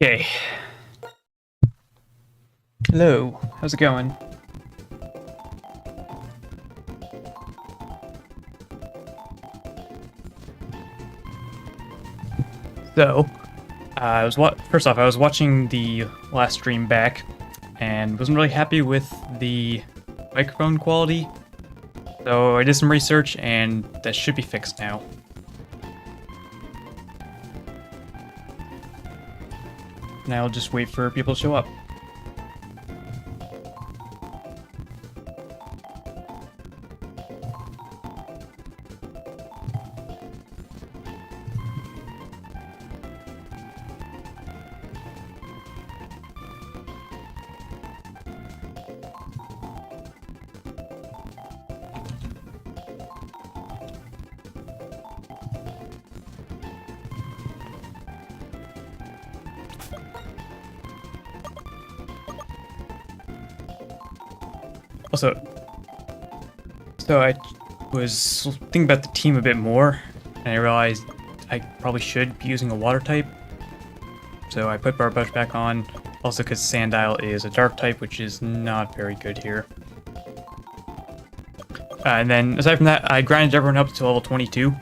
Okay. Hello. How's it going? So, first off, I was watching the last stream back, and wasn't really happy with the microphone quality. So I did some research, and that should be fixed now. Now I'll just wait for people to show up. Also, so I was thinking about the team a bit more, and I realized I probably should be using a water type. So I put Barbush back on, also because Sandile is a dark type, which is not very good here. And then, aside from that, I grinded everyone up to level 22.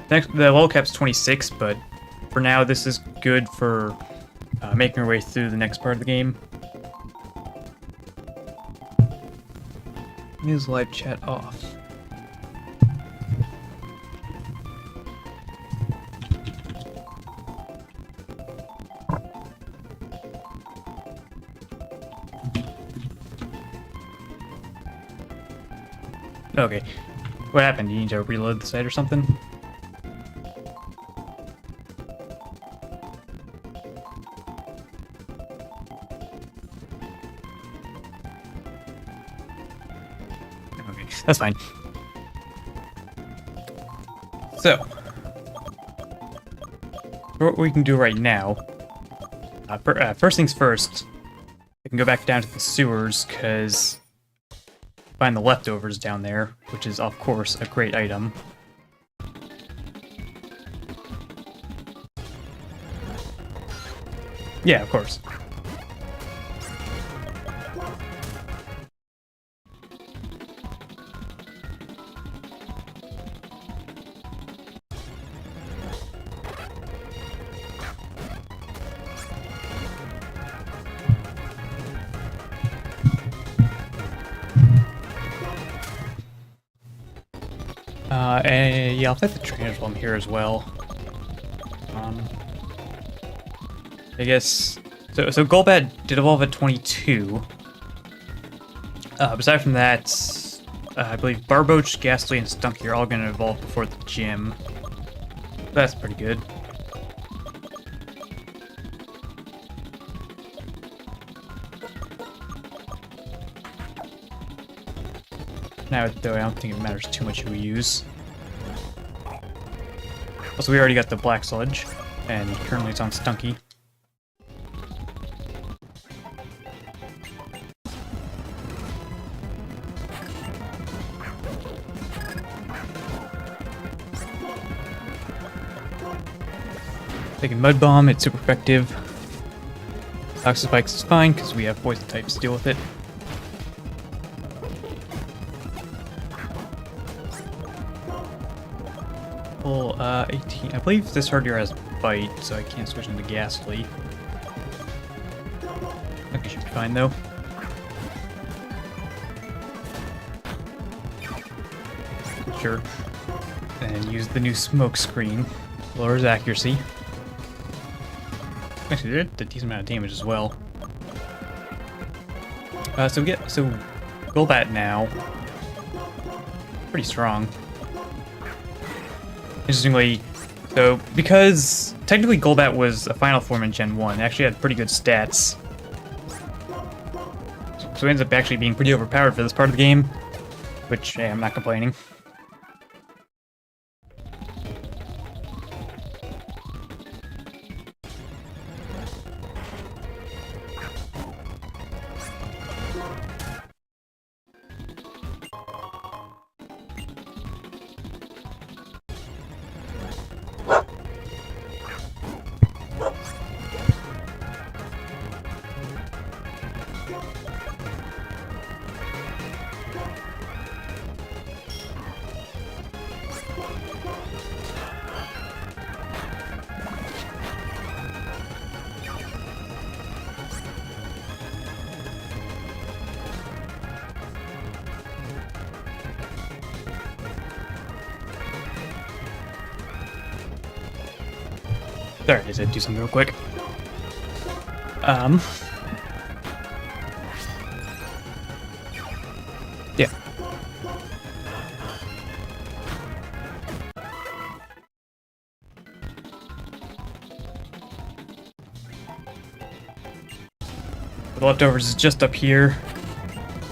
The level cap's 26, but for now this is good for making our way through the next part of the game. Is live chat off? Okay. What happened? You need to reload the site or something? Okay, that's fine. So, what we can do right now, first things first, I can go back down to the sewers, because find the leftovers down there, which is, of course, a great item. Yeah, of course. Yeah, I'll set the trainers while I'm here as well. I guess... So Golbat did evolve at 22. Aside from that, I believe Barboach, Ghastly, and Stunky are all going to evolve before the gym. That's pretty good. Now, though, I don't think it matters too much who we use. Also, we already got the Black Sludge, and currently it's on Stunky. Taking Mud Bomb, it's super effective. Toxic Spikes is fine, because we have poison types to deal with it. Well, 18. I believe this Herdier has Bite, so I can't switch into Ghastly. Okay, should be fine though. Sure. And use the new smoke screen. Lowers accuracy. Actually, they did a decent amount of damage as well. So Golbat now. Pretty strong. Interestingly, so because technically Golbat was a final form in Gen 1, it actually had pretty good stats. So it ends up actually being pretty overpowered for this part of the game, which, hey, I'm not complaining. There it is. I do something real quick. Yeah. The leftovers is just up here,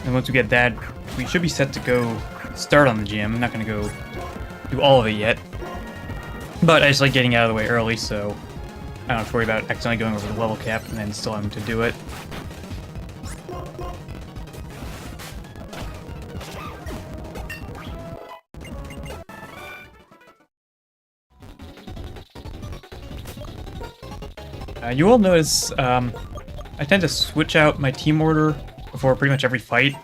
and once we get that, we should be set to go start on the gym. I'm not gonna go do all of it yet, but I just like getting out of the way early, so I don't have to worry about accidentally going over the level cap and then still having to do it. You will notice I tend to switch out my team order before pretty much every fight.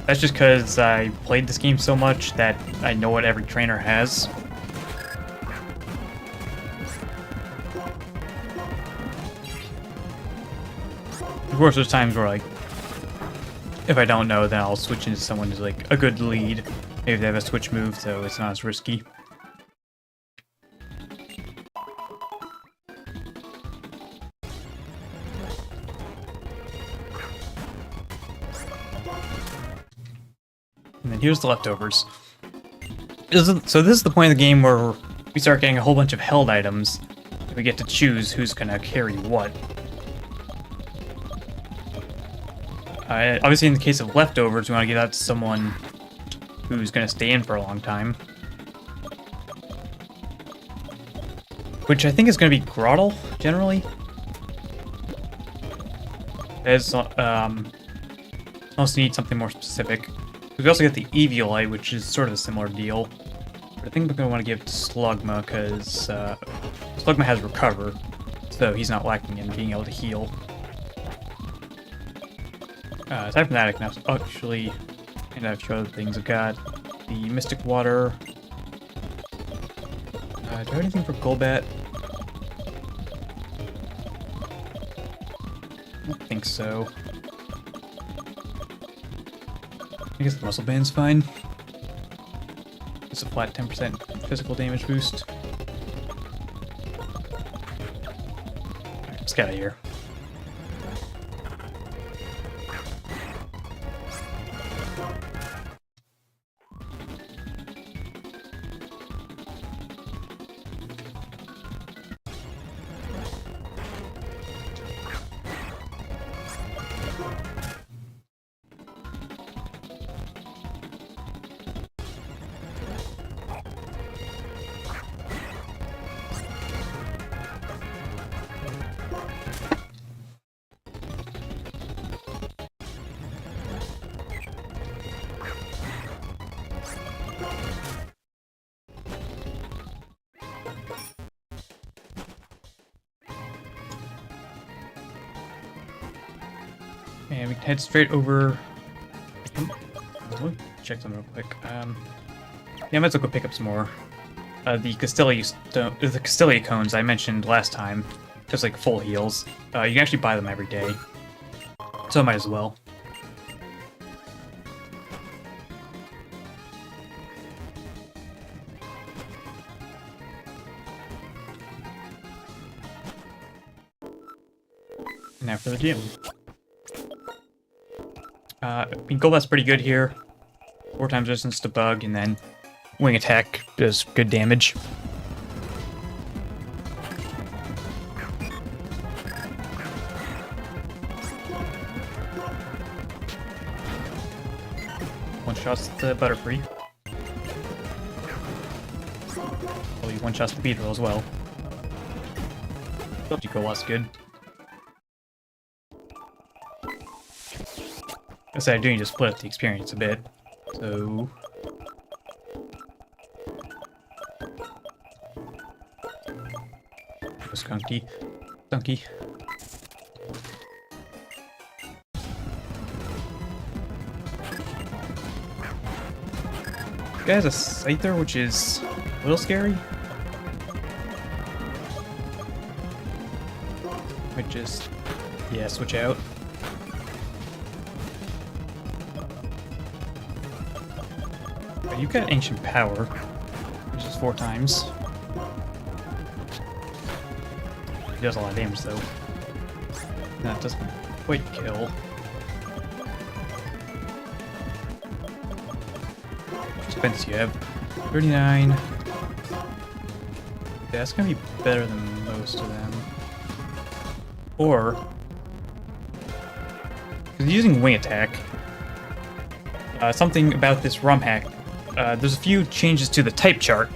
That's just because I played this game so much that I know what every trainer has. Of course, there's times where, like, if I don't know, then I'll switch into someone who's, like, a good lead. Maybe they have a switch move, so it's not as risky. And then here's the leftovers. So this is the point of the game where we start getting a whole bunch of held items. And we get to choose who's gonna carry what. Obviously, in the case of leftovers, we want to give that to someone who's gonna stay in for a long time. Which I think is gonna be Grottle, generally. As also need something more specific. We also get the Eviolite, which is sort of a similar deal. But I think we're going to want to give it to Slugma, because Slugma has Recover, so he's not lacking in being able to heal. Aside from that, I can actually hand out a few other things. I've got the Mystic Water. Do I have anything for Golbat? I don't think so. I guess the muscle band's fine. It's a flat 10% physical damage boost. Alright, let's get out of here. And we can head straight over. Let me check them real quick. Yeah, I might as well go pick up some more. The Castelia cones I mentioned last time, just like full heals. You can actually buy them every day, so I might as well. Now for the gym. I mean, Golbat's pretty good here. 4 times resistance to bug, and then wing attack does good damage. One shots the Butterfree. Well, you one shots the Beedrill as well. Golbat's good. I do need to split up the experience a bit, so... Skunky. Skunky. This guy has a Scyther, which is a little scary. Might just... yeah, switch out. You've got Ancient Power, which is 4 times. He does a lot of damage though. That doesn't quite kill. Which defense do you have? 39. Yeah, that's gonna be better than most of them. Or, because he's using wing attack. Something about this ROM hack. There's a few changes to the type chart,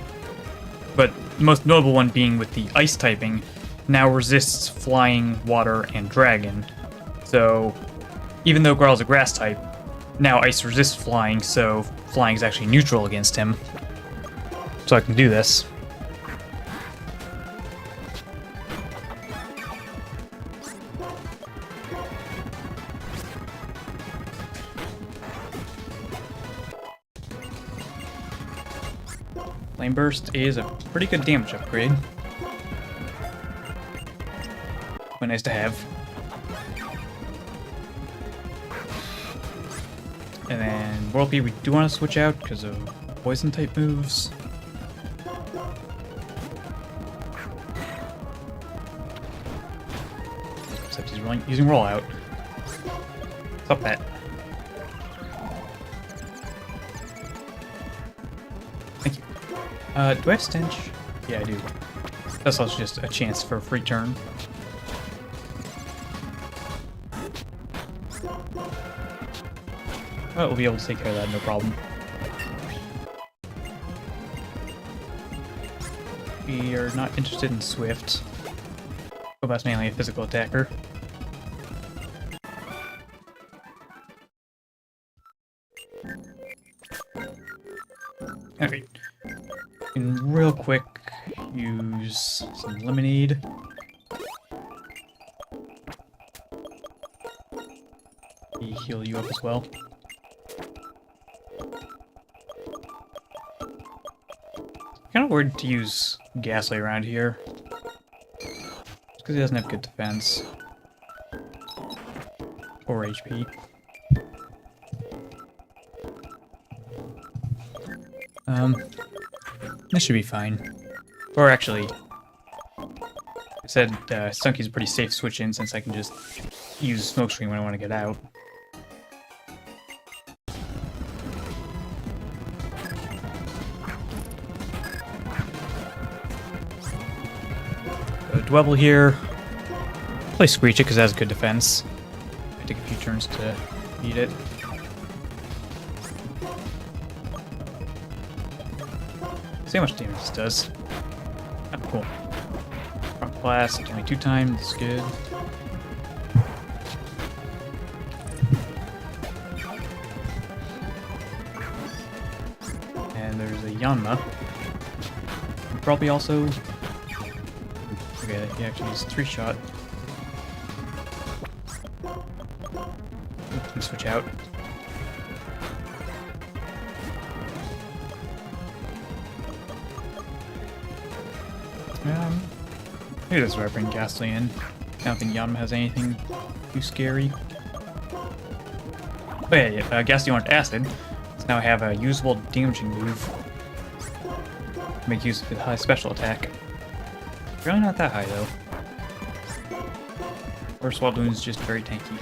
but the most notable one being with the ice typing now resists flying, water, and dragon. So, even though Growl's a grass type, now ice resists flying, so flying is actually neutral against him. So I can do this. Flame Burst is a pretty good damage upgrade. Quite nice to have. And then Whirlpeed we do want to switch out because of poison type moves. Except he's using Rollout. Stop that. Thank you. Do I have Stench? Yeah, I do. That's also just a chance for a free turn. Well, we'll be able to take care of that, no problem. We are not interested in Swift. Well, that's mainly a physical attacker. Alright. And real quick, use some lemonade. Heal you up as well. Kind of weird to use Ghastly around here. Because he doesn't have good defense. Or HP. This should be fine. Or actually, I said Stunky's a pretty safe switch in since I can just use Smokescreen when I want to get out. Dwebble here. Play Screech it because it has good defense. I take a few turns to beat it. See how much damage this does. Oh, cool. Rock Blast, only 2 times, that's good. And there's a Yanma. Probably also... Okay, he actually used 3-shot. Let me switch out. Maybe that's where I bring Ghastly in. I don't think Yanma has anything too scary. Oh yeah, Ghastly wanted Acid. So now I have a usable damaging move. Make use of his high special attack. Really not that high though. Or Swabloon's just very tanky.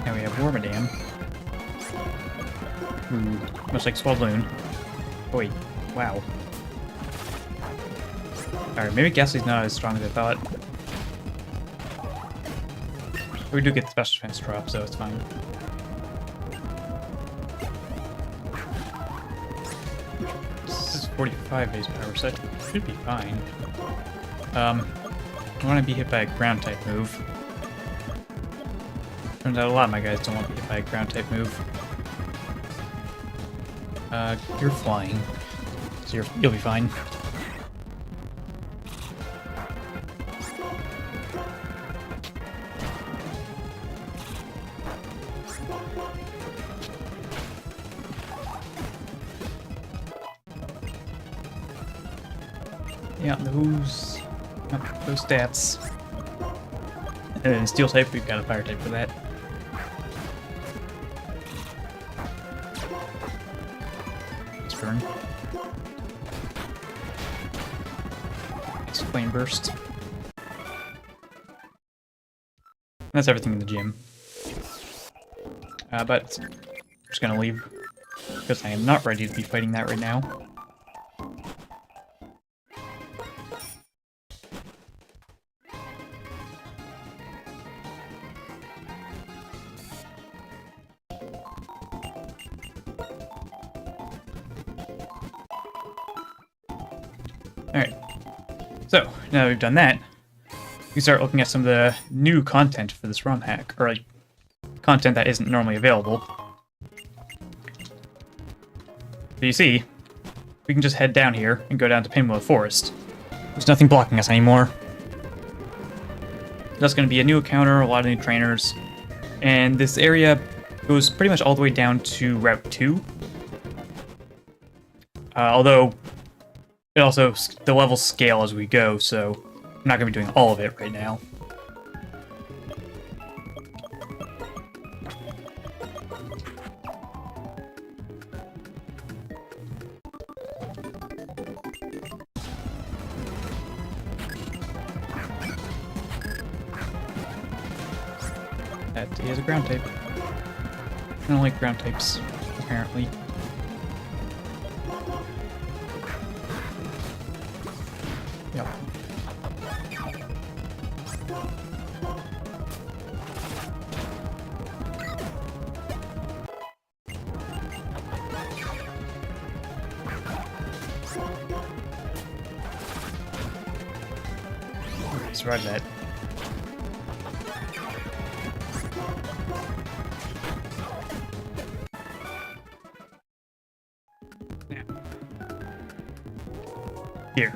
Now we have Wormadam. Much like Swabloon. Oh wait, wow. Alright, maybe Ghastly's not as strong as I thought. We do get the special defense drop, so it's fine. This is 45 base power, so it should be fine. I want to be hit by a ground type move. Turns out a lot of my guys don't want to be hit by a ground type move. You're flying, so you'll be fine. Yeah, those stats. And then steel type, we've got a fire type for that. Turn. It's flame burst. That's everything in the gym. But I'm just gonna leave because I am not ready to be fighting that right now. Alright, so now that we've done that, we start looking at some of the new content for this ROM hack, or like, content that isn't normally available. So you see, we can just head down here and go down to Pinwheel Forest. There's nothing blocking us anymore. That's going to be a new encounter, a lot of new trainers, and this area goes pretty much all the way down to Route 2. Although, it also, the levels scale as we go, so I'm not going to be doing all of it right now. That is a ground type. I don't like ground types, apparently. Yep. Okay, survive that. Here.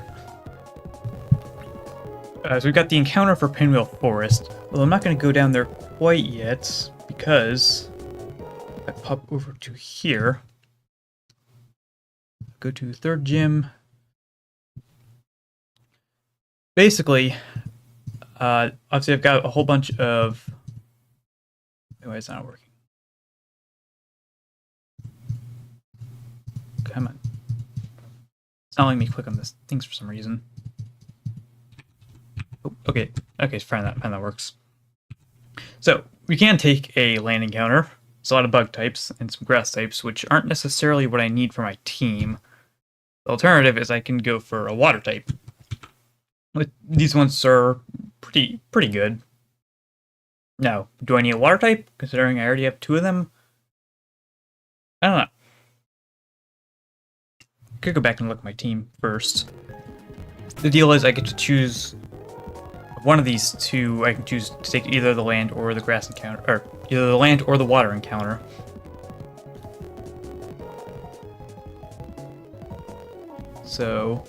So we've got the encounter for Pinwheel Forest. Well, I'm not going to go down there quite yet, because if I pop over to here, go to third gym. Basically, obviously I've got a whole bunch of... Why is it not working? Come on. It's not letting me click on this things for some reason. Oh, okay, fine, that works. So, we can take a land encounter. It's a lot of bug types and some grass types, which aren't necessarily what I need for my team. The alternative is I can go for a water type. These ones are pretty good. Now, do I need a water type, considering I already have 2 of them? I don't know. Could go back and look at my team first. The deal is I get to choose one of these 2. I can choose to take either the land or the grass encounter, or either the land or the water encounter. So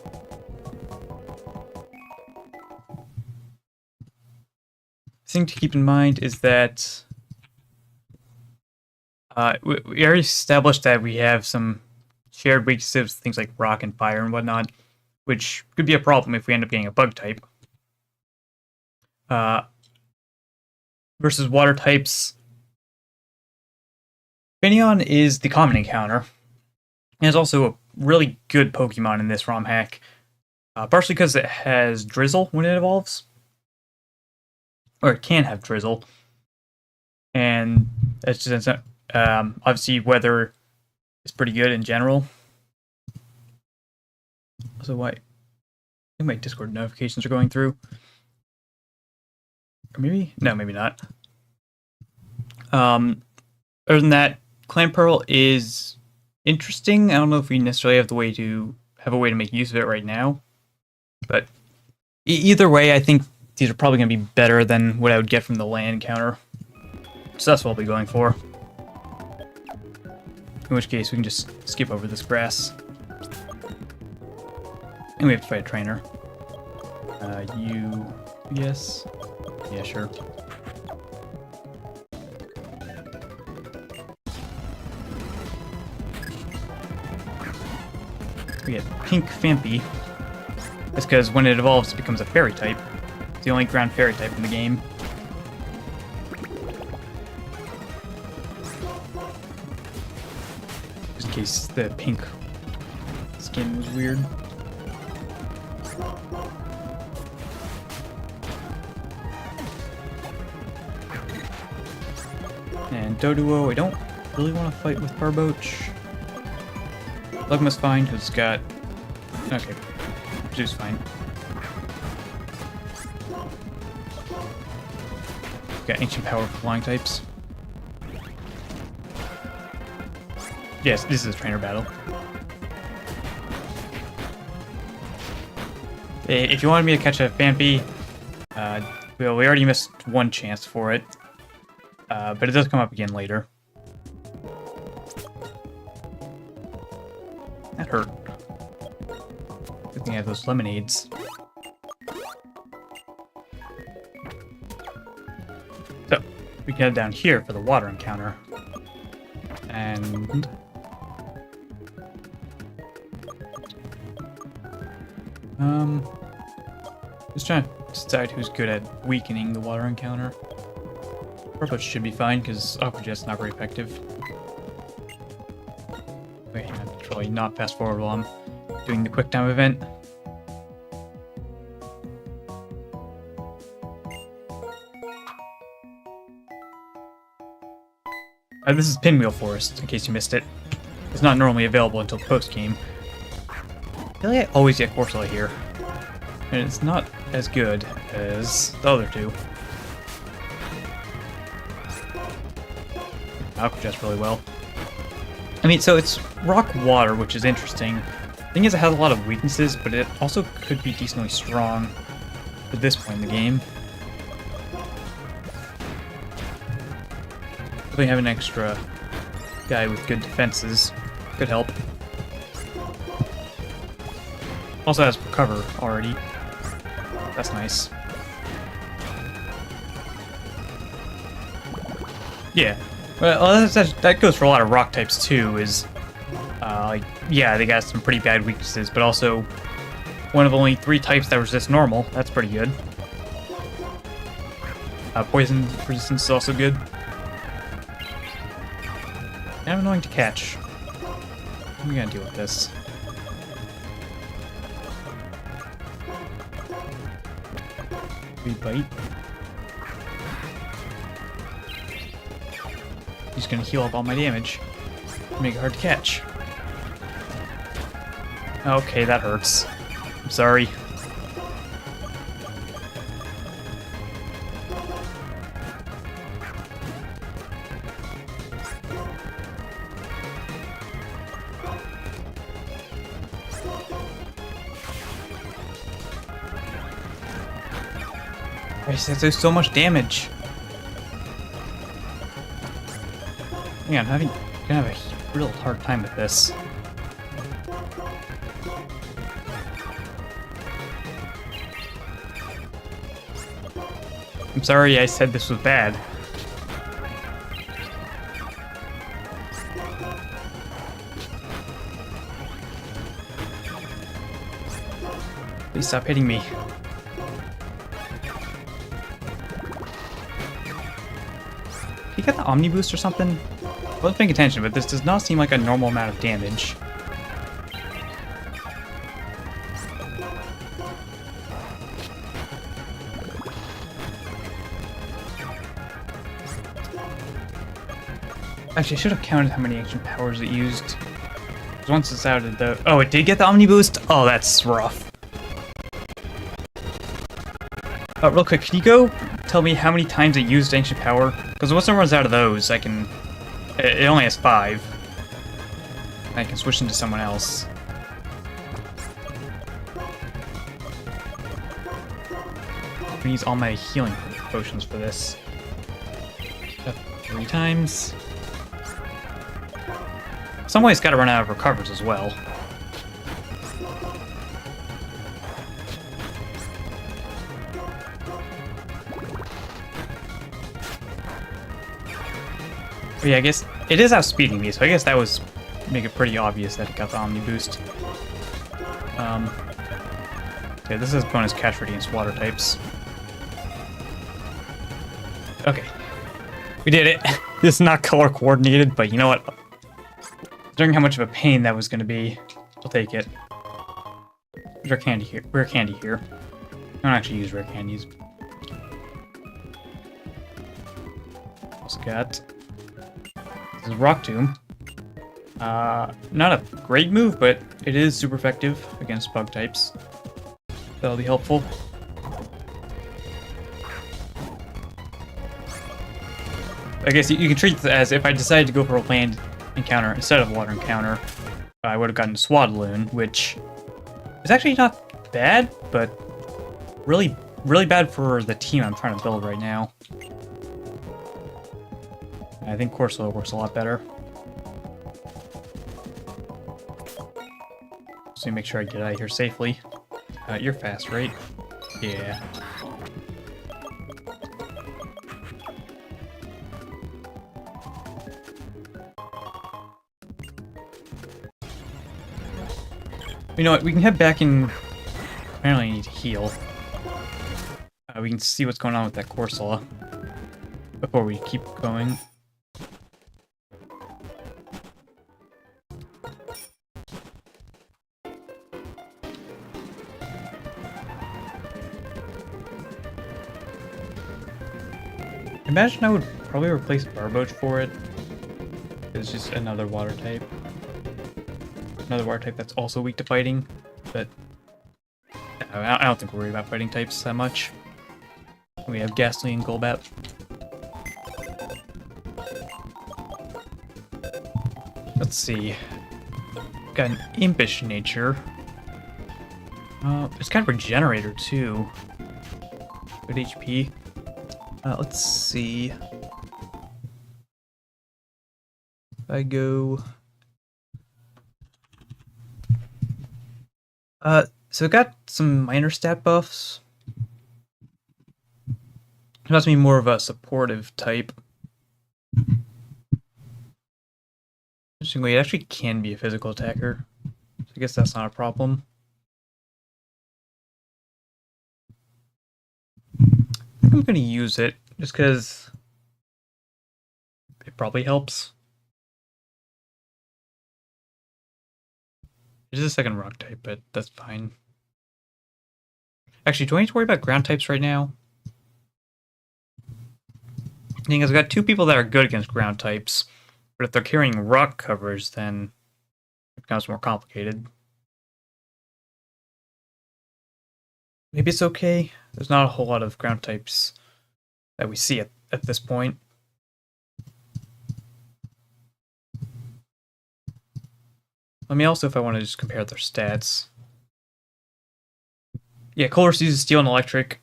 the thing to keep in mind is that we already established that we have some shared weaknesses, things like rock and fire and whatnot, which could be a problem if we end up getting a bug type. Versus water types, Finneon is the common encounter, and is also a really good Pokemon in this ROM hack, partially because it has Drizzle when it evolves, or it can have Drizzle, and it's just obviously weather is pretty good in general. Also, why? I think my Discord notifications are going through. Or maybe? No, maybe not. Other than that, Clan Pearl is interesting. I don't know if we necessarily have a way to make use of it right now. But either way, I think these are probably going to be better than what I would get from the land encounter. So that's what I'll be going for. In which case, we can just skip over this grass. And we have to fight a trainer. Yes. Yeah, sure. We get Pink Fampy. It's because when it evolves, it becomes a fairy type. It's the only ground fairy type in the game. Just in case the pink skin was weird. And Doduo, I don't really want to fight with Barboach. Lugma's fine, because it's got... Okay, Zeus fine. Got ancient power for flying types. Yes, this is a trainer battle. If you wanted me to catch a Phanpy, well, we already missed one chance for it. But it does come up again later. That hurt. Good thing I have those lemonades. So, we can head down here for the water encounter. And... just trying to decide who's good at weakening the water encounter. Barboach should be fine, because Aqua Jet's not very effective. Wait, hang on, probably not fast forward while I'm doing the quick time event. This is Pinwheel Forest, in case you missed it. It's not normally available until post-game. I feel like I always get Corsola here. And it's not as good as the other two. Aqua Jet's really well. I mean, so it's rock water, which is interesting. The thing is, it has a lot of weaknesses, but it also could be decently strong at this point in the game. Definitely have an extra guy with good defenses could help. Also has recover already. That's nice. Yeah. Well, that goes for a lot of rock types too, is, yeah, they got some pretty bad weaknesses, but also one of only 3 types that resist normal. That's pretty good. Poison resistance is also good. Kind of annoying to catch. What are we gonna deal with this? Rebite. He's gonna heal up all my damage. Make it hard to catch. Okay, that hurts. I'm sorry. I said there's so much damage. Yeah, I'm gonna have a real hard time with this. I'm sorry I said this was bad. Please stop hitting me. You got the Omni Boost or something? I wasn't paying attention, but this does not seem like a normal amount of damage. Actually, I should have counted how many ancient powers it used. Because once it's out of the... Oh, it did get the Omni Boost? Oh, that's rough. Real quick, can you go tell me how many times it used ancient power? Because once it runs out of those, I can... It only has 5. I can switch into someone else. I'm gonna use all my healing potions for this. 3 times. Some way it's gotta run out of recovers as well. But yeah, I guess it is outspeeding me, so I guess that was make it pretty obvious that it got the Omni Boost. Okay, this is bonus catch against water types. Okay. We did it. This is not color coordinated, but you know what? Considering how much of a pain that was going to be, I'll take it. There's our candy here. Rare candy here. I don't actually use rare candies. Also got... This is Rock Tomb. Not a great move, but it is super effective against bug types. That'll be helpful. I guess you can treat this as if I decided to go for a land encounter instead of a water encounter, I would have gotten Swadloon, which is actually not bad, but really bad for the team I'm trying to build right now. I think Corsola works a lot better. So make sure I get out of here safely. You're fast, right? Yeah. You know what? We can head back in. Apparently, I need to heal. We can see what's going on with that Corsola before we keep going. Imagine I would probably replace Barboach for it. It's just another water type. Another water type that's also weak to fighting, but I don't think we're worried about fighting types that much. We have Ghastly and Golbat. Let's see. Got an Impish nature. It's kind of Regenerator too. Good HP. Let's see. If I go... so it got some minor stat buffs. It must be more of a supportive type. Interestingly, it actually can be a physical attacker. So I guess that's not a problem. I think I'm going to use it just because it probably helps. It is a second rock type, but that's fine. Actually, do I need to worry about ground types right now? The thing is, I've got two people that are good against ground types, but if they're carrying rock coverage, then it becomes more complicated. Maybe it's okay. There's not a whole lot of ground types that we see at this point. Let me also, if I want to just compare their stats. Yeah, Colress uses steel and electric.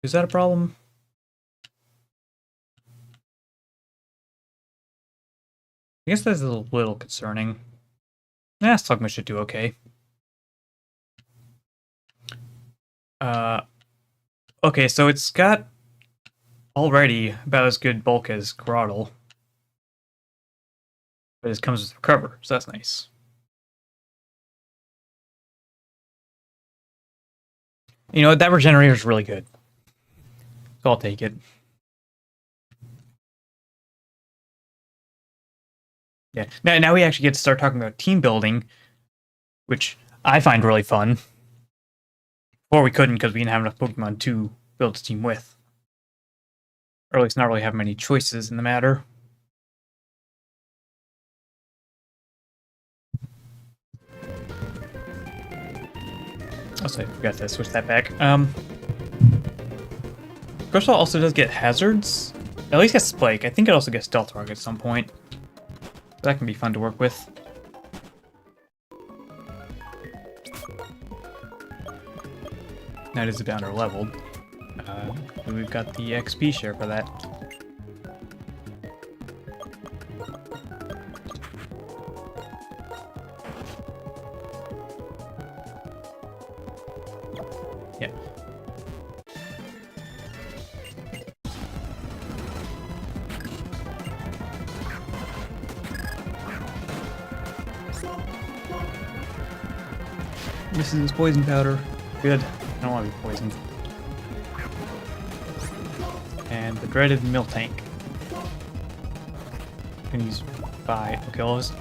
Is that a problem? I guess that's a little concerning. Slugma should do okay. Okay, so it's got already about as good bulk as Groddle. But it comes with Recover, so that's nice. You know, that Regenerator is really good. So I'll take it. Yeah, now we actually get to start talking about team building, which I find really fun. Before we couldn't because we didn't have enough Pokemon to build a team with. Or at least not really have many choices in the matter. Oh, sorry, I forgot to switch that back. Crystal also does get hazards. At least gets Spike. I think it also gets Stealth Rock at some point. That can be fun to work with. That is a bit under leveled. We've got the XP share for that. Yeah. Misses his poison powder. Good. I don't want to be poisoned. And the dreaded mill tank. Can use 5 kills.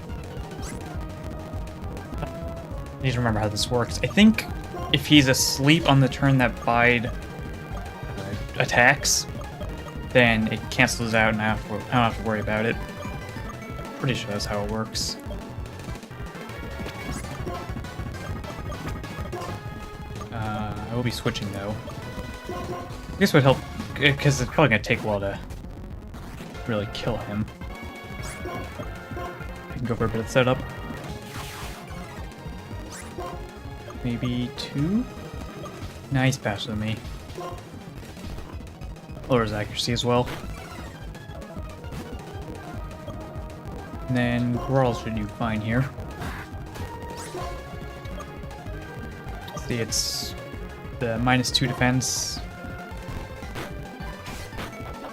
I need to remember how this works. I think if he's asleep on the turn that Bide attacks, then it cancels out and I don't have to worry about it. Pretty sure that's how it works. I will be switching though. I guess it would help, because it's probably going to take a while to really kill him. I can go for a bit of setup. Maybe 2? Nice pass with me. Lowers accuracy as well. And then Growl should do fine here. See, it's the -2 defense.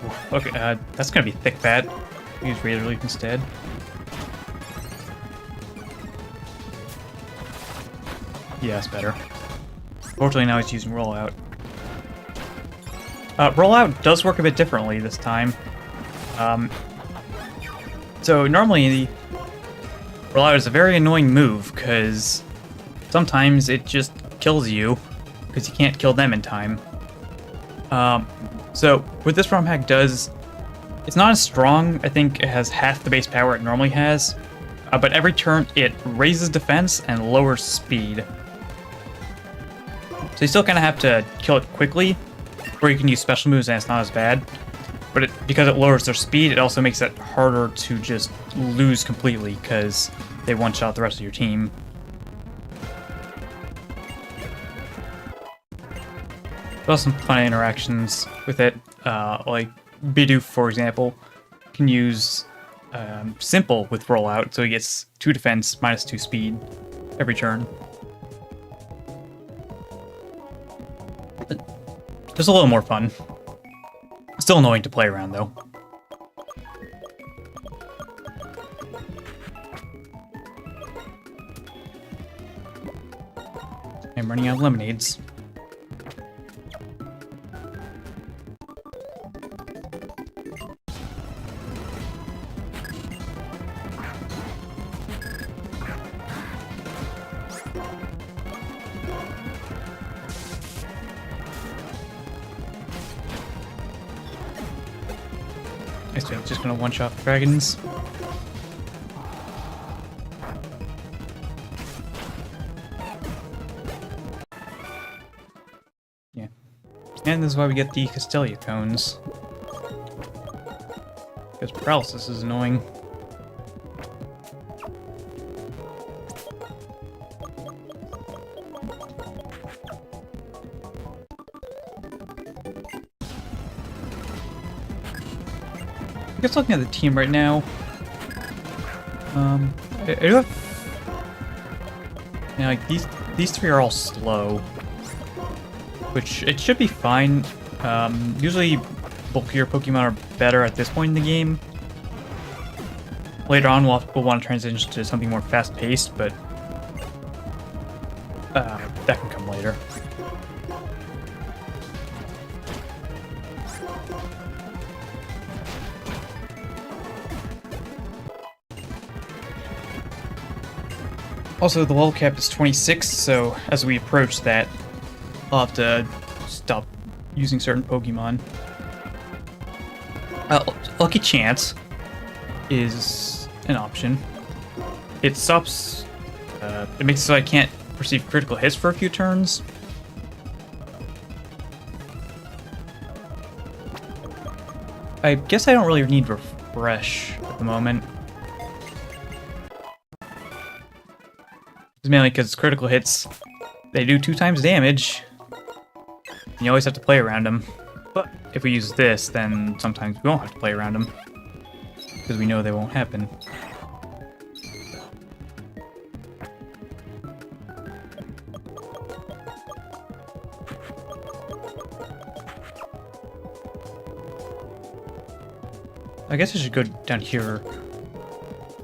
Oof, okay, that's gonna be thick bat. Use Razor Leaf instead. Yeah, that's better. Fortunately, now he's using Rollout. Rollout does work a bit differently this time. So normally the Rollout is a very annoying move because sometimes it just kills you because you can't kill them in time. So what this ROM hack does, it's not as strong. I think it has half the base power it normally has, but every turn it raises defense and lowers speed. So you still kind of have to kill it quickly, or you can use special moves and it's not as bad. But because it lowers their speed, it also makes it harder to just lose completely because they one-shot the rest of your team. There's also some fun interactions with it, like Bidoof, for example, can use Simple with Rollout, so he gets 2 defense, -2 speed every turn. Just a little more fun. Still annoying to play around, though. I'm running out of lemonades. I'm just gonna one-shot the dragons. Yeah. And this is why we get the Castelia cones. Because paralysis is annoying. I guess looking at the team right now, I do have, you know, like these 3 are all slow, which it should be fine. Usually bulkier Pokemon are better at this point in the game. Later on, we'll want to transition to something more fast-paced, but that can come later. Also, the level cap is 26, so as we approach that, I'll have to stop using certain Pokemon. Lucky Chance is an option. It stops... it makes it so I can't receive critical hits for a few turns. I guess I don't really need Refresh at the moment. Mainly because critical hits, they do 2 times damage. And you always have to play around them. But if we use this, then sometimes we won't have to play around them. Because we know they won't happen. I guess I should go down here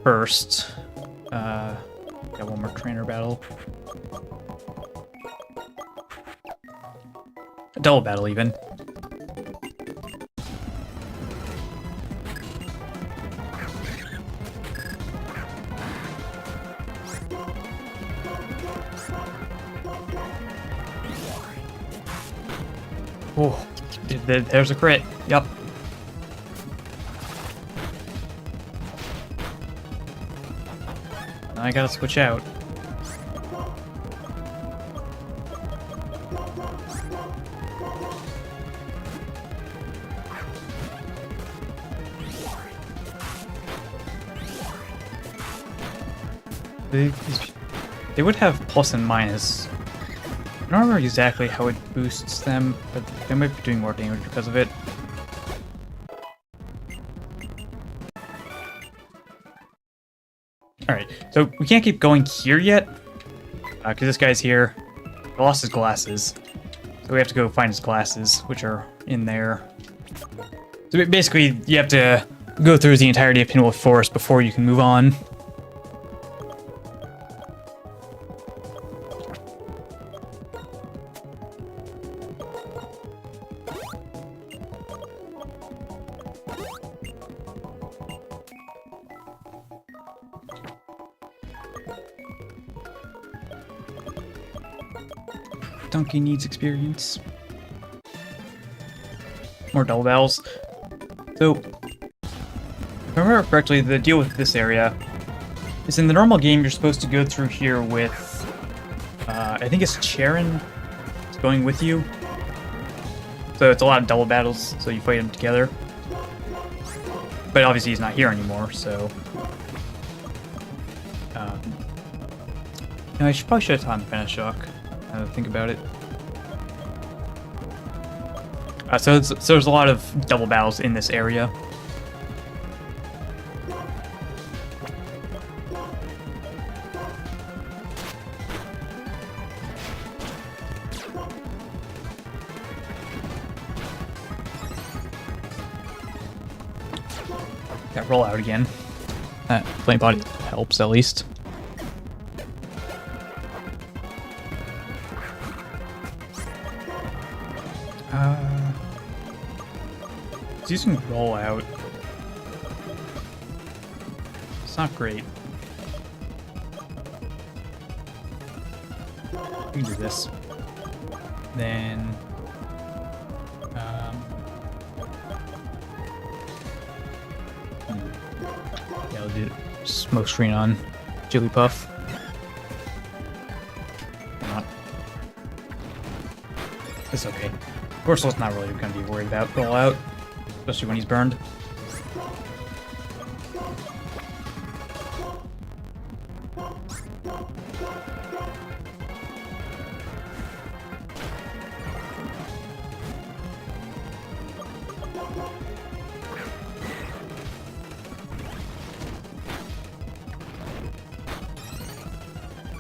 first. Got one more trainer battle. double battle even. Oh, there's a crit. Yep. Now I gotta switch out. They would have plus and minus. I don't remember exactly how it boosts them, but they might be doing more damage because of it. Alright, so we can't keep going here yet, because this guy's here. He lost his glasses, so we have to go find his glasses, which are in there. So basically, you have to go through the entirety of Pinwheel Forest before you can move on. Donkey needs experience. More double battles. So, if I remember correctly, the deal with this area is in the normal game, you're supposed to go through here with, I think it's Charon going with you. So it's a lot of double battles, so you fight them together. But obviously he's not here anymore, so... I probably should have taught him Venoshock. Now that I think about it. So there's a lot of double battles in this area. Got roll out again. Flame body helps at least. He's using roll out. It's not great. We can do this. Then yeah, I'll do smoke screen on Jigglypuff. Not. It's okay. Corso's not really going to be worried about roll out, especially when he's burned.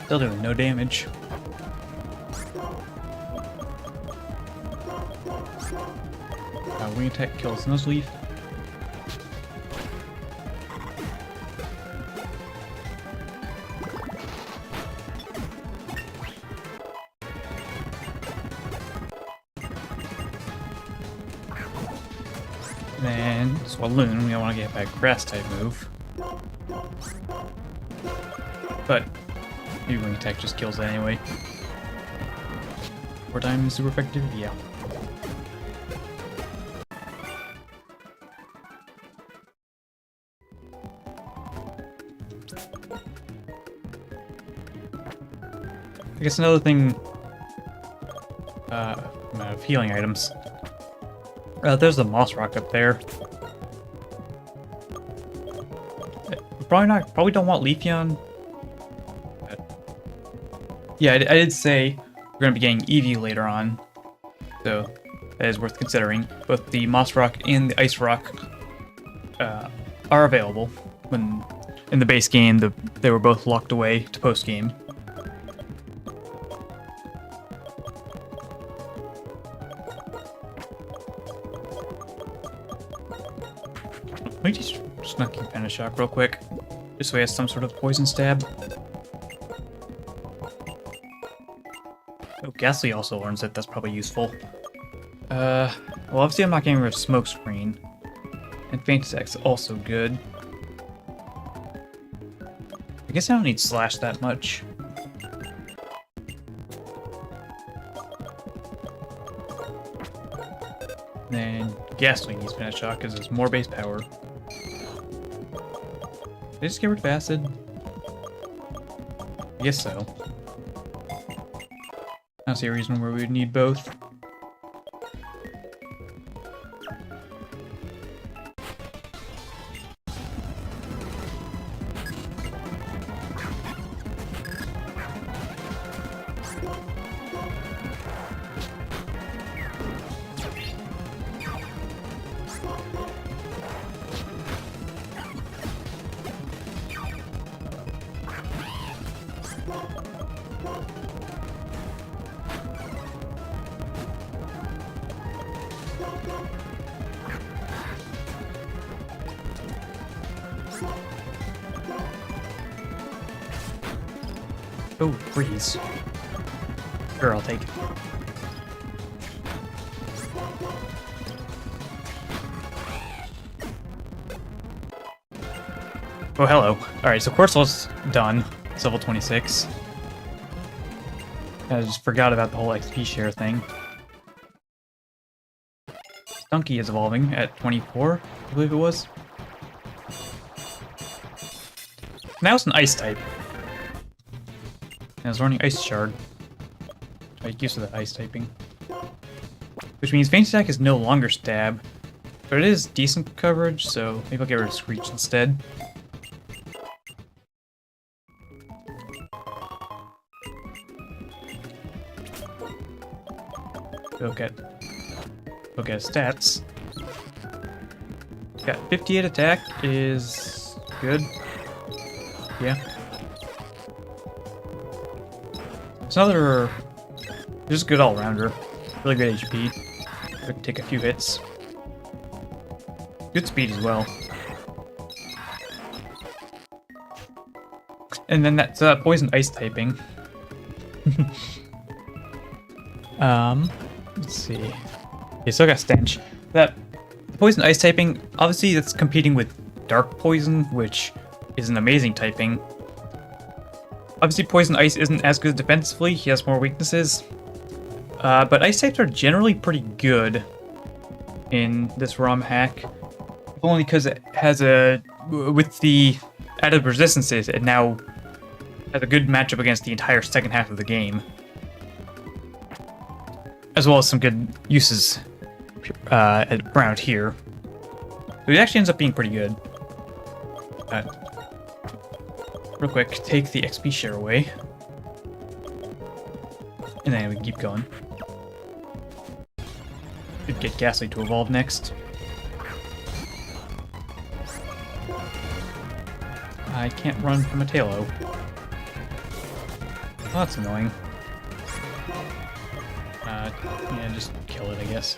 Still doing no damage. Wing attack kills Noseleaf. Then Swaloon, we don't want to get back grass type move. But maybe wing attack just kills it anyway. 4 times super effective? Yeah. I guess another thing of healing items. There's the moss rock up there. Probably don't want Leafeon. Yeah, I did say we're gonna be getting Eevee later on, so that is worth considering. Both the moss rock and the ice rock are available. When in the base game, they were both locked away to post game. Let me just snuck in Venoshock real quick, just so he has some sort of poison stab. Oh, Ghastly also learns it. That's probably useful. Well, obviously I'm not getting rid of smoke screen. And faint attack's also good. I guess I don't need slash that much. Then gasoline needs finish shot because there's more base power. Did I just get rid of acid? I guess so. I don't see a reason where we would need both. Oh, freeze. Sure, I'll take it. Oh, hello. Alright, so Corso's done. It's level 26. I just forgot about the whole XP share thing. Stunky is evolving at 24, I believe it was. Now it's an ice type. And I was running Ice Shard. I get used to that ice typing. Which means Faint Attack is no longer Stab, but it is decent coverage, so maybe I'll get rid of Screech instead. Look at stats. Got 58 attack is good. Yeah. It's another just good all-rounder. Really good HP. Could take a few hits. Good speed as well. And then that's poison ice typing. Let's see. You still got stench. That poison ice typing, obviously that's competing with dark poison, which is an amazing typing. Obviously poison ice isn't as good defensively, he has more weaknesses. But ice types are generally pretty good in this ROM hack. Only because it has with the added resistances, it now has a good matchup against the entire second half of the game. As well as some good uses around here. So it actually ends up being pretty good. Real quick, take the XP share away. And then we keep going. Should get Ghastly to evolve next. I can't run from a Tailo. Oh, that's annoying. Yeah, just kill it, I guess.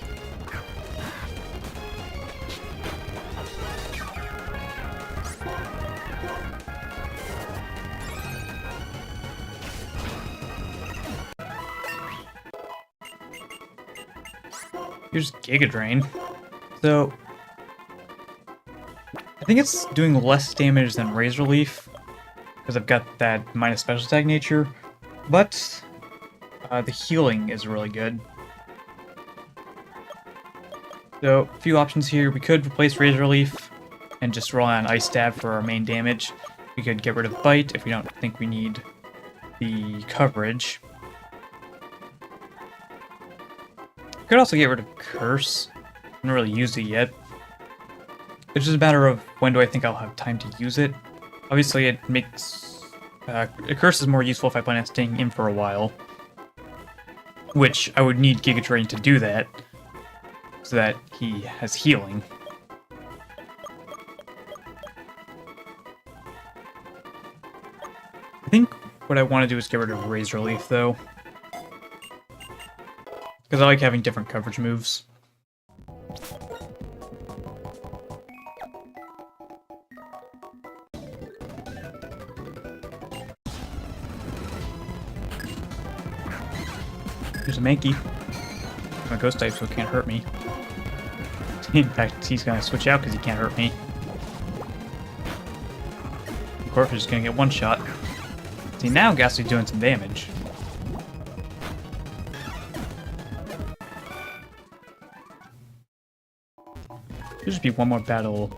Here's Giga Drain. So, I think it's doing less damage than Razor Leaf, because I've got that minus special attack nature, but the healing is really good. So, a few options here. We could replace Razor Leaf and just roll on Ice Stab for our main damage. We could get rid of Bite if we don't think we need the coverage. We could also get rid of Curse. I haven't really used it yet. It's just a matter of when do I think I'll have time to use it. Obviously, it makes... a Curse is more useful if I plan on staying in for a while. Which I would need Giga Drain to do that, so that he has healing. I think what I want to do is get rid of Razor Leaf, though. Because I like having different coverage moves. Here's a Mankey. a ghost type, so it can't hurt me. In fact, he's gonna switch out because he can't hurt me. Corpse is gonna get one shot. See, now Ghastly's doing some damage. Should just be one more battle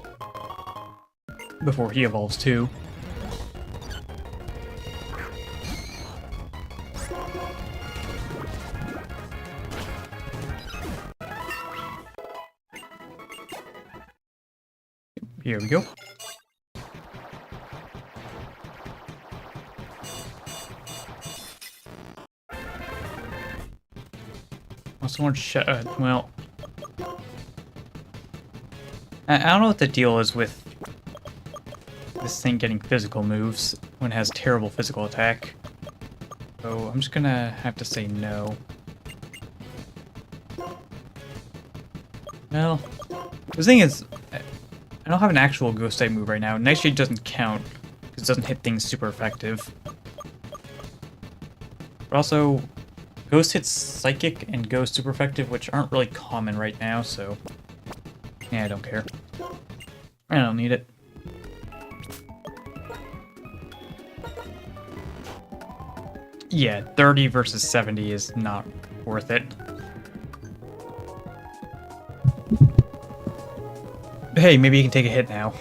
before he evolves too. Here we go. Also want to well, I don't know what the deal is with this thing getting physical moves when it has terrible physical attack. So I'm just gonna have to say no. Well, the thing is, I don't have an actual ghost type move right now. Nightshade doesn't count because it doesn't hit things super effective. But also, Ghost hits Psychic and Ghost super effective, which aren't really common right now, so yeah, I don't care. I don't need it. Yeah, 30 versus 70 is not worth it. Hey, maybe you can take a hit now.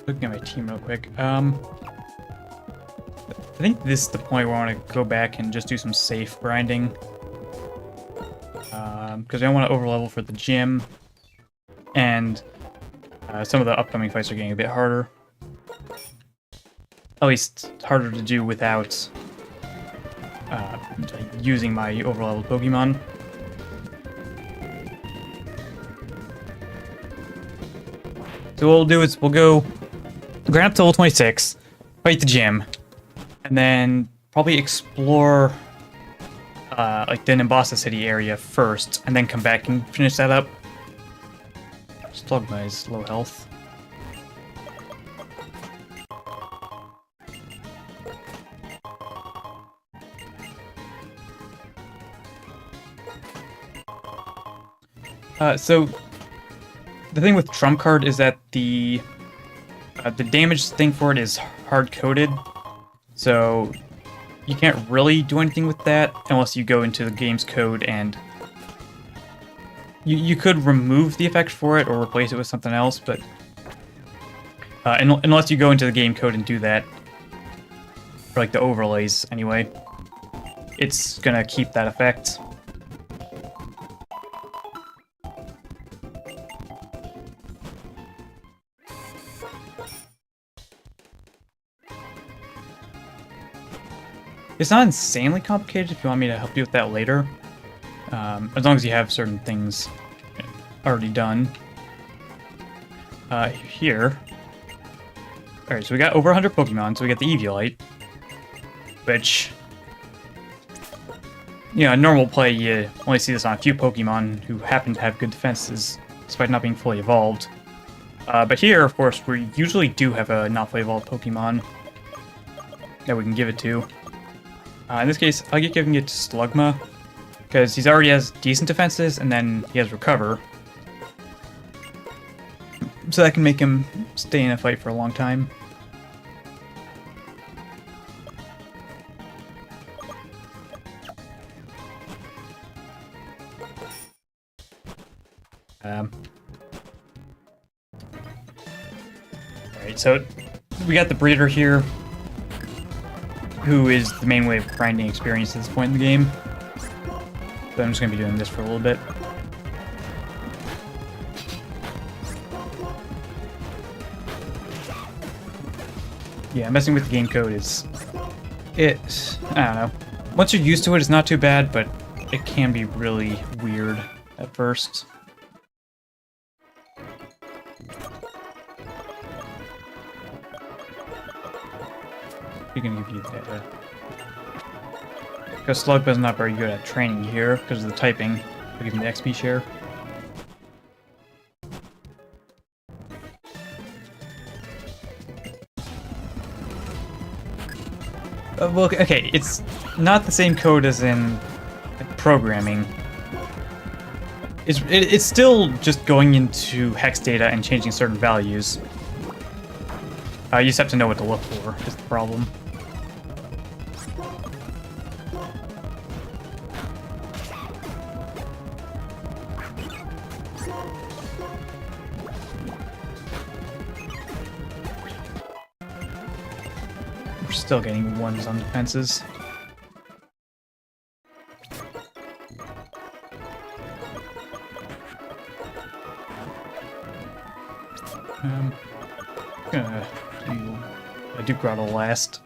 Looking at my team real quick. I think this is the point where I want to go back and just do some safe grinding. Because I don't want to overlevel for the gym. And some of the upcoming fights are getting a bit harder. At least harder to do without using my overleveled Pokemon. So what we'll do is we'll go grind up to level 26, fight the gym, and then probably explore like the Nimbasa City area first, and then come back and finish that up. Slugma is low health. So the thing with Trump Card is that the damage thing for it is hard-coded, so you can't really do anything with that unless you go into the game's code and you could remove the effect for it or replace it with something else, but unless you go into the game code and do that, for like the overlays anyway, it's gonna keep that effect. It's not insanely complicated if you want me to help you with that later. As long as you have certain things already done. Here. Alright, so we got over 100 Pokemon, so we got the Eviolite. Which, you know, in normal play, you only see this on a few Pokemon who happen to have good defenses, despite not being fully evolved. But here, of course, we usually do have a not fully evolved Pokemon that we can give it to. In this case, I'll get giving it to Slugma, because he already has decent defenses, and then he has Recover. So that can make him stay in a fight for a long time. Alright, so we got the Breeder here, who is the main way of grinding experience at this point in the game. So I'm just going to be doing this for a little bit. Yeah, messing with the game code is... I don't know. Once you're used to it, it's not too bad, but it can be really weird at first. We're gonna give you that. Because Slugba's not very good at training here because of the typing. We'll give him the XP share. Well, okay, it's not the same code as in like, programming. It's still just going into hex data and changing certain values. You just have to know what to look for, is the problem. We're still getting ones on defenses. Gonna do a Duke Grotto last.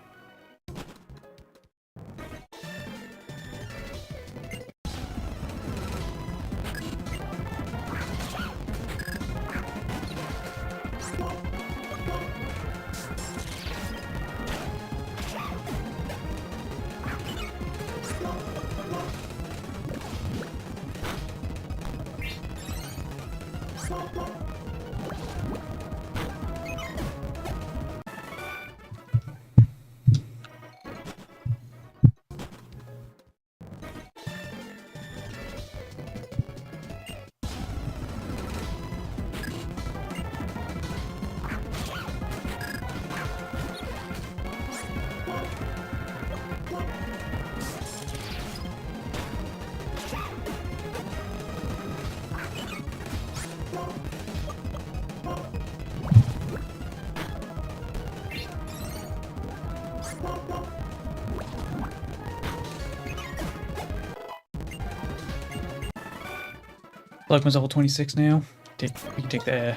Slugman's level 26 now. We can take the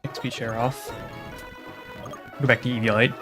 XP share off. Go back to Eviolite.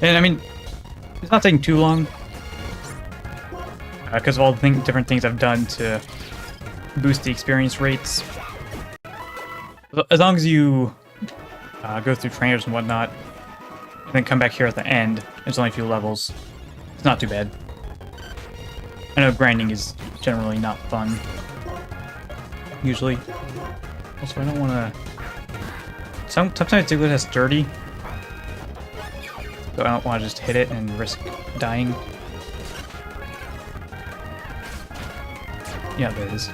Yeah, and I mean, it's not taking too long because of all the different things I've done to boost the experience rates. As long as you go through trainers and whatnot, and then come back here at the end, there's only a few levels. It's not too bad. I know grinding is generally not fun, usually. Also, I don't want to... Sometimes Diglett has dirty, so I don't want to just hit it and risk dying. Yeah, there it is.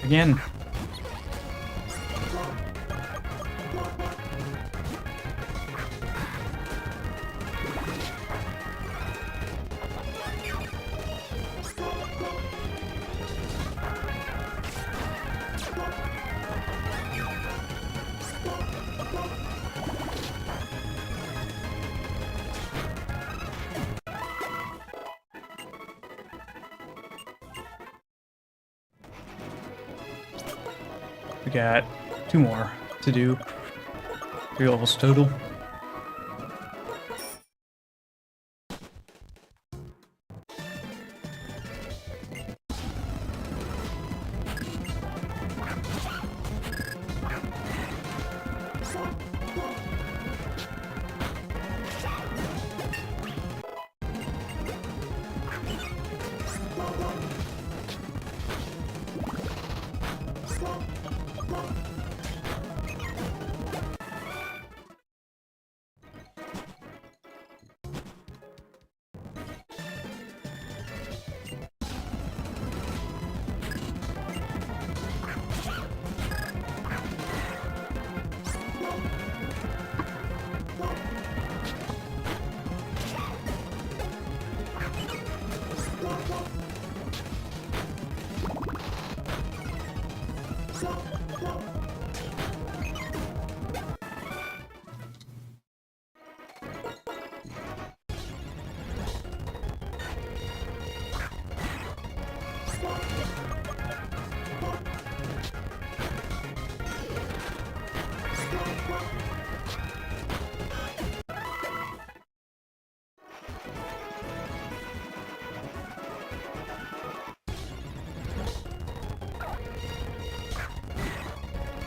Again. We got 2 more to do. 3 levels total.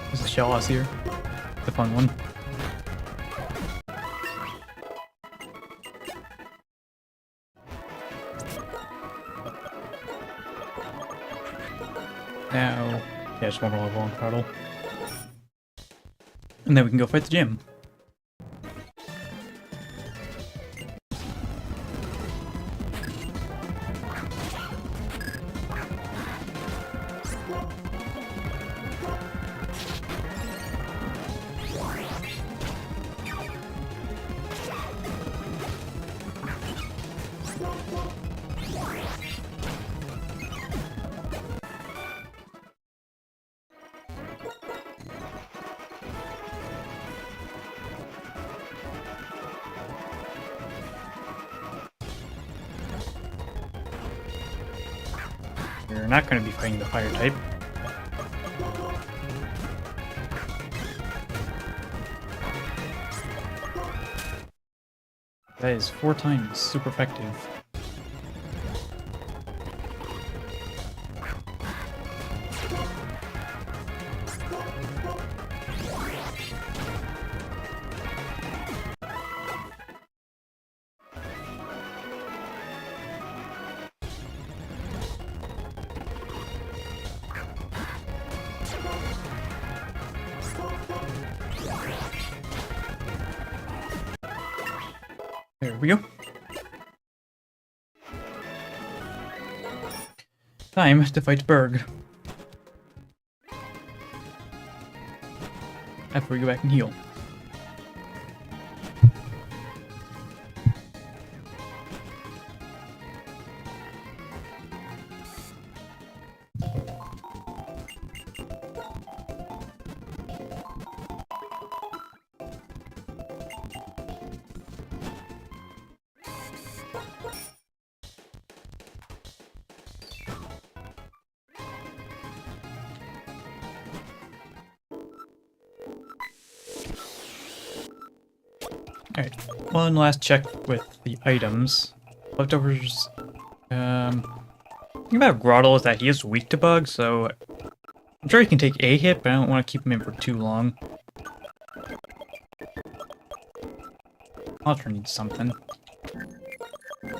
There's a shell house here. The fun one. Now, yeah, just one more level on Puddle. And then we can go fight the gym. We're not going to be fighting the fire type. That is 4 times super effective. There we go. Time to fight Berg. After we go back and heal. Alright, one last check with the items. Leftovers. The thing about Grottle is that he is weak to bugs, so I'm sure he can take a hit, but I don't want to keep him in for too long. Ultra needs something. Do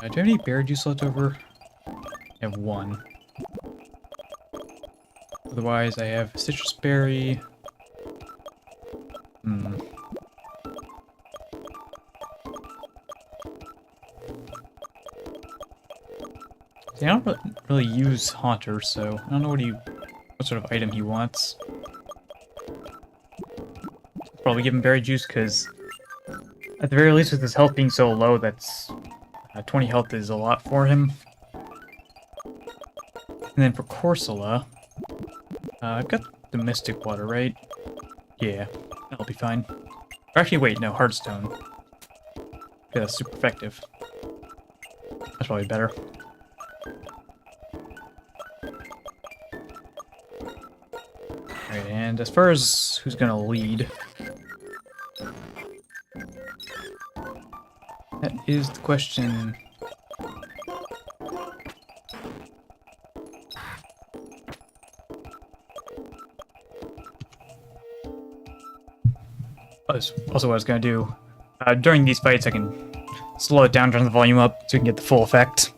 you have any berry juice left over? I have 1. Otherwise, I have citrus berry. See, I don't really use Haunter, so I don't know what sort of item he wants. Probably give him berry juice, because at the very least with his health being so low, that's 20 health is a lot for him. And then for Corsola, I've got the Mystic Water, right? Yeah, that'll be fine. Or actually, wait, no, Heartstone. Yeah, that's super effective. That's probably better. Alright, and as far as who's gonna lead, that is the question. Also what I was gonna do, during these fights I can slow it down, turn the volume up, so we can get the full effect.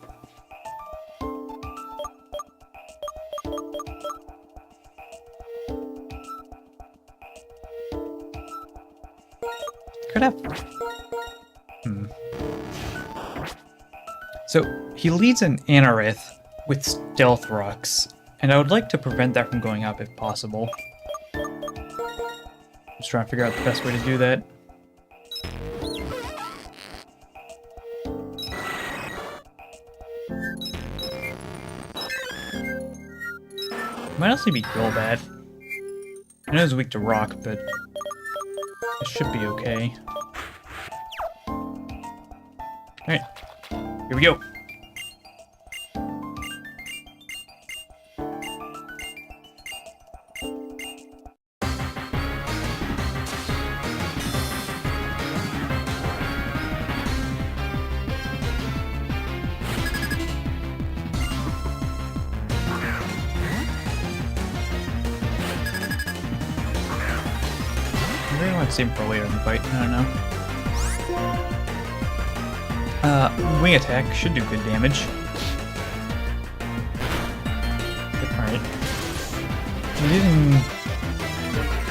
Could have... So, he leads an Anorith with Stealth Rocks, and I would like to prevent that from going up if possible. Just trying to figure out the best way to do that. Might also be Golbat. I know it's weak to rock, but it should be okay. Alright, here we go. I really want to save him for later in the fight. I don't know. Wing attack should do good damage. Alright. I'm using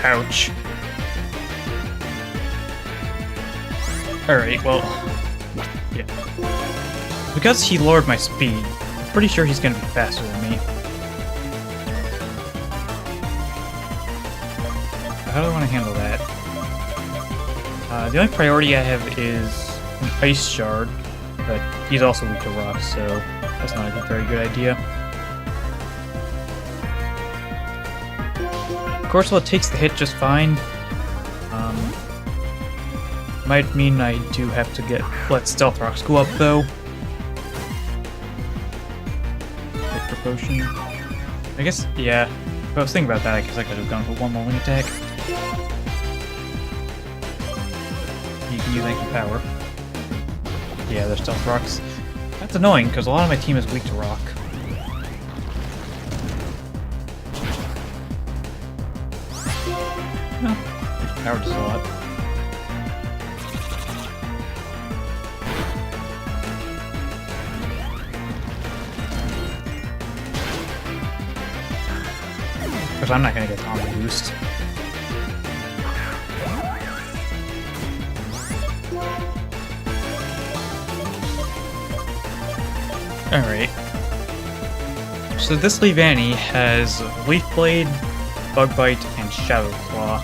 pouch. Alright, well, yeah. Because he lowered my speed, I'm pretty sure he's gonna be faster than me. So how do I want to handle that? The only priority I have is an Ice Shard, but he's also weak to rock, so that's not a very good idea. Of course, well, it takes the hit just fine. Might mean I do have to let Stealth Rocks go up, though. Hyper Potion. I guess, yeah. If I was thinking about that, I guess I could have gone for one more wing attack. You can use Ancient Power. Yeah, there's Stealth Rocks. That's annoying, because a lot of my team is weak to rock. No, Ancient Power does a lot. Because I'm not going to get Combo Boost. Alright. So this Leavanny has Leaf Blade, Bug Bite, and Shadow Claw.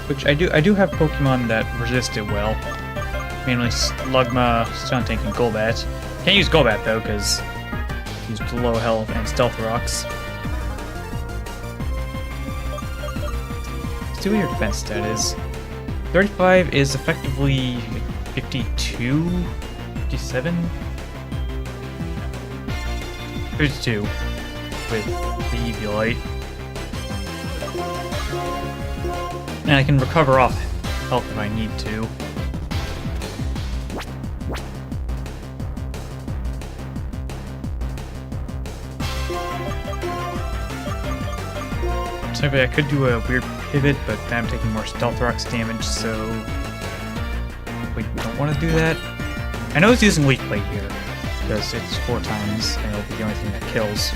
Which I do have Pokemon that resist it well. Mainly Slugma, Stuntank, and Golbat. Can't use Golbat though, because he's low health and Stealth Rocks. Let's see what your defense stat is. 35 is effectively 52? 57? 52 with the Eviolite. And I can recover off health if I need to. So I could do a weird pivot, but then I'm taking more Stealth Rocks damage, so we don't want to do that. I know it's using Leaf Blade here, because it's 4 times, and it'll be the only thing that kills.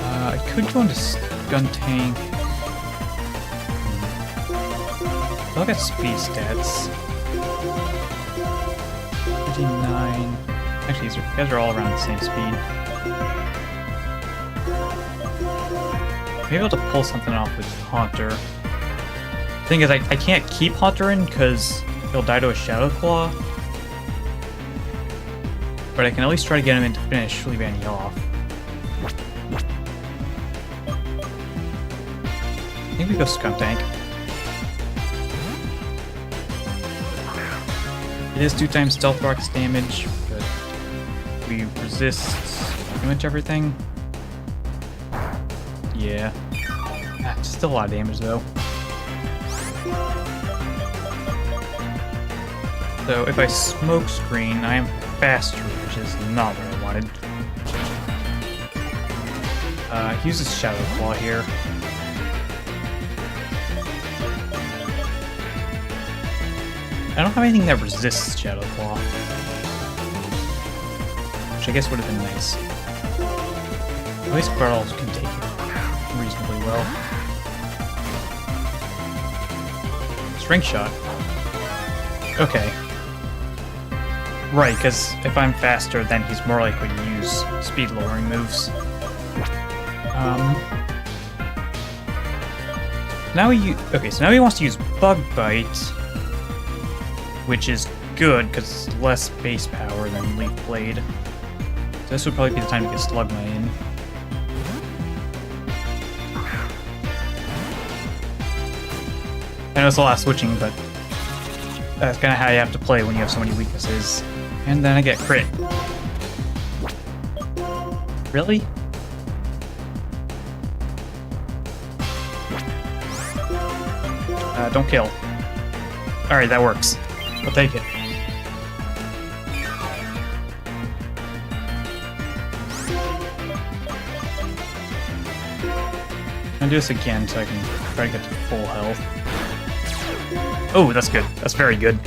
I could go into Stuntank. Look at speed stats. 59. Actually, these guys are all around the same speed. Maybe able to pull something off with Haunter. The thing is, I can't keep Haunter in because he'll die to a Shadow Claw. But I can at least try to get him in to finish Leavanny off. I think we go Skuntank. It is 2 times Stealth Rocks damage, but we resist pretty much everything. Yeah. Still a lot of damage though. So if I smoke screen, I am faster, which is not what I wanted. He uses Shadow Claw here. I don't have anything that resists Shadow Claw. which I guess would have been nice. At least Bartles can take it reasonably well. Strength shot. Okay. Right, because if I'm faster, then he's more likely to use speed-lowering moves. Now so now he wants to use Bug Bite, which is good because it's less base power than Leaf Blade. So this would probably be the time to get Slugma in. I know it's a lot of switching, but that's kind of how you have to play when you have so many weaknesses. And then I get crit. Really? Don't kill. Alright, that works. I'll take it. I'll do this again so I can try to get to full health. Oh, that's good. That's very good.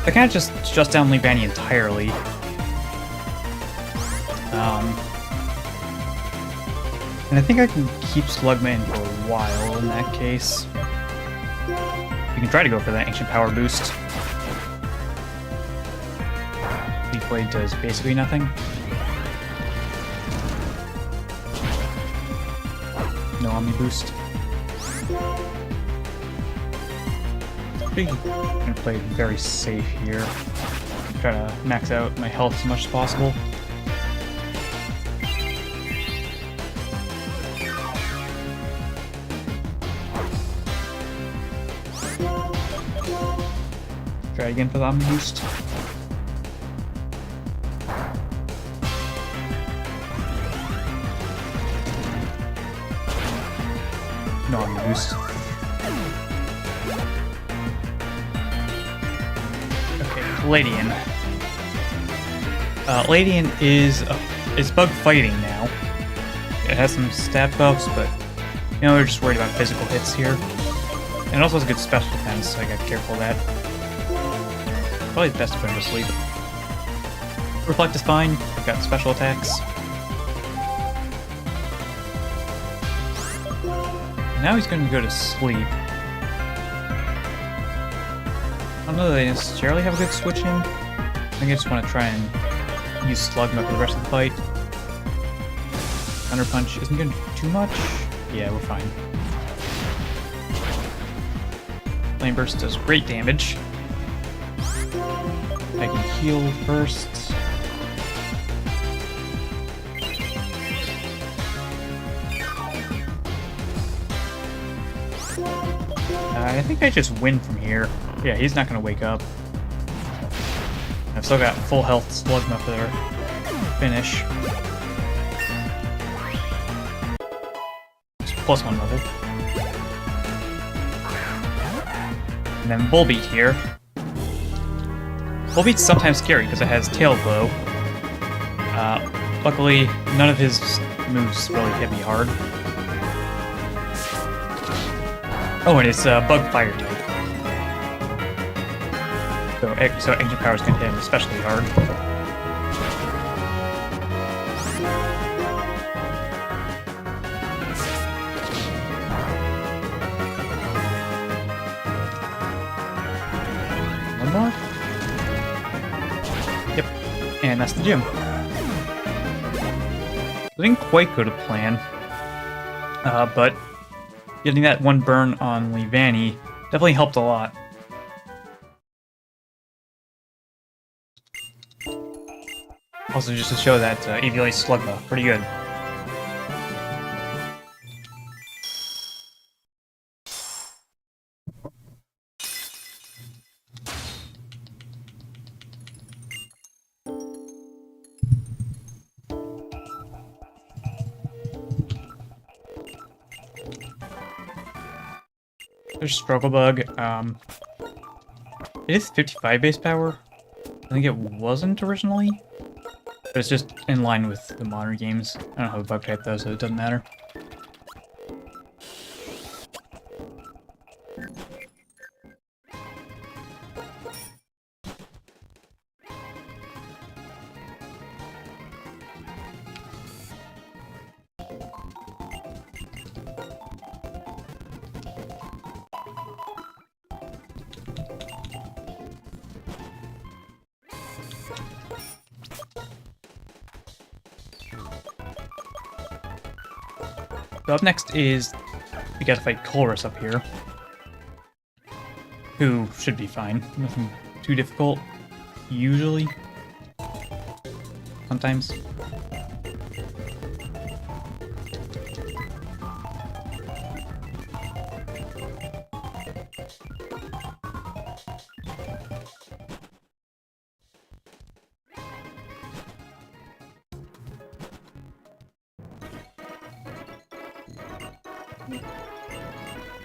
I can't just shut down Leavanny entirely. And I think I can keep Slugma in for a while in that case. You can try to go for that Ancient Power boost. Leaf Blade does basically nothing. No Omni boost. I'm gonna play very safe here. Try to max out my health as much as possible. Try again for the Omni boost. No Omni boost. Ladian. Ladian is bug fighting now. It has some stat buffs, but you know we're just worried about physical hits here. And it also has a good special defense, so I gotta be careful of that. Probably best to put him to sleep. Reflect is fine. I've got special attacks. Now he's going to go to sleep. I don't know that they necessarily have a good switching. I think I just want to try and use Slugma for the rest of the fight. Thunder Punch isn't going to do too much. Yeah, we're fine. Flame Burst does great damage. I can heal first. I think I just win from here. Yeah, he's not going to wake up. I've still got full health Slugma for their finish. It's +1 level. And then Volbeat here. Volbeat's sometimes scary because it has Tail Glow. Luckily, none of his moves really hit me hard. Oh, and it's Bug Fire type. So Ancient Powers can hit him especially hard. One more? Yep. And that's the gym. I didn't quite go to plan. But getting that one burn on Leavanny definitely helped a lot. Also, just to show that Evilace Slugma, pretty good. There's Struggle Bug. It is 55 base power. I think it wasn't originally. But it's just in line with the modern games. I don't have a bug type though, so it doesn't matter. So up next is we gotta fight Chorus up here, who should be fine. Nothing too difficult, usually. Sometimes.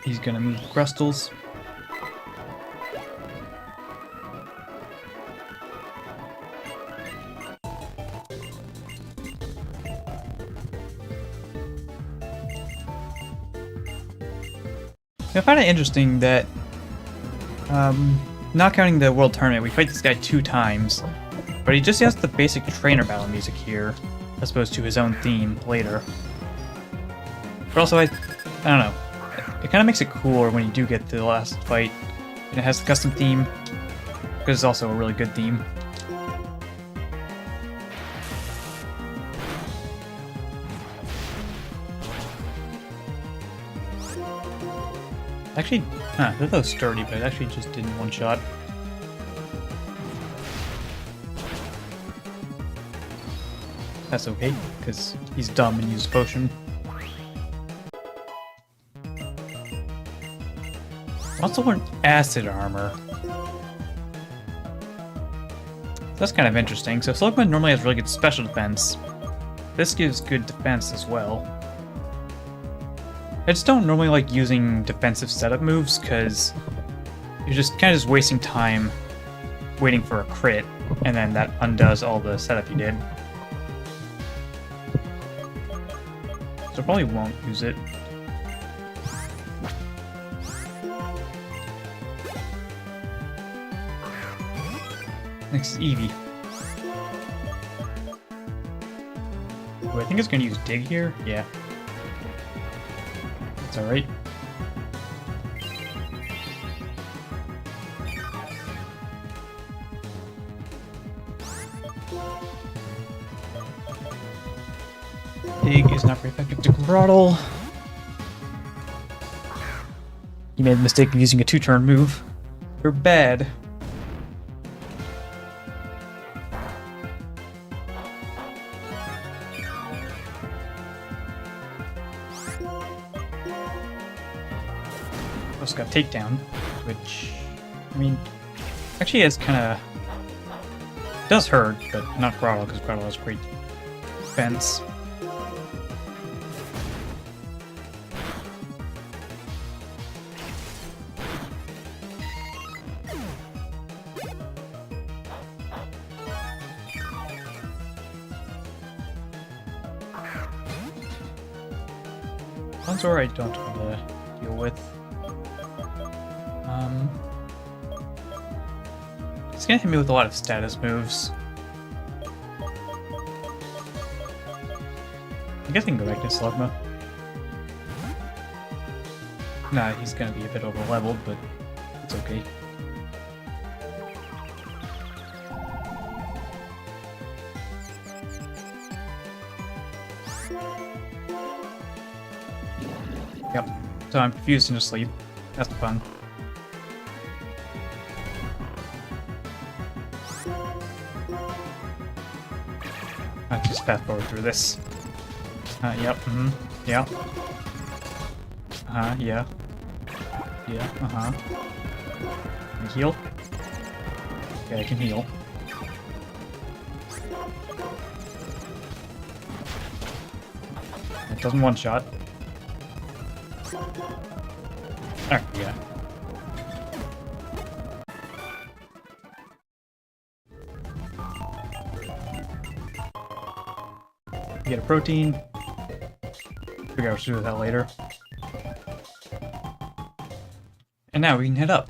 He's gonna move crystals. I find it interesting that, not counting the World Tournament, we fight this guy 2 times, but he just has the basic trainer battle music here, as opposed to his own theme later. But also, I don't know, it kind of makes it cooler when you do get to the last fight, and it has the custom theme, because it's also a really good theme. Actually, they're though sturdy, but it actually just did in one shot. That's okay, because he's dumb and used potion. Also learned acid armor. That's kind of interesting. So Slugman normally has really good special defense. This gives good defense as well. I just don't normally like using defensive setup moves because you're just kind of just wasting time waiting for a crit, and then that undoes all the setup you did. So I probably won't use it. Next is Eevee. Ooh, I think it's going to use Dig here. Yeah. That's alright. Dig is not very effective to Grottle. You made the mistake of using a 2-turn move. You're bad. Also got Takedown, which, I mean, actually is kind of, does hurt, but not Grottle, because Grottle has great defense. Or I don't want to deal with. It's gonna hit me with a lot of status moves. I guess I can go back to Slugma. Nah, he's gonna be a bit over leveled, but it's okay. Yep, so I'm confused and asleep. That's fun. I just fast forward through this. Yep, yeah. Yeah. Yeah, Can I heal? Okay, I can heal. It doesn't one-shot. Alright, yeah. Get a protein. Figure out what to do with that later. And now we can head up.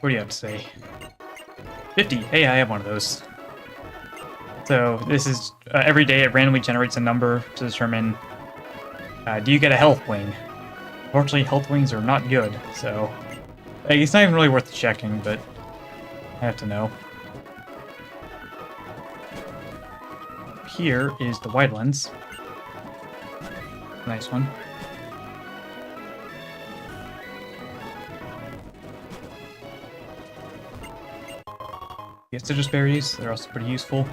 What do you have to say? 50! Hey, I have one of those. So, this is every day it randomly generates a number to determine do you get a health wing? Unfortunately, health wings are not good, so it's not even really worth checking, but I have to know. Here is the wide lens. Nice one. Get citrus berries, they're also pretty useful.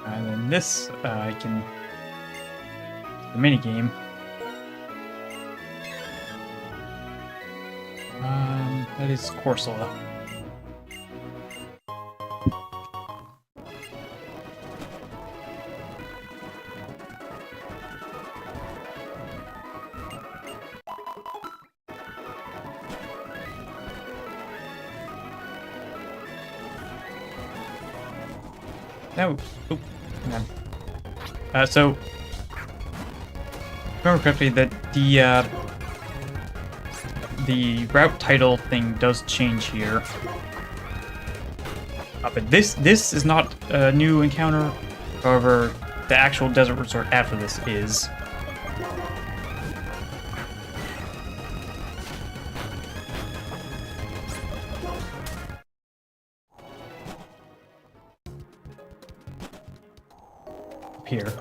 And then this, I can... the mini game. That is Corsola. No. Oop. Hang on. So, if I remember correctly, that the route title thing does change here. But this is not a new encounter. However, the actual desert resort after this is. Up here.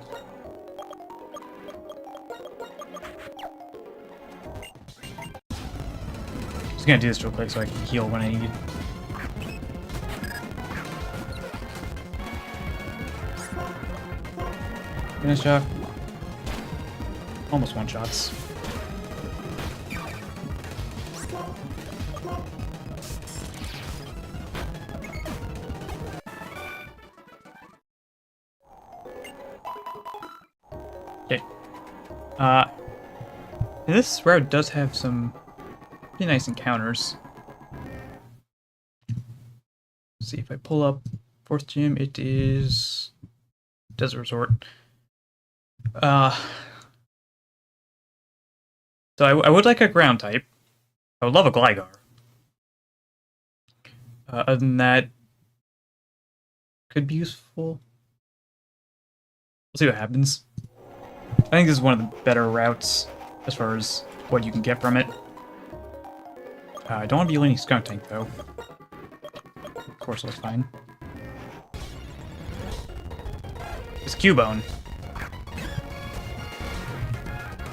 Just gonna do this real quick so I can heal when I need. Finish shot. Almost one shots. Okay. This route does have some pretty nice encounters. Let's see if I pull up fourth gym, it is Desert Resort. So I would like a ground type. I would love a Gligar. Other than that, could be useful. We'll see what happens. I think this is one of the better routes as far as what you can get from it. I don't want to be leaning Skunk Tank though. Of course, that's fine. It's Cubone.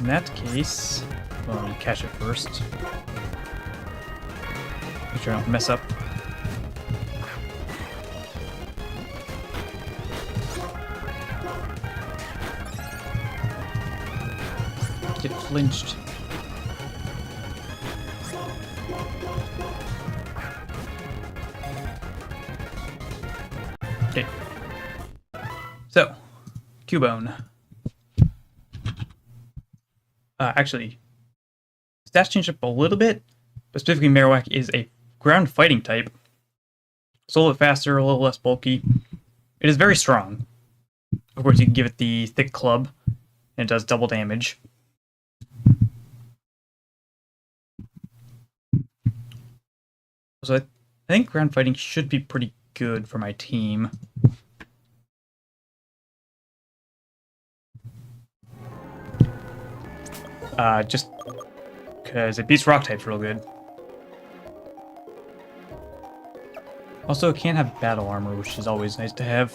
In that case, well, let me catch it first. Make sure I don't mess up. Get flinched. Okay. So, Cubone. Actually, stats changed up a little bit, but specifically Marowak is a ground fighting type. It's a little bit faster, a little less bulky. It is very strong. Of course, you can give it the thick club, and it does double damage. So I think ground fighting should be pretty good for my team. Just because it beats rock types real good. Also, it can have battle armor, which is always nice to have.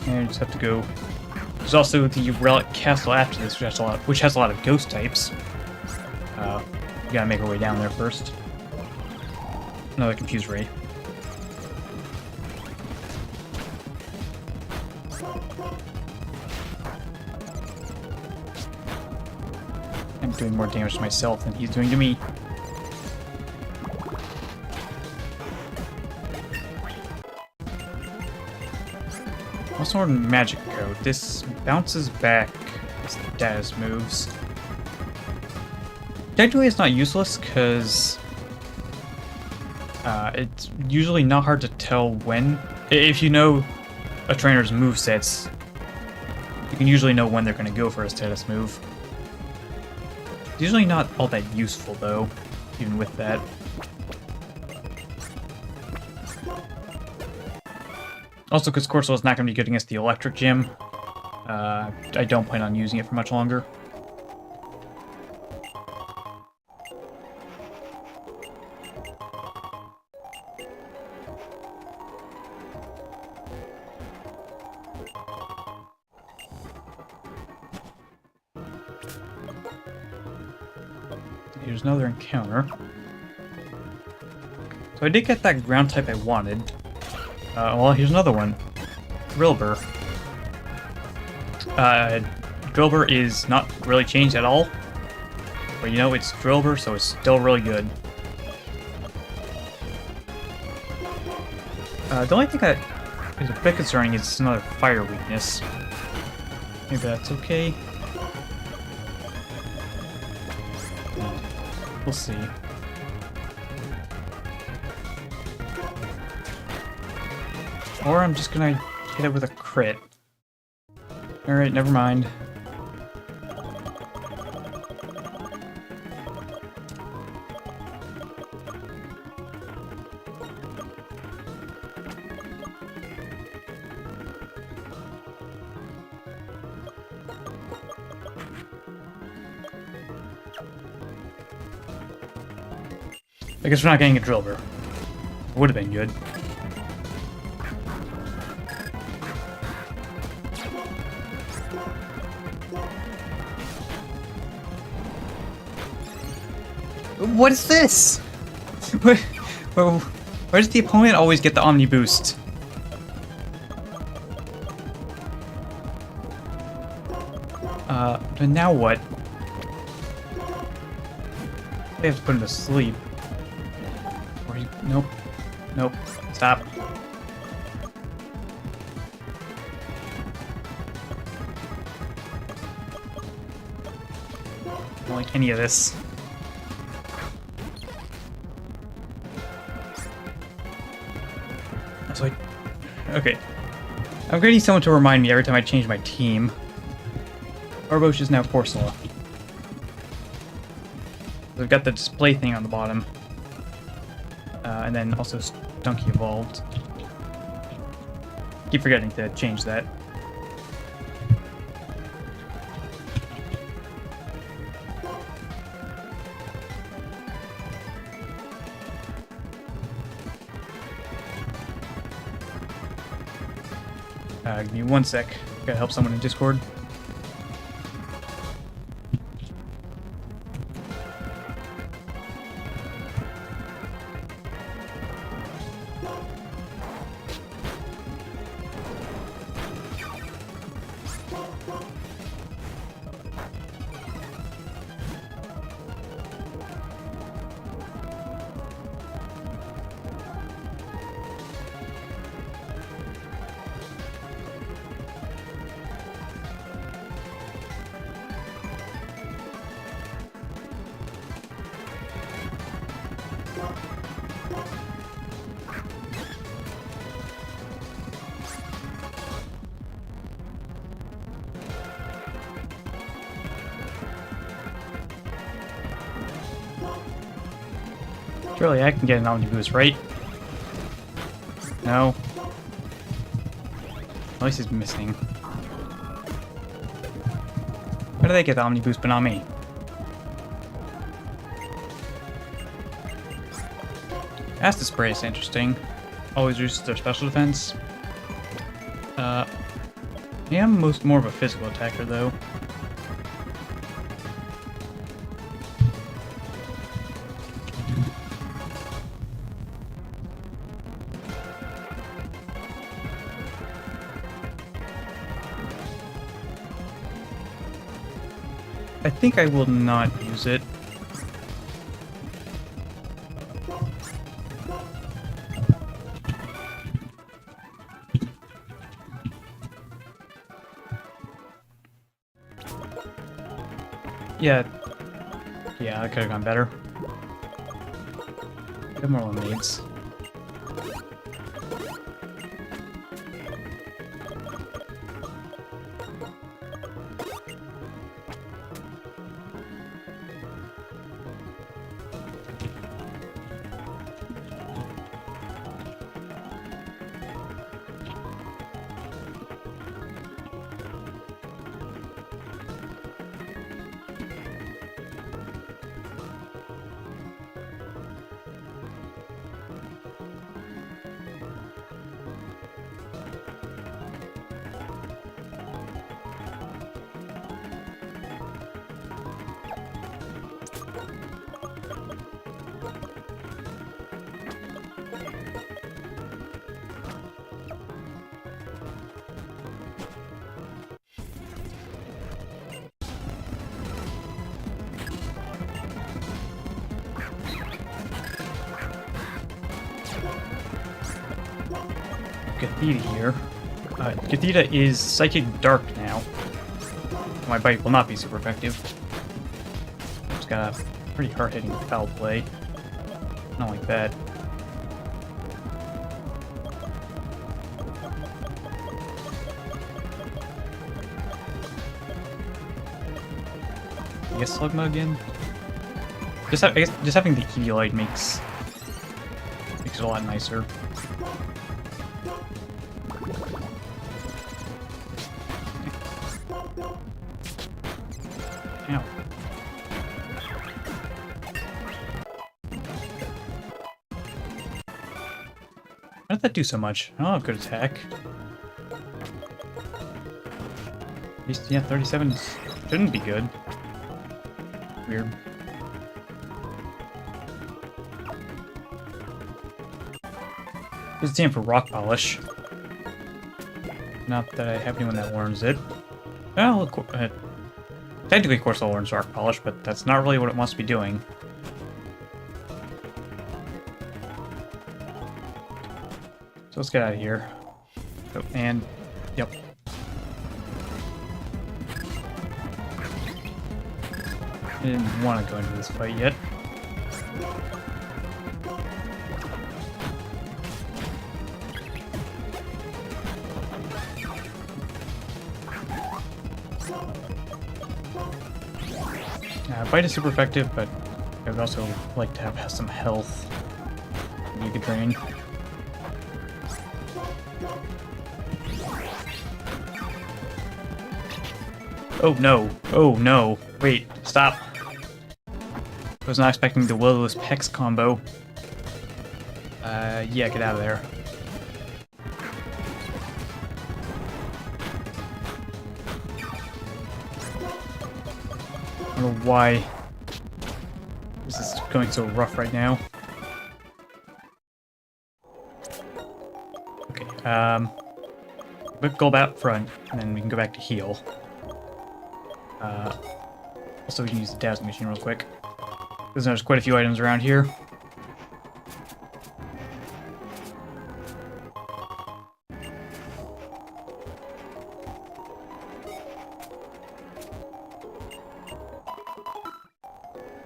And you just have to go. There's also the Relic Castle after this, which has a lot of ghost types. We gotta make our way down there first. Another confused Ray. I'm doing more damage to myself than he's doing to me. Also, on Magic Code, this bounces back as the status moves. Technically, it's not useless because it's usually not hard to tell when. If you know a trainer's movesets, you can usually know when they're going to go for a status move. It's usually not all that useful, though, even with that. Also, because Corsola is not going to be good against the Electric Gym, I don't plan on using it for much longer. Here's another encounter. So I did get that ground type I wanted. Well, here's another one. Drilbur. Drilbur is not really changed at all. But you know, it's Drilbur, so it's still really good. The only thing that is a bit concerning is another fire weakness. Maybe that's okay. We'll see. Or I'm just gonna hit it with a crit. Alright, never mind. I guess we're not getting a Drilbur. Would have been good. What is this? Where does the opponent always get the Omni Boost? But now what? They have to put him to sleep. Or he, nope. Nope. Stop. I don't like any of this. So okay. I'm gonna need someone to remind me every time I change my team. Orbosh is now Corsola. We've got the display thing on the bottom. And then also Stunky evolved. Keep forgetting to change that. Give me 1 sec. Gotta help someone in Discord. Surely I can get an Omni Boost, right? No. At least he's missing. Where do they get the Omni Boost but not me? Acid Spray is interesting. Always reduces their special defense. Yeah, I'm more of a physical attacker though. I think I will not use it. Yeah, that could have gone better. Get more lemonades. Gathita here. Gathita is Psychic Dark now. My bite will not be super effective. It's got a pretty hard-hitting foul play. Not like that. I guess Slugma again? I guess just having the Eviolite makes it a lot nicer. Ow. Why did that do so much? I don't have good attack. At least, yeah, 37 shouldn't be good. Weird. This is time for Rock Polish. Not that I have anyone that learns it. Well, technically, of course, I'll learn Rock Polish, but that's not really what it wants to be doing. So let's get out of here. Oh, and, yep. I didn't want to go into this fight yet. Bite is super effective, but I would also like to have some health you could drain. Oh no! Oh no! Wait, stop! I was not expecting the Will-O-Wisp Hex combo. Yeah, get out of there. I don't know why this is going so rough right now. Okay, quick goal out front, and then we can go back to heal. Also, we can use the dazzling machine real quick. Because there's quite a few items around here.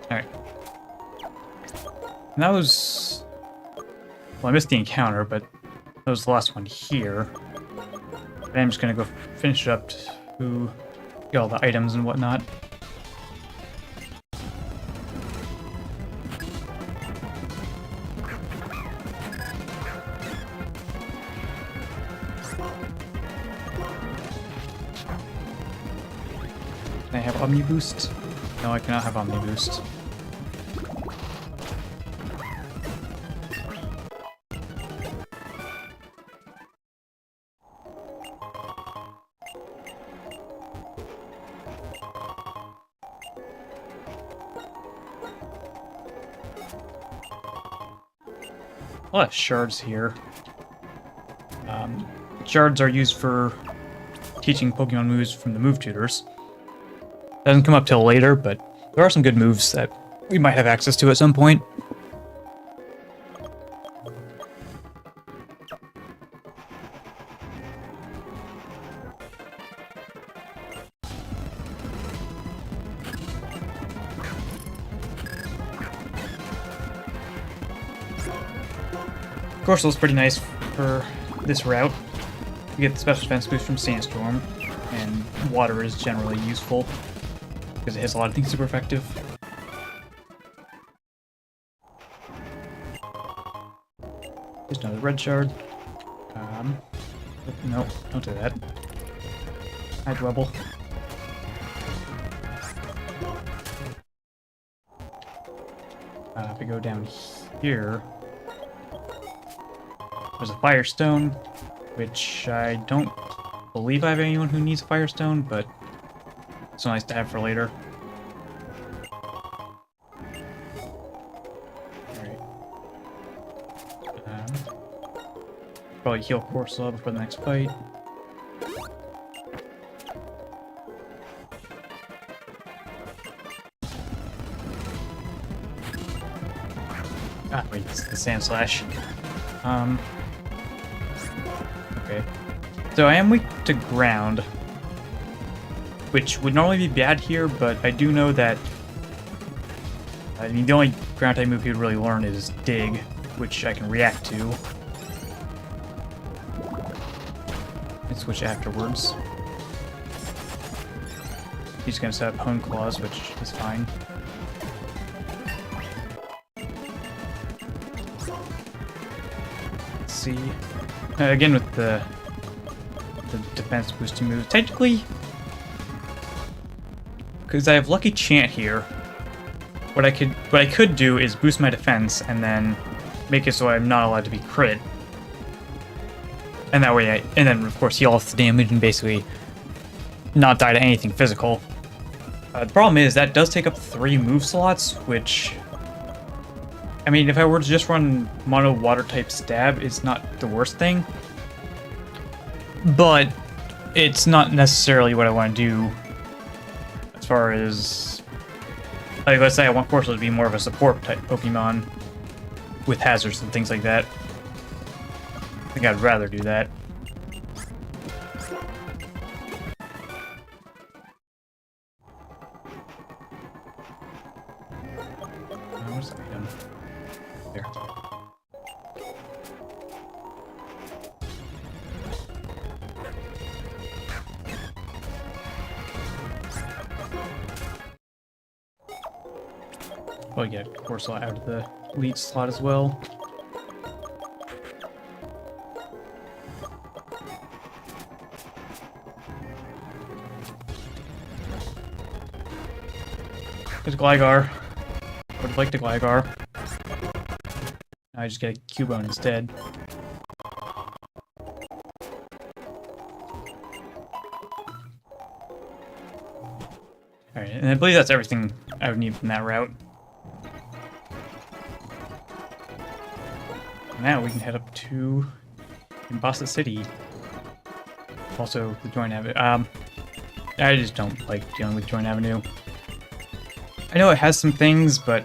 Alright. And that was... Well, I missed the encounter, but that was the last one here. But I'm just gonna go finish it up to get all the items and whatnot. Can I have Omni Boost? No, I cannot have Omni Boost. A lot of shards here. Shards are used for teaching Pokemon moves from the move tutors. Doesn't come up till later, but there are some good moves that we might have access to at some point. Corsal's pretty nice for this route. You get the special defense boost from Sandstorm, and water is generally useful because it hits a lot of things super effective. There's another red shard. No, don't do that. Hi, Dwebble. If we go down here, there's a Firestone, which I don't believe I have anyone who needs a Firestone, but it's so nice to have for later. Alright. Probably heal Corsola before the next fight. Ah, wait, it's the Sand Slash. Okay. So I am weak to ground, which would normally be bad here, but I do know that... I mean, the only ground type move he would really learn is Dig, which I can react to. And switch afterwards. He's gonna set up Hone Claws, which is fine. Let's see. Again with the defense boosting move. Technically, because I have Lucky Chant here, what I could do is boost my defense and then make it so I'm not allowed to be crit. And that way and then of course heal off the damage and basically not die to anything physical. The problem is that does take up 3 move slots, which, I mean, if I were to just run mono water type stab, it's not the worst thing. But it's not necessarily what I want to do as far as, like, let's say I want Corso to be more of a support type Pokemon with hazards and things like that. I think I'd rather do that. Where's the item? There. Oh yeah, Corso out of the lead slot as well. There's Gligar. Would have liked a Gligar. Now I just get a Cubone instead. Alright, and I believe that's everything I would need from that route. Now we can head up to Mombasa City. Also, the Joint Avenue. I just don't like dealing with Joint Avenue. I know it has some things, but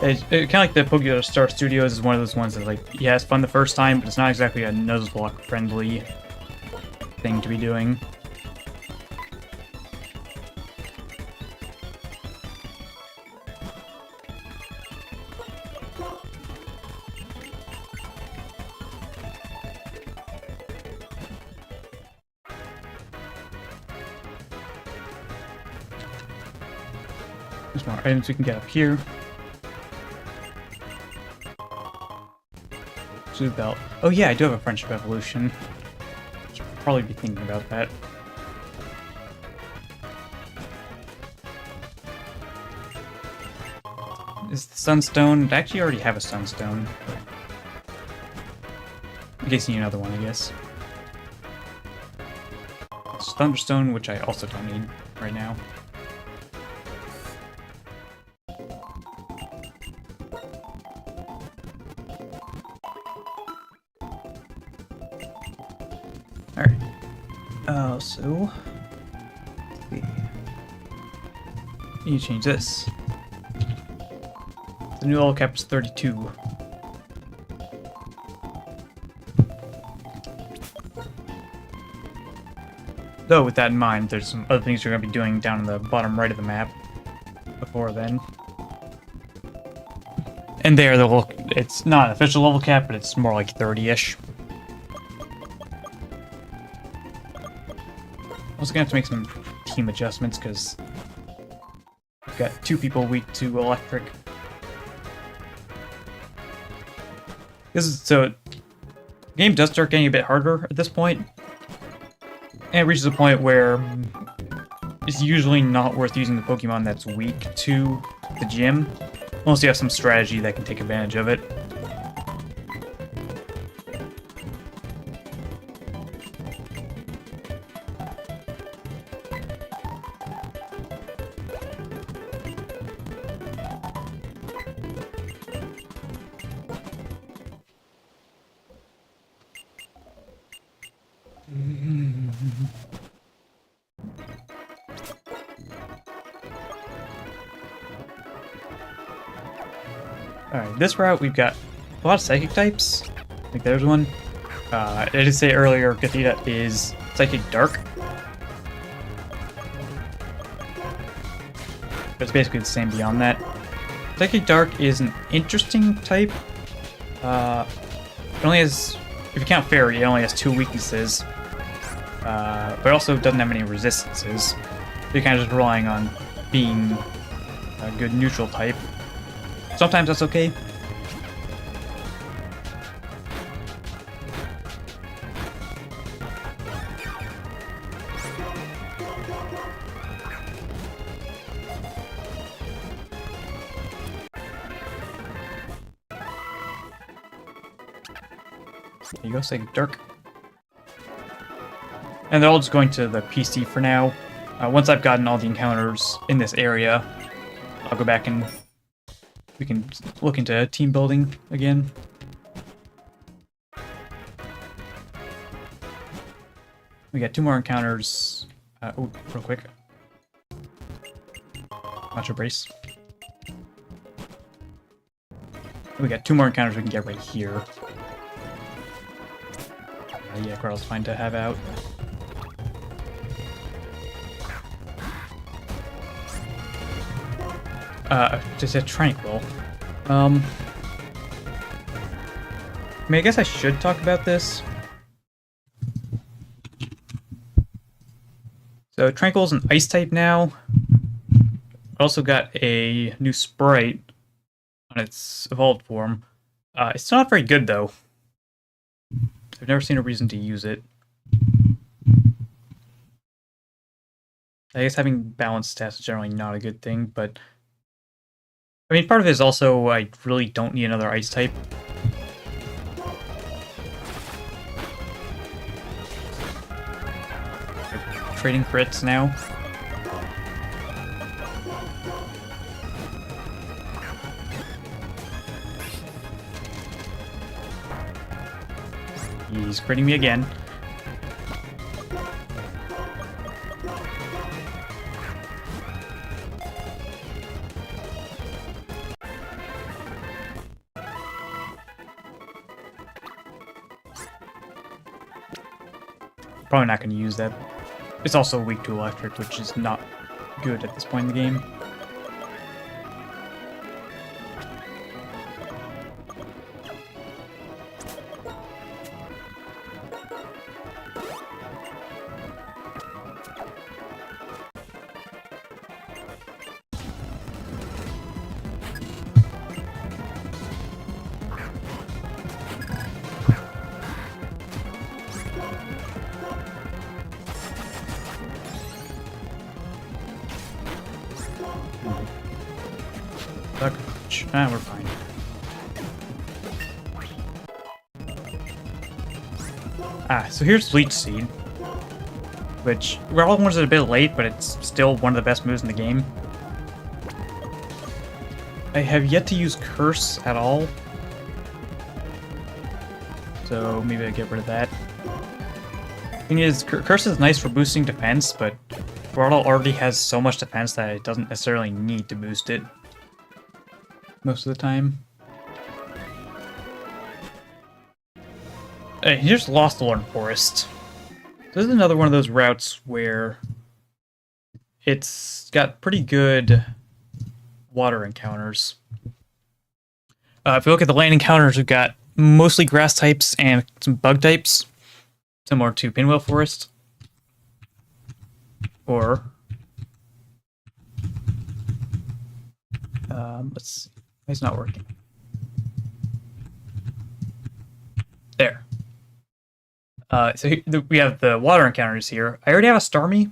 it kind of like the Pokemon Star Studios is one of those ones that, like, yeah, it's fun the first time, but it's not exactly a Nuzlocke friendly thing to be doing. There's more items we can get up here. Zoo Belt. Oh yeah, I do have a Friendship Evolution. Should probably be thinking about that. Is the Sunstone? I actually already have a Sunstone. In case you need another one, I guess. It's Thunderstone, which I also don't need right now. Alright. So... let's see. You need to change this. The new level cap is 32. Though, with that in mind, there's some other things you're going to be doing down in the bottom right of the map before then. And there, it's not an official level cap, but it's more like 30-ish. I'm also going to have to make some team adjustments, because I've got 2 people weak to electric. So, the game does start getting a bit harder at this point. And it reaches a point where it's usually not worth using the Pokemon that's weak to the gym, unless you have some strategy that can take advantage of it. Alright, this route we've got a lot of psychic types. I think there's one. I did say earlier, Gothita is Psychic Dark. But it's basically the same beyond that. Psychic Dark is an interesting type. It only has, if you count Fairy, it only has 2 weaknesses. But it also doesn't have many resistances. So you're kind of just relying on being a good neutral type. Sometimes that's okay. There you go, Psychic Dark. And they're all just going to the PC for now. Once I've gotten all the encounters in this area, I'll go back and we can look into team building again. We got 2 more encounters. Oh, real quick. Macho Brace. We got 2 more encounters we can get right here. Yeah, Quirrell's fine to have out. Just a Tranquil. I mean, I guess I should talk about this. So Tranquil's an Ice type now. Also got a new sprite on its evolved form. It's not very good though. I've never seen a reason to use it. I guess having balanced stats is generally not a good thing, but I mean, part of it is also I really don't need another Ice type. Trading crits now. He's critting me again. Probably not going to use that. It's also weak to electric, which is not good at this point in the game. We're fine. So here's Leech Seed, which we're all ones that are a bit late, but it's still one of the best moves in the game. I have yet to use Curse at all, so maybe I get rid of that. Thing is, Curse is nice for boosting defense, but Squirtle already has so much defense that it doesn't necessarily need to boost it most of the time. Here's Lost Thorn Forest. This is another one of those routes where it's got pretty good water encounters. If you look at the land encounters, we've got mostly grass types and some bug types, similar to Pinwheel Forest. Or let's see. It's not working. There. So we have the water encounters here. I already have a Starmie,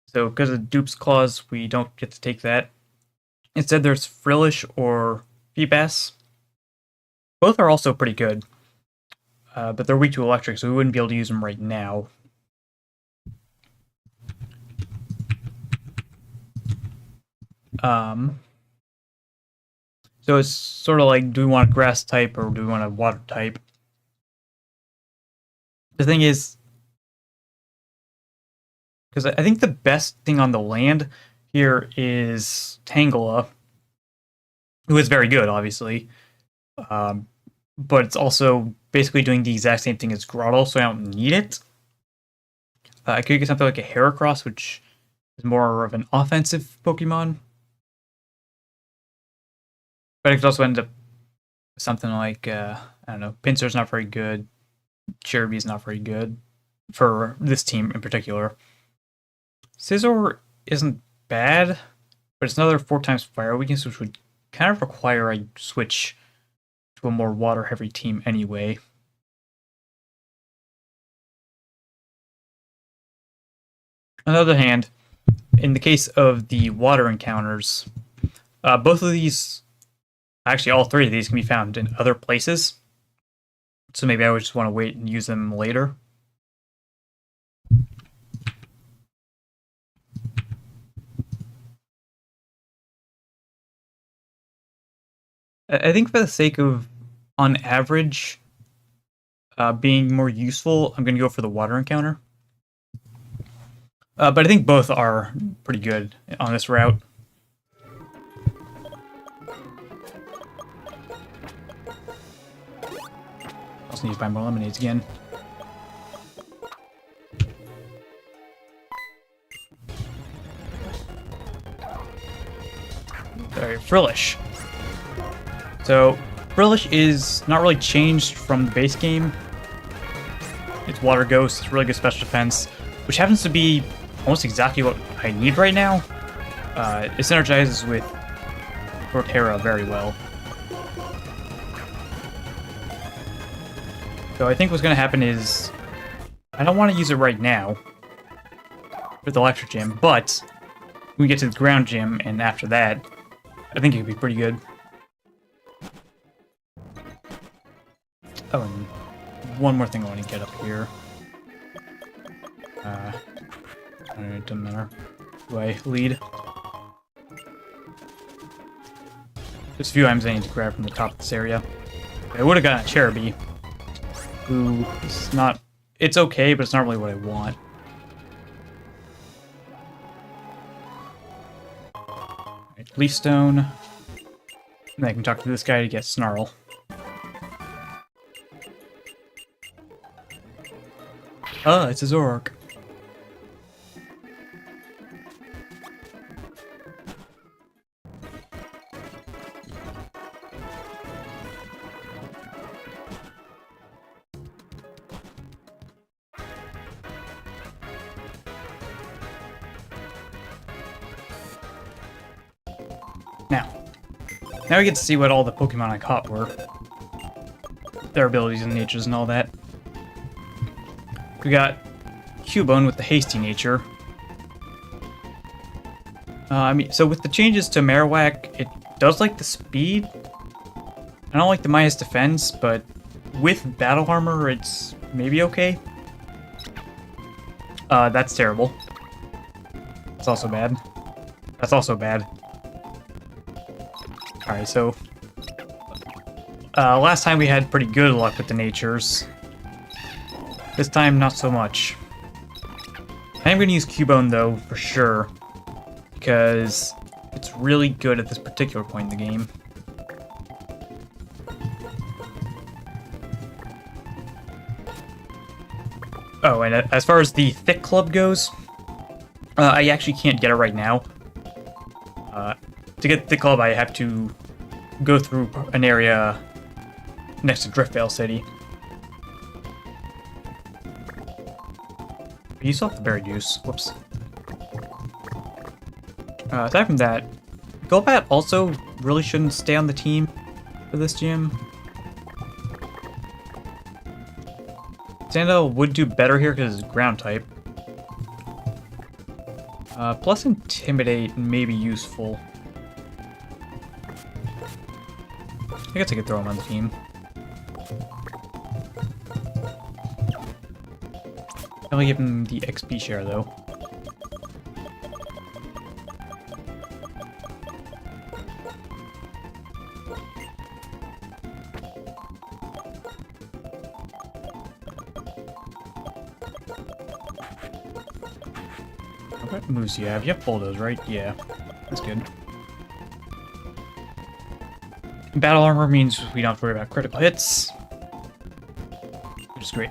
so because of Dupe's Clause, we don't get to take that. Instead, there's Frillish or Feebas. Both are also pretty good, but they're weak to electric, so we wouldn't be able to use them right now. So it's sort of like, do we want a grass type or do we want a water type? The thing is, because I think the best thing on the land here is Tangela, who is very good, obviously. but it's also basically doing the exact same thing as Grotto, so I don't need it. I could get something like a Heracross, which is more of an offensive Pokemon. But it could also end up something like, I don't know, Pinsir's not very good, Cherubi's not very good, for this team in particular. Scizor isn't bad, but it's another 4 times fire weakness, which would kind of require a switch to a more water-heavy team anyway. On the other hand, in the case of the water encounters, both of these, actually all 3 of these, can be found in other places. So maybe I would just want to wait and use them later. I think for the sake of, on average, being more useful, I'm going to go for the water encounter. But I think both are pretty good on this route. Also need to buy more lemonades again. Alright, Frillish. So, Frillish is not really changed from the base game. It's Water Ghost, it's really good special defense, which happens to be almost exactly what I need right now. It synergizes with Torterra very well. So I think what's going to happen is, I don't want to use it right now with Electric Gym, but when we get to the Ground Gym, and after that, I think it could be pretty good. Oh, and one more thing I want to get up here. It doesn't matter. Do I lead? There's a few items I need to grab from the top of this area. I would have gotten a Cherubi, who is not... It's okay, but it's not really what I want. Right, Leaf Stone. And then I can talk to this guy to get Snarl. Ah, it's a Zoroark. Now we get to see what all the Pokemon I caught were. Their abilities and natures and all that. We got Cubone with the hasty nature. So with the changes to Marowak, it does like the speed. I don't like the minus defense, but with battle armor, it's maybe okay. That's terrible. That's also bad. That's also bad. Alright, so... last time we had pretty good luck with the natures. This time, not so much. I am going to use Cubone, though, for sure. Because it's really good at this particular point in the game. Oh, and as far as the Thick Club goes, I actually can't get it right now. To get Thick Club, I have to go through an area next to Driftvale City. You still have the berry juice. Whoops. Aside from that, Golbat also really shouldn't stay on the team for this gym. Sandile would do better here because it's ground type. Plus Intimidate may be useful. I guess I could throw him on the team. I'll give him the XP share, though. What moves do you have? You have Bulldoze, right? Yeah. That's good. Battle armor means we don't have to worry about critical hits, which is great.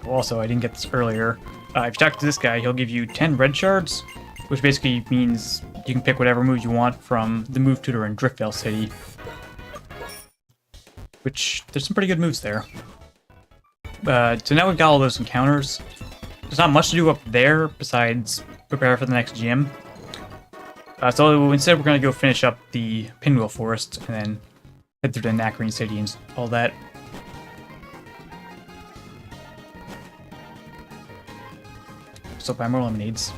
Also, I didn't get this earlier. If you talk to this guy, he'll give you 10 red shards, which basically means you can pick whatever move you want from the move tutor in Driftvale City. Which, there's some pretty good moves there. So now we've got all those encounters. There's not much to do up there besides prepare for the next gym. So instead we're going to go finish up the Pinwheel Forest and then head through to Nakrine City and all that. So buy more lemonades.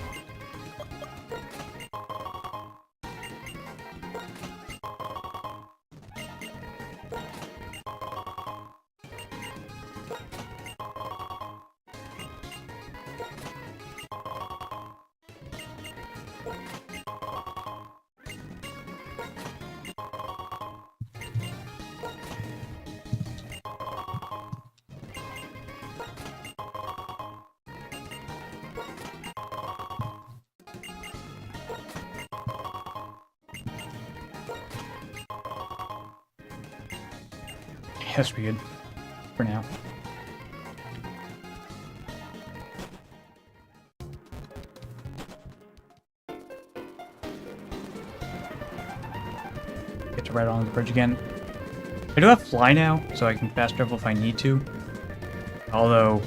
That should be good for now. Get to ride on the bridge again. I do have fly now, so I can fast travel if I need to. Although,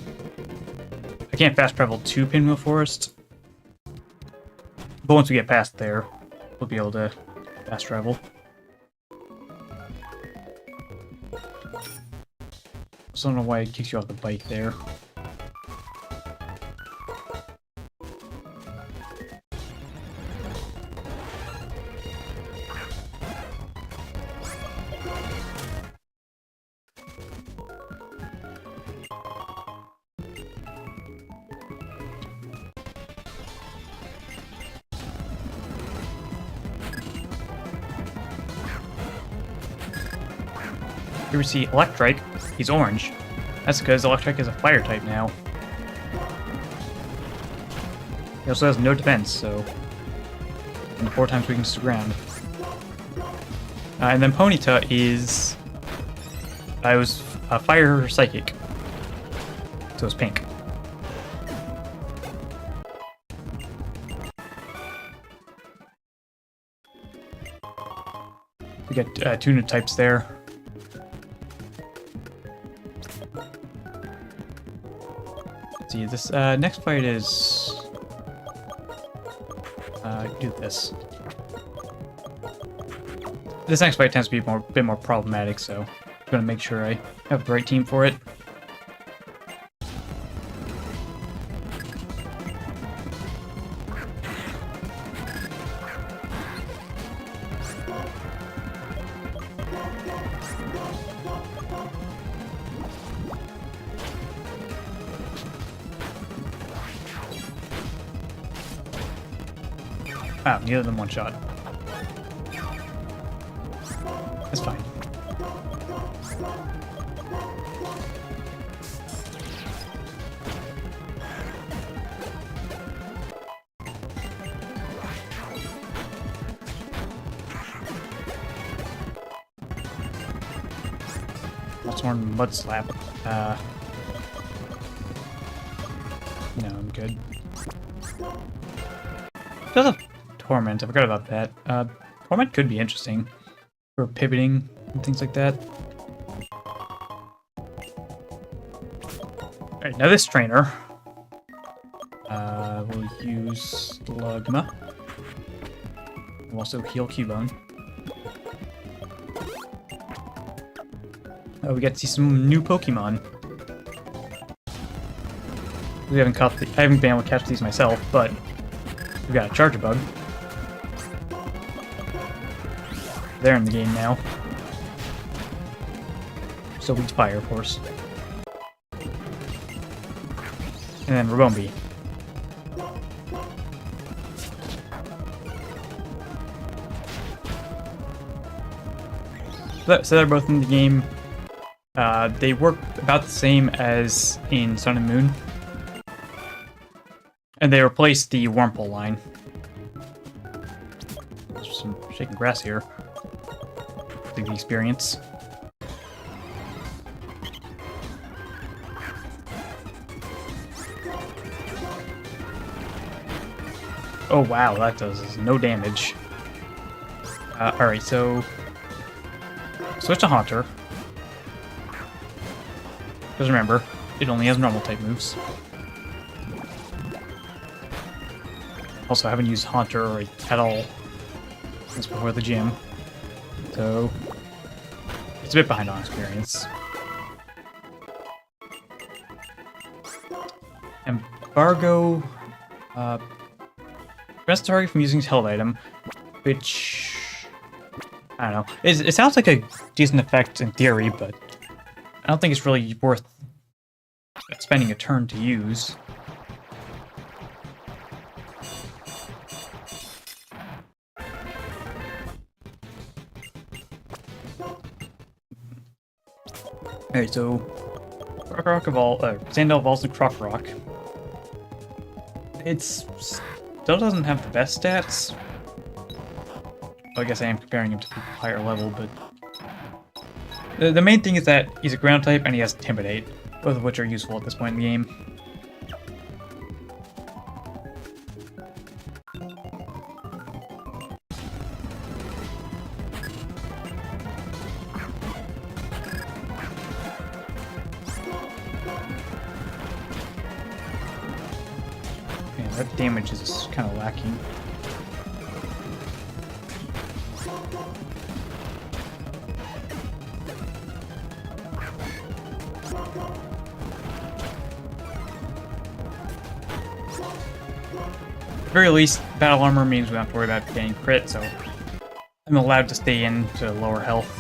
I can't fast travel to Pinwheel Forest. But once we get past there, we'll be able to fast travel. I don't know why it kicks you off the bike there. Here we see Electrike. He's orange. That's because Electrike is a fire type now. He also has no defense, so... And 4 times weakness to ground. And then Ponyta is... I was a fire psychic. So it's pink. We got tuna types there. Let's see, this next fight is... do this. This next fight tends to be a bit more problematic, so I'm going to make sure I have the right team for it. Wow, neither of them one shot. That's fine. Lots more mud slap. No, I'm good. Does have Torment, I forgot about that. Torment could be interesting for pivoting and things like that. Alright, now this trainer will use Slugma. We'll also heal Cubone. Oh, we get to see some new Pokemon. We haven't caught I haven't been able to catch these myself, but we've got a Charjabug. They're in the game now. So weak to fire, of course. And then Rabombi. So they're both in the game. They work about the same as in Sun and Moon. And they replaced the Wurmple line. There's some shaking grass here. The experience. Oh wow, that does no damage. Alright, so... switch to Haunter. Because remember, it only has normal type moves. Also, I haven't used Haunter at all since before the gym. So, it's a bit behind on experience. Embargo prevents the target from using his held item, which I don't know. It sounds like a decent effect in theory, but I don't think it's really worth spending a turn to use. Alright, so Sandel evolves to Croc Rock. It still doesn't have the best stats. Well, I guess I am comparing him to people higher level, but the main thing is that he's a ground type and he has Intimidate, both of which are useful at this point in the game. That damage is kind of lacking. At the very least, battle armor means we don't have to worry about getting crit, so I'm allowed to stay in to lower health.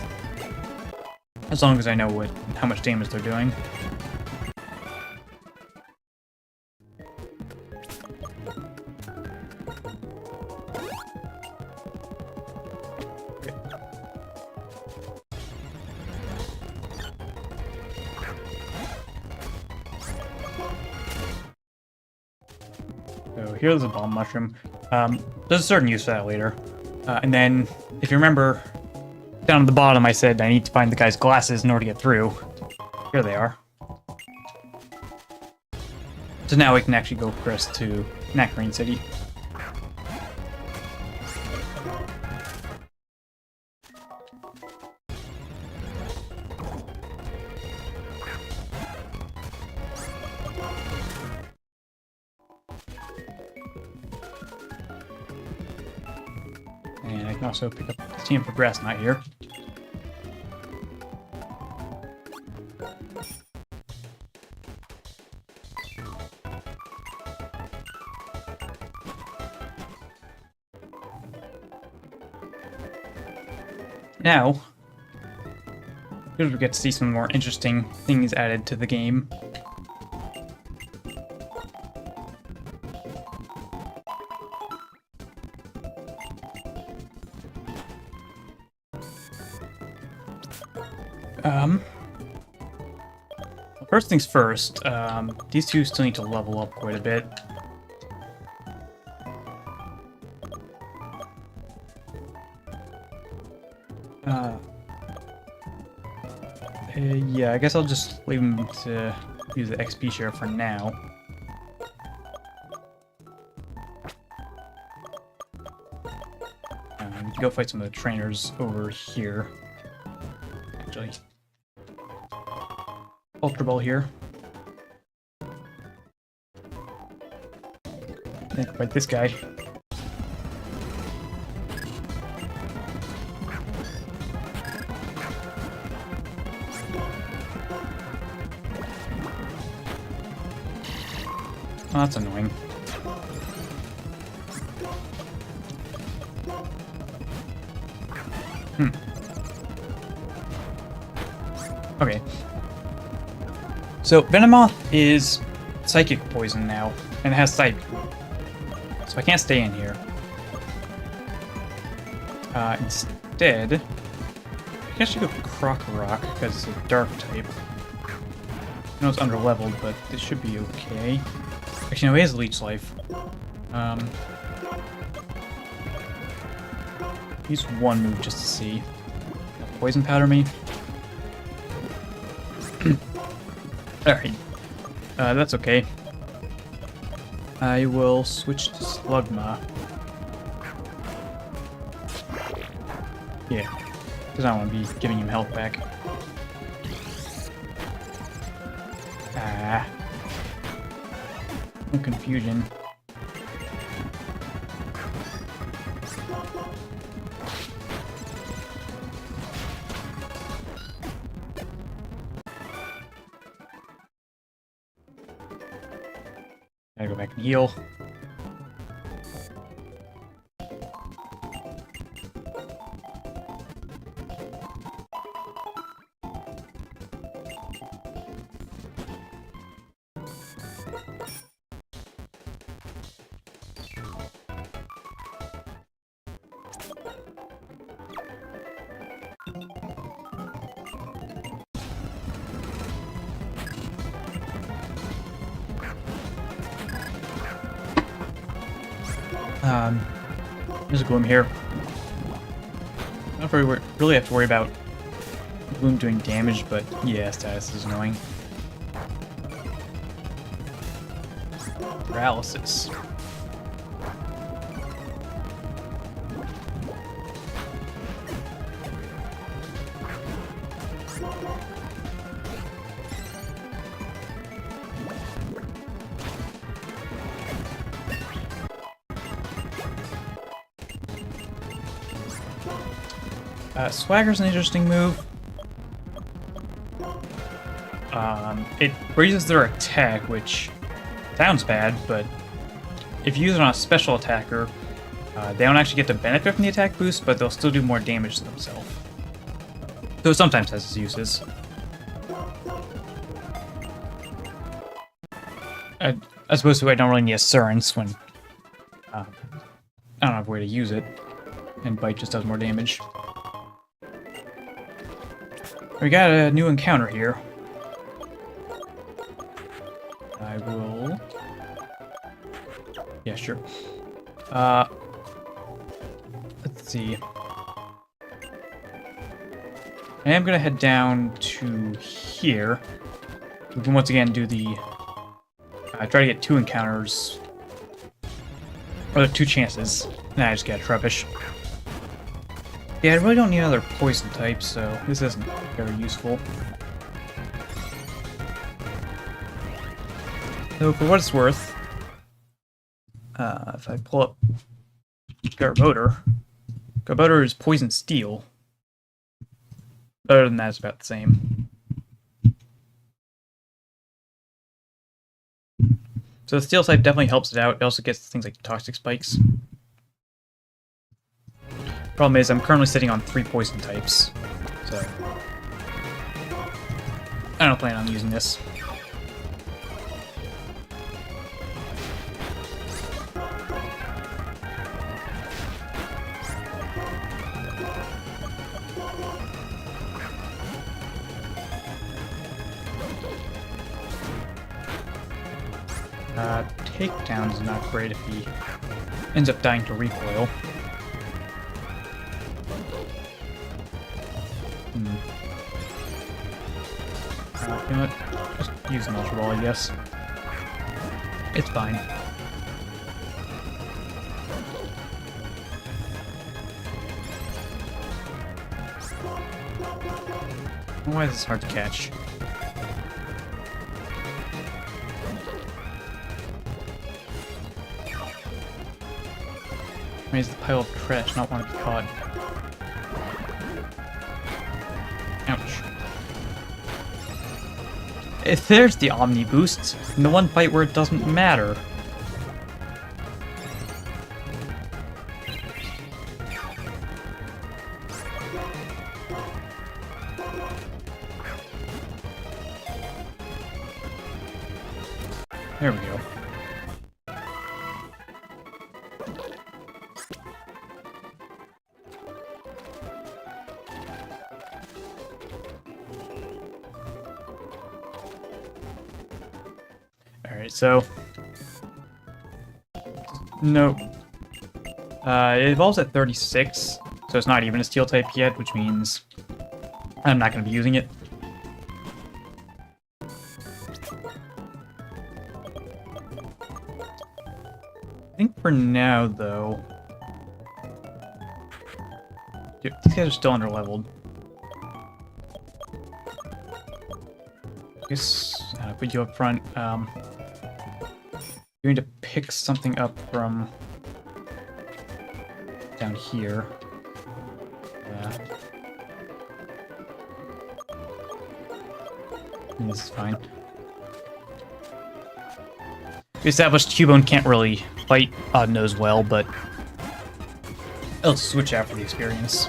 As long as I know how much damage they're doing. So here's a bomb mushroom. There's a certain use for that later. And then, if you remember, down at the bottom I said I need to find the guy's glasses in order to get through. Here they are. So now we can actually go press to Nacarine City. And I can also pick up the team for Grass Knight here. Now, we get to see some more interesting things added to the game. First things first, these two still need to level up quite a bit. Yeah, I guess I'll just leave them to use the XP share for now. We can go fight some of the trainers over here. Actually, Ultra Ball here. Yeah, fight this guy. Oh, that's annoying. Okay. So, Venomoth is psychic poison now, and it has Psychic. So I can't stay in here. Instead, I guess I should go Croc Rock, because it's a dark type. I know it's underleveled, but this should be okay. Actually, no, he has leech life. Use one move just to see. Poison powder me. Alright. That's okay. I will switch to Slugma. Yeah, because I don't want to be giving him health back. Ah. No confusion. Gotta go back and heal. There's a Gloom here. I don't really have to worry about Gloom doing damage, but yeah, status is annoying. Paralysis. Swagger's an interesting move. It raises their attack, which sounds bad, but if you use it on a special attacker, they don't actually get to benefit from the attack boost, but they'll still do more damage to themselves. So it sometimes has its uses. As opposed to I don't really need Assurance when I don't have a way to use it, and Bite just does more damage. We got a new encounter here. I will... Yeah, sure. Let's see. I am gonna head down to here. We can once again do the... try to get 2 encounters. Or 2 chances. Nah, I just got Treppish. Yeah, I really don't need another poison type, so this isn't very useful. So for what it's worth, if I pull up Garbodor is Poison Steel. Other than that, it's about the same. So the Steel type definitely helps it out. It also gets things like Toxic Spikes. Problem is, I'm currently sitting on 3 poison types, so I don't plan on using this. Takedown is not great if he ends up dying to recoil. You know what? Just use an Ultra Ball, I guess. It's fine. Why is this hard to catch? Why is the pile of trash not want to be caught? Ouch. If there's the Omni boost, in the one fight where it doesn't matter. There we go. Alright, so Nope. It evolves at 36, so it's not even a steel type yet, which means I'm not going to be using it. I think for now, though... Dude, these guys are still underleveled. I guess I'll put you up front. You're going to pick something up from down here. This is fine. We established Cubone can't really fight Odd Nose well, but let's switch out for the experience.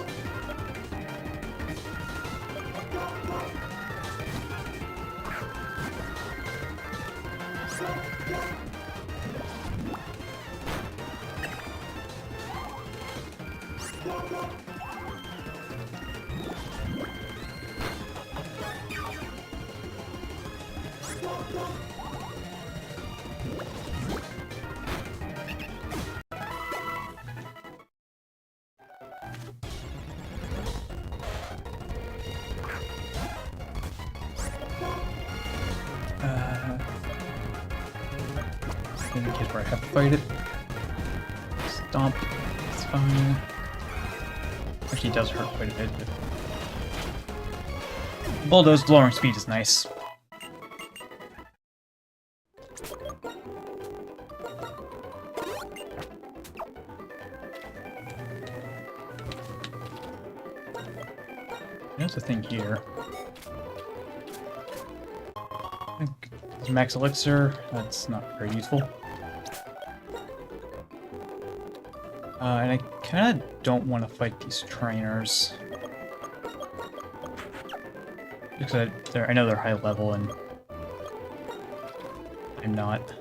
In the case where I have to fight it. Stomp. It's fine. Actually, it does hurt quite a bit. But... Bulldoze lowering speed is nice. There's a thing here. Max Elixir, that's not very useful. And I kind of don't want to fight these trainers. Because I know they're high level and I'm not.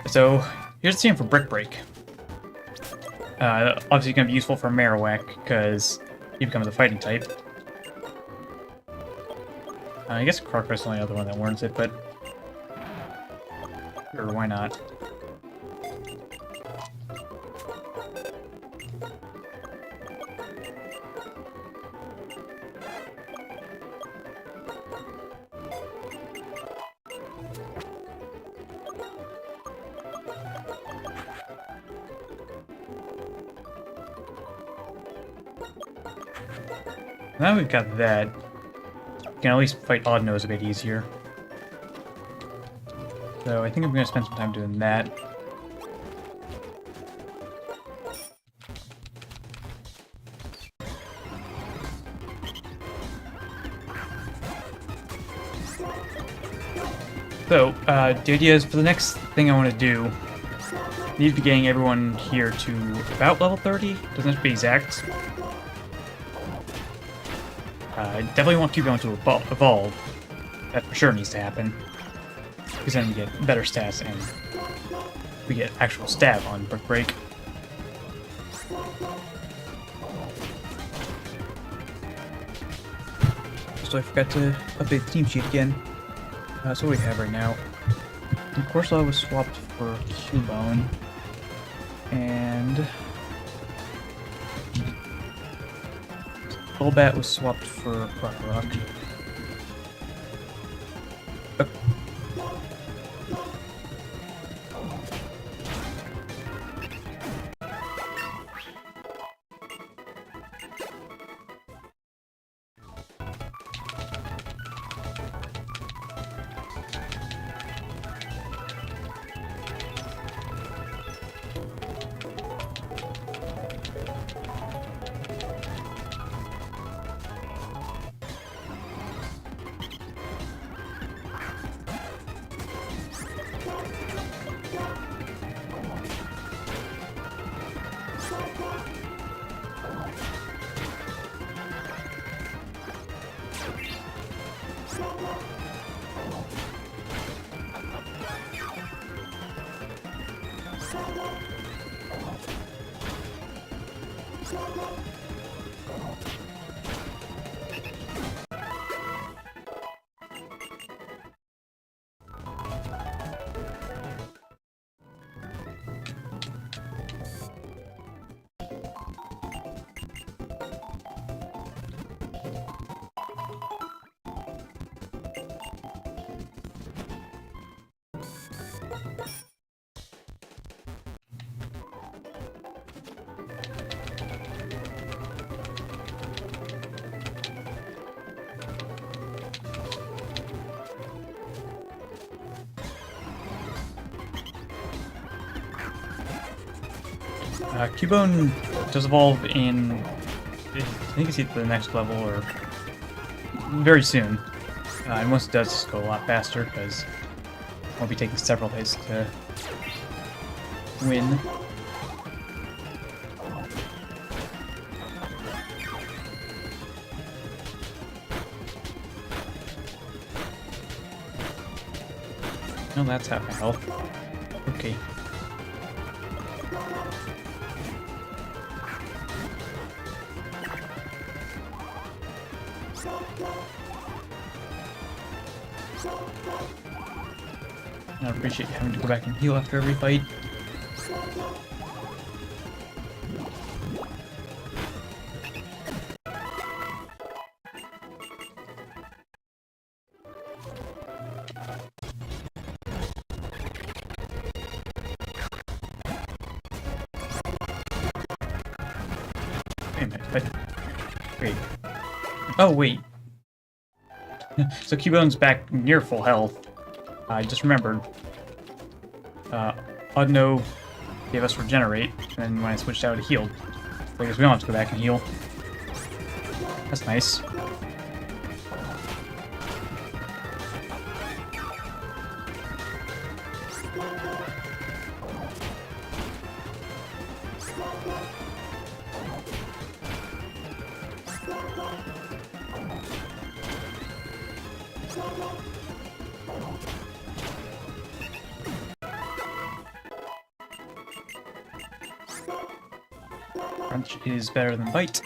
So, here's the same for Brick Break. Obviously going to be useful for Marowak, because he becomes a fighting type. I guess Crocodile is the only other one that warrants it, but... Sure, why not? Now we've got that, we can at least fight Odd Nose a bit easier. So I think I'm going to spend some time doing that. So, the idea is for the next thing I want to do, I need to be getting everyone here to about level 30. Doesn't have to be exact. I definitely want Cubone to evolve. That for sure needs to happen. Because then we get better stats and we get actual stab on Brick Break. So I forgot to update the team sheet again. So what do we have right now? Corsola was swapped for Cubone. And... Golbat was swapped for Crocorock. Cubone does evolve in, I think it's either the next level or very soon. And once it does, just go a lot faster because I'll be taking several hits to win. No, that's half my health. Okay. I appreciate having to go back and heal after every fight. Wait a minute, but... Wait. Oh, wait. So Cubone's back near full health. I just remembered. Audno gave us regenerate, and when I switched out, it healed. So I guess we don't have to go back and heal. That's nice. Crunch is better than bite.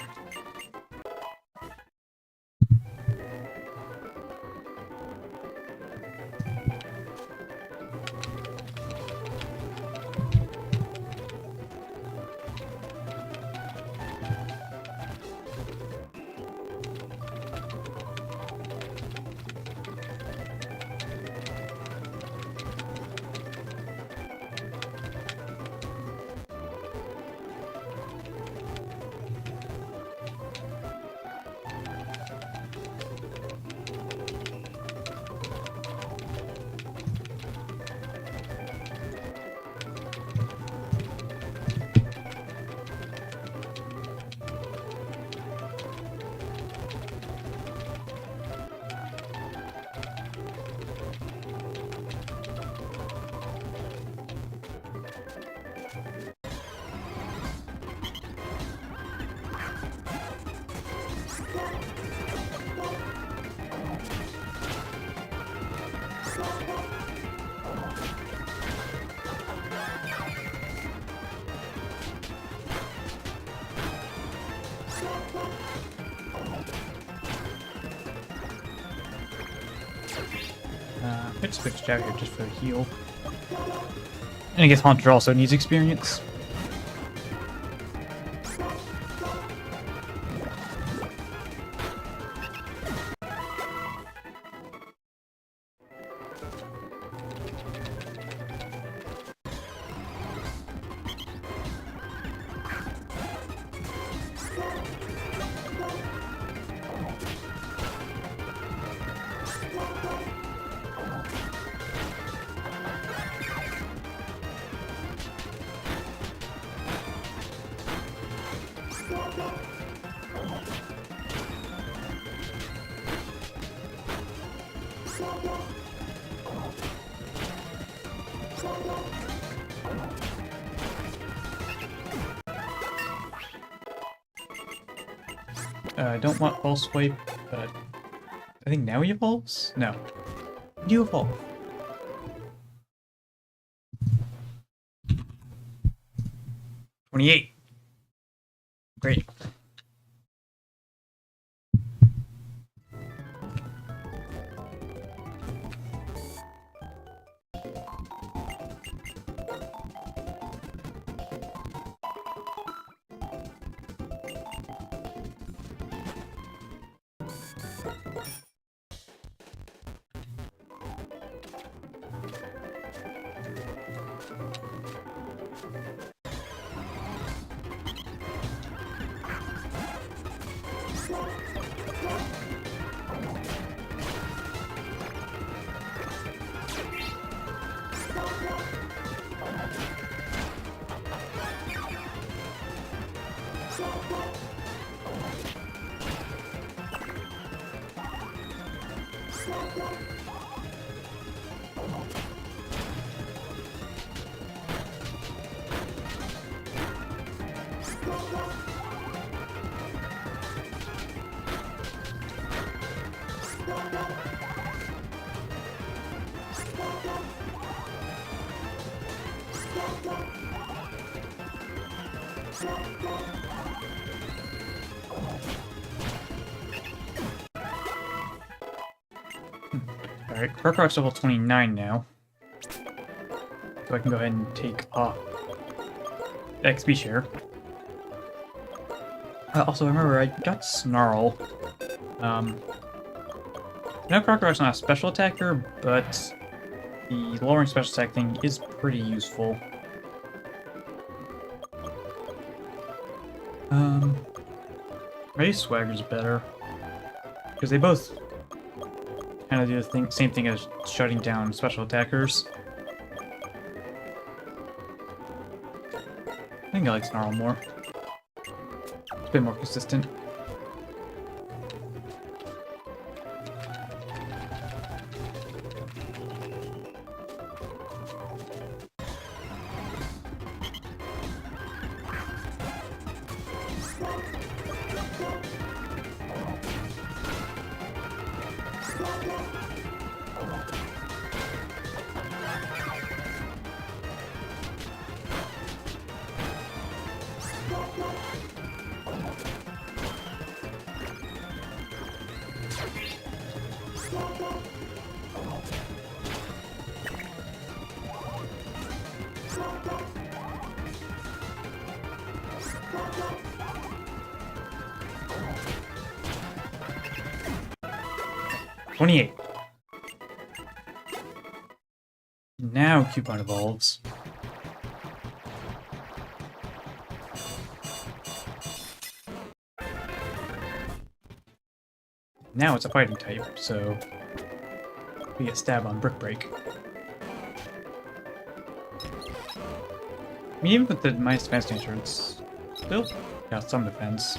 I just switched out here just for the heal. And I guess Haunter also needs experience. I don't want pulse swipe, but I think now he evolves? No. You evolve. $28. Great. Alright, Crocrock's level 29 now. So I can go ahead and take off the XP share. Also, remember, I got Snarl. No, Crocrock's not a special attacker, but the lowering special attack thing is pretty useful. Maybe Swagger's better. Because they both kind of do the same thing as shutting down special attackers. I think I like Snarl more. It's a bit more consistent. $28. Now Coupon evolves. Now it's a fighting type, so we get stab on Brick Break. I mean, even with the minus defense nature, it's still got some defense.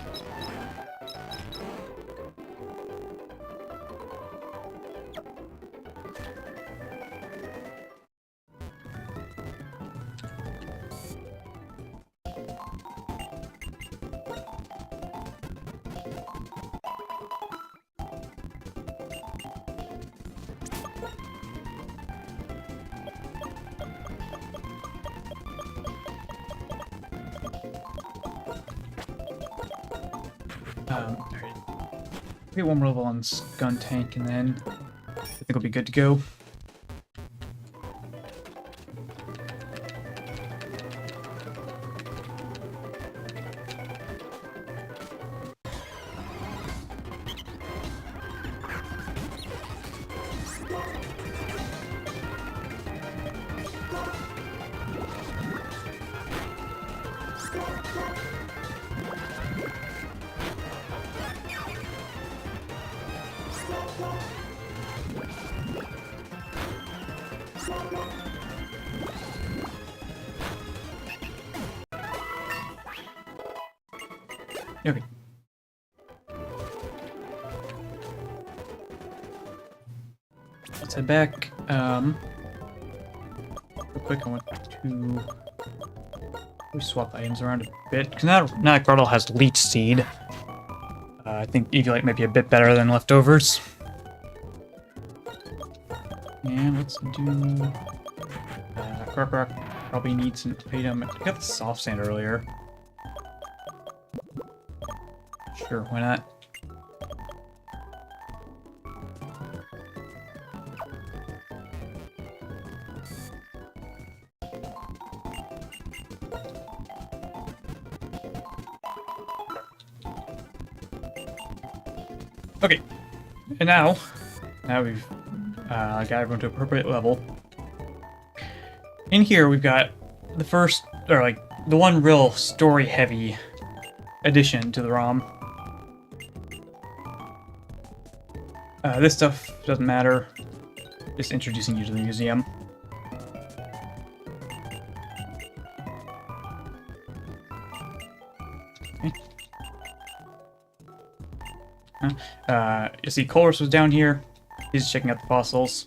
Alright. Get one more level on Gun Tank, and then I think we'll be good to go. Okay. Let's head back. Real quick, I want to swap items around a bit. Because now Gardle has Leech Seed. I think Eviolite might be a bit better than Leftovers. And let's do... Croc probably needs an item. I got the Soft Sand earlier. Sure, why not? Okay, and now we've got everyone to appropriate level. In here, we've got the first, or like, the one real story-heavy addition to the ROM. This stuff doesn't matter, just introducing you to the museum. Okay. You see Colress was down here. He's checking out the fossils.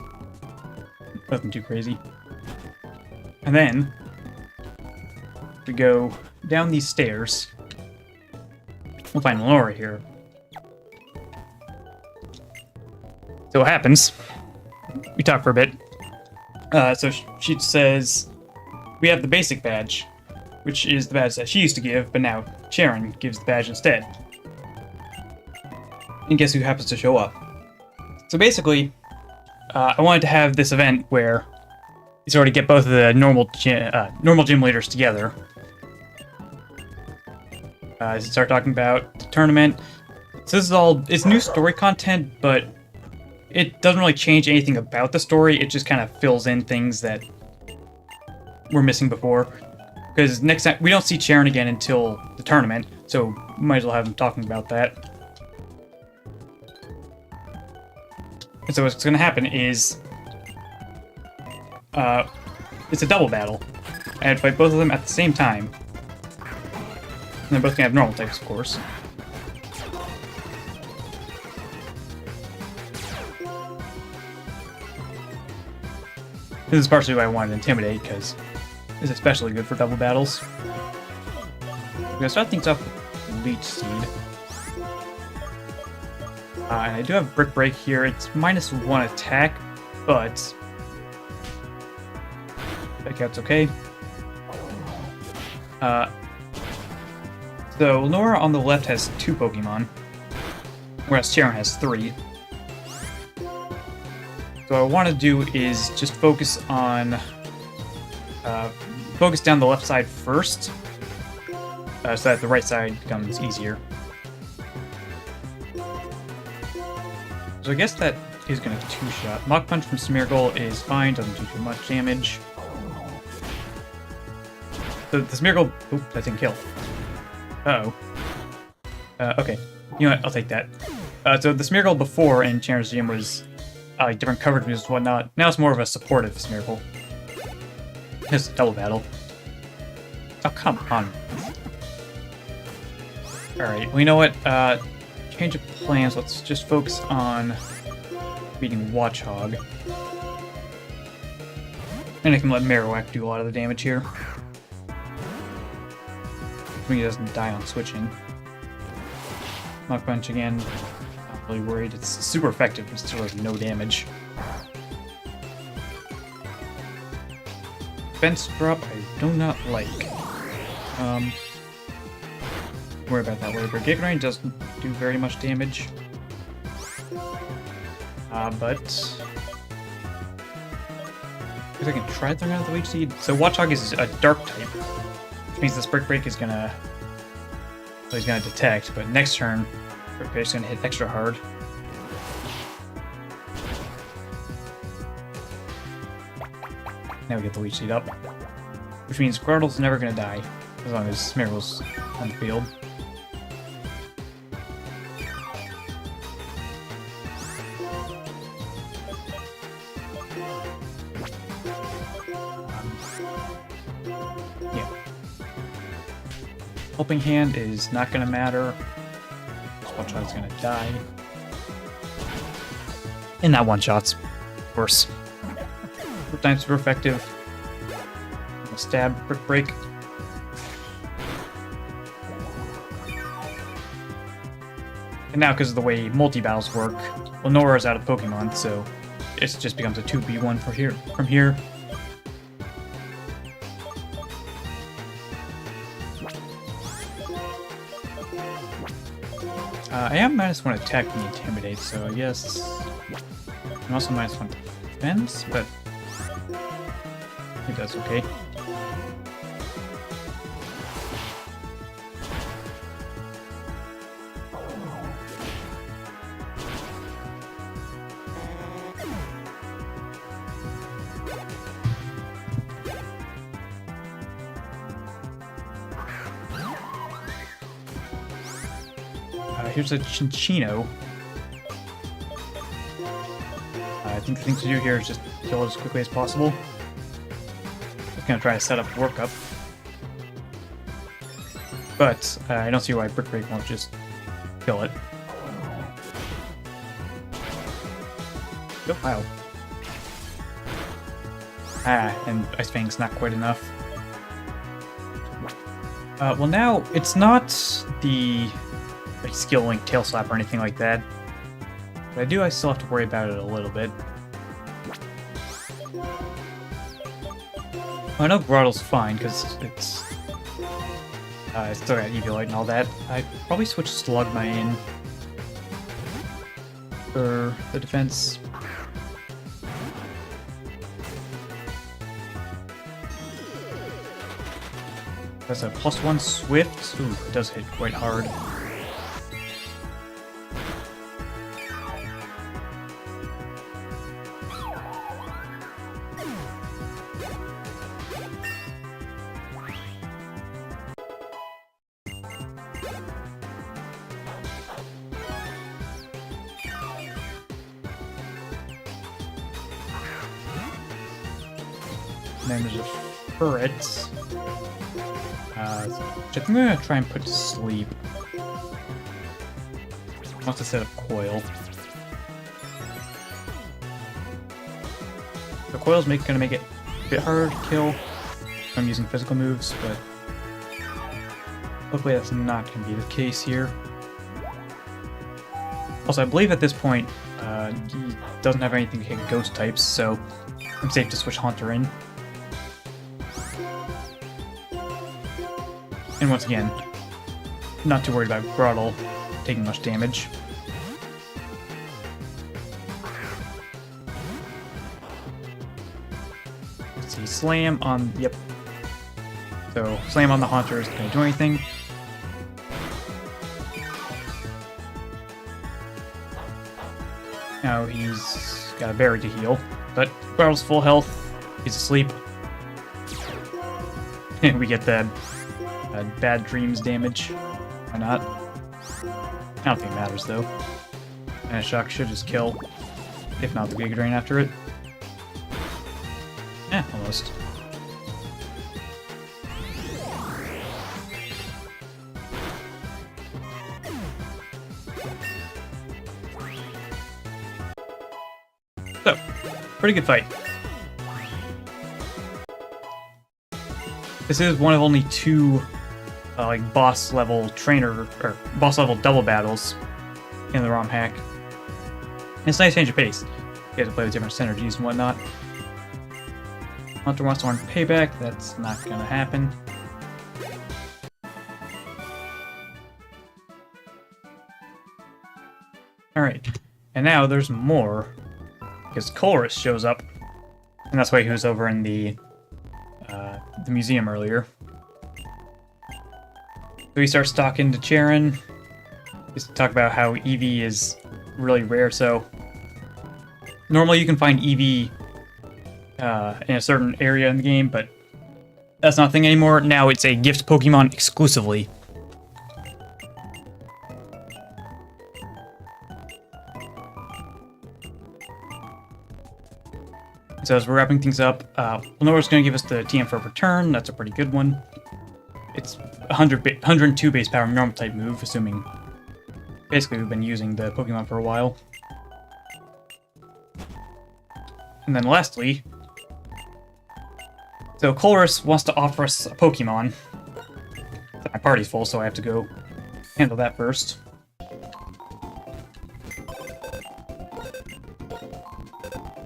Nothing too crazy. And then we go down these stairs. We'll find Laura here. So what happens? We talk for a bit. So she says, we have the basic badge, which is the badge that she used to give, but now Sharon gives the badge instead. And guess who happens to show up? So basically, I wanted to have this event where you sort of get both of the normal gym leaders together. Start talking about the tournament. So this is it's new story content, but it doesn't really change anything about the story. It just kind of fills in things that were missing before. Because next time, we don't see Sharon again until the tournament, so might as well have him talking about that. And so what's going to happen is, it's a double battle. I had to fight both of them at the same time. And they're both going to have normal types, of course. This is partially why I wanted to Intimidate, because it's especially good for double battles. We're going to start things off with Leech Seed. And I do have Brick Break here. It's -1 attack, but that counts okay. So Lenora on the left has 2 Pokemon, whereas Sharon has 3. So what I want to do is just focus on focus down the left side first, so that the right side becomes easier. So I guess that is going to 2-shot. Mach Punch from Smeargle is fine, doesn't do too much damage. So the Smeargle... Oop, that didn't kill. Uh-oh. Okay. You know what? I'll take that. So the Smeargle before in Sharon's gym was like different coverage moves and whatnot. Now it's more of a supportive Smeargle. It's a double battle. Oh, come on. Alright, well, you know what? Change of plans. Let's just focus on beating Watchog. And I can let Marowak do a lot of the damage here. He doesn't die on switching. Mach Punch again. Not really worried. It's super effective, but still has no damage. Fence drop I do not like. Worry about that later. Giga doesn't do very much damage. But I guess I can try throwing out the Leech Seed. So Watchog is a dark type, which means this Brick Break is gonna he's gonna detect, but next turn Brick Break is gonna hit extra hard. Now we get the Leech Seed up, which means Squirtle's never gonna die as long as Smeargle's on the field. Helping Hand is not going to matter. Watchog's going to die. And that one-shot's, of course. First time super effective. Stab, Brick Break. And now, because of the way multi-battles work, Lenora's out of Pokemon, so it just becomes a 2v1 from here. I am -1 attack and Intimidate, so I guess I'm also -1 defense, but I think that's okay. Here's a Chinchino. I think the thing to do here is just kill it as quickly as possible. Just gonna try to set up workup. But I don't see why Brick Break won't just kill it. Oh, wow. Ah, and Ice Fang's not quite enough. Well now, it's not the skill link Tail Slap or anything like that. But I still have to worry about it a little bit. Well, I know Grottle's fine, because it's still got Eevee Light and all that. I'd probably switch Slugma in for the defense. That's a +1 Swift. Ooh, it does hit quite hard. And then there's a Ferret. Which I think I'm gonna try and put to sleep. Wants to set up Coil. The Coil's gonna make it a bit harder to kill if I'm using physical moves, but hopefully that's not gonna be the case here. Also, I believe at this point, he doesn't have anything to hit ghost types, so I'm safe to switch Haunter in. And once again, not too worried about Grottle taking much damage. Let's see, Slam on, yep. So, Slam on the Haunter isn't going to do anything. Now he's got a berry to heal, but Grottle's full health, he's asleep. And we get the bad dreams damage. Why not? I don't think it matters though. And a shock should just kill, if not the Giga Drain after it. Eh, almost. So, pretty good fight. This is one of only two like boss level trainer or boss level double battles in the ROM hack. And it's a nice change of pace. You have to play with different synergies and whatnot. Hunter wants to earn payback. That's not gonna happen. All right, and now there's more because Colress shows up, and that's why he was over in the museum earlier. So he starts talking to Charon. He's talk about how Eevee is really rare. So normally you can find Eevee in a certain area in the game, but that's not a thing anymore. Now it's a gift Pokemon exclusively. So as we're wrapping things up, Lenore's going to give us the TM for return. That's a pretty good one. It's 102 base power normal type move, assuming basically we've been using the Pokemon for a while. And then lastly, so Colress wants to offer us a Pokemon. My party's full, so I have to go handle that first.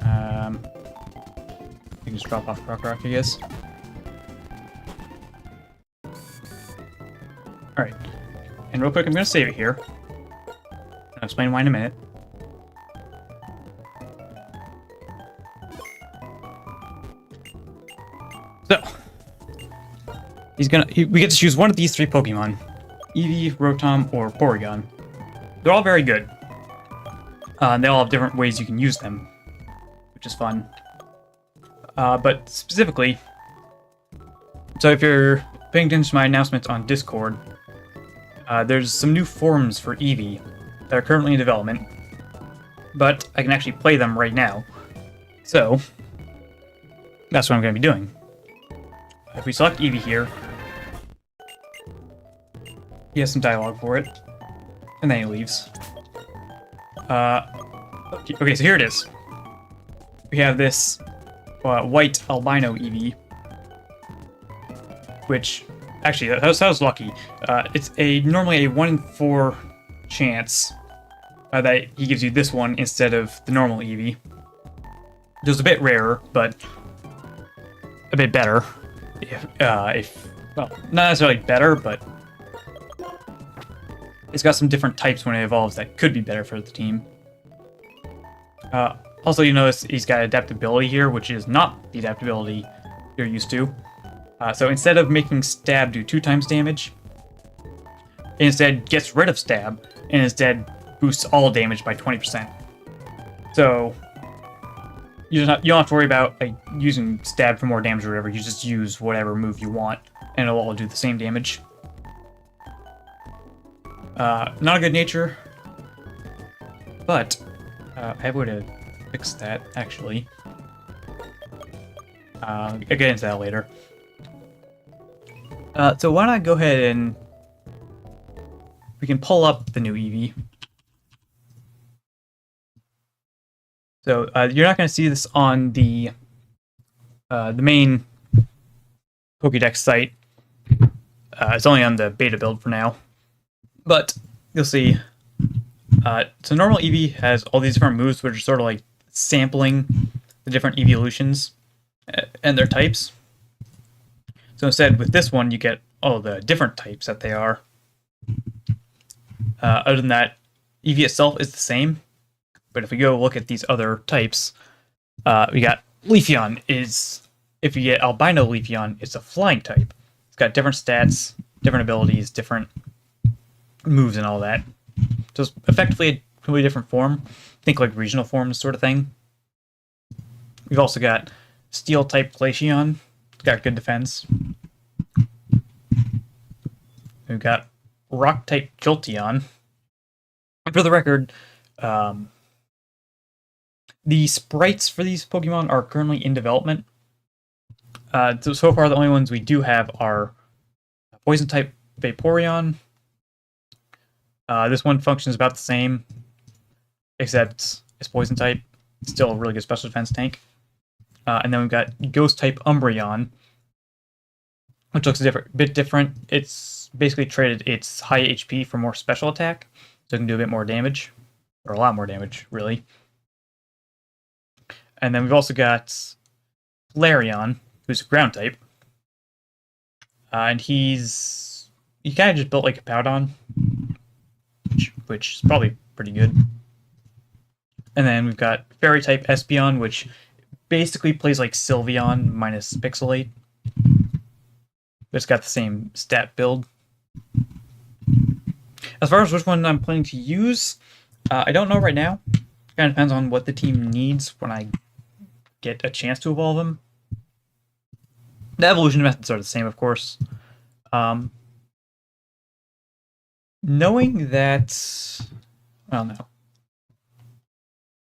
I can just drop off Rock, I guess. Alright. And real quick, I'm going to save it here. I'll explain why in a minute. So, we get to choose one of these three Pokemon. Eevee, Rotom, or Porygon. They're all very good. And they all have different ways you can use them, which is fun. But specifically, so if you're paying attention to my announcements on Discord, there's some new forms for Eevee that are currently in development, but I can actually play them right now. So, that's what I'm going to be doing. If we select Eevee here, he has some dialogue for it, and then he leaves. Okay, so here it is. we have this white albino Eevee, which actually that was lucky. It's normally a 1 in 4 chance that he gives you this one instead of the normal Eevee. It was a bit rarer, but a bit better. Well, not necessarily better, but it's got some different types when it evolves that could be better for the team. Also, you notice he's got adaptability here, which is not the adaptability you're used to. So instead of making stab do 2 times damage, it instead gets rid of stab and instead boosts all damage by 20%. So you don't have to worry about like using stab for more damage or whatever. You just use whatever move you want, and it'll all do the same damage. Not a good nature, but I have a way to fix that, actually. I'll get into that later. So why not go ahead and we can pull up the new Eevee. So you're not going to see this on the main Pokédex site. It's only on the beta build for now. But you'll see, so normal Eevee has all these different moves, which are sort of like sampling the different evolutions and their types. So instead, with this one, you get all the different types that they are. Other than that, Eevee itself is the same. But if we go look at these other types, we got Leafeon is, if you get Albino Leafeon, it's a flying type. It's got different stats, different abilities, different moves and all that. So it's effectively a completely different form. Think like regional forms sort of thing. We've also got Steel type Glaceon. It's got good defense. We've got Rock type Jolteon. And for the record, the sprites for these Pokemon are currently in development. So far, the only ones we do have are Poison type Vaporeon. This one functions about the same, except it's Poison type. It's still a really good special defense tank. And then we've got Ghost type Umbreon, which looks a bit different. It's basically traded its high HP for more special attack, so it can do a bit more damage, or a lot more damage, really. And then we've also got Flareon, who's a ground type. And he kind of just built like a Powdon, which is probably pretty good. And then we've got Fairy type Espeon, which basically plays like Sylveon minus Pixelate. But it's got the same stat build. As far as which one I'm planning to use, I don't know right now. It kind of depends on what the team needs when I get a chance to evolve them. The evolution methods are the same, of course. Knowing that, well, no.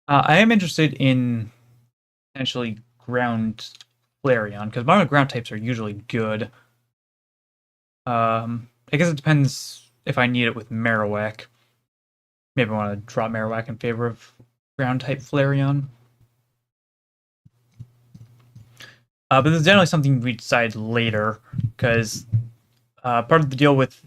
I am interested in potentially ground Flareon, because my ground types are usually good. I guess it depends if I need it with Marowak. Maybe I want to drop Marowak in favor of ground type Flareon. But this is generally something we decide later, because part of the deal with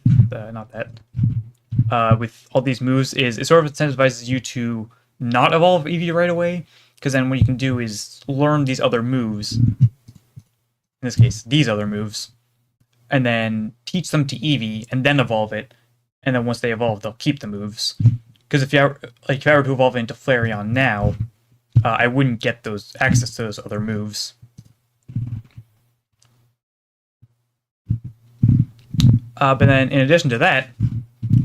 with all these moves is it sort of incentivizes you to not evolve Eevee right away, because then what you can do is learn these other moves, in this case, these other moves, and then teach them to Eevee, and then evolve it, and then once they evolve, they'll keep the moves. Because if I were to evolve into Flareon now, I wouldn't get those access to those other moves. But then, in addition to that,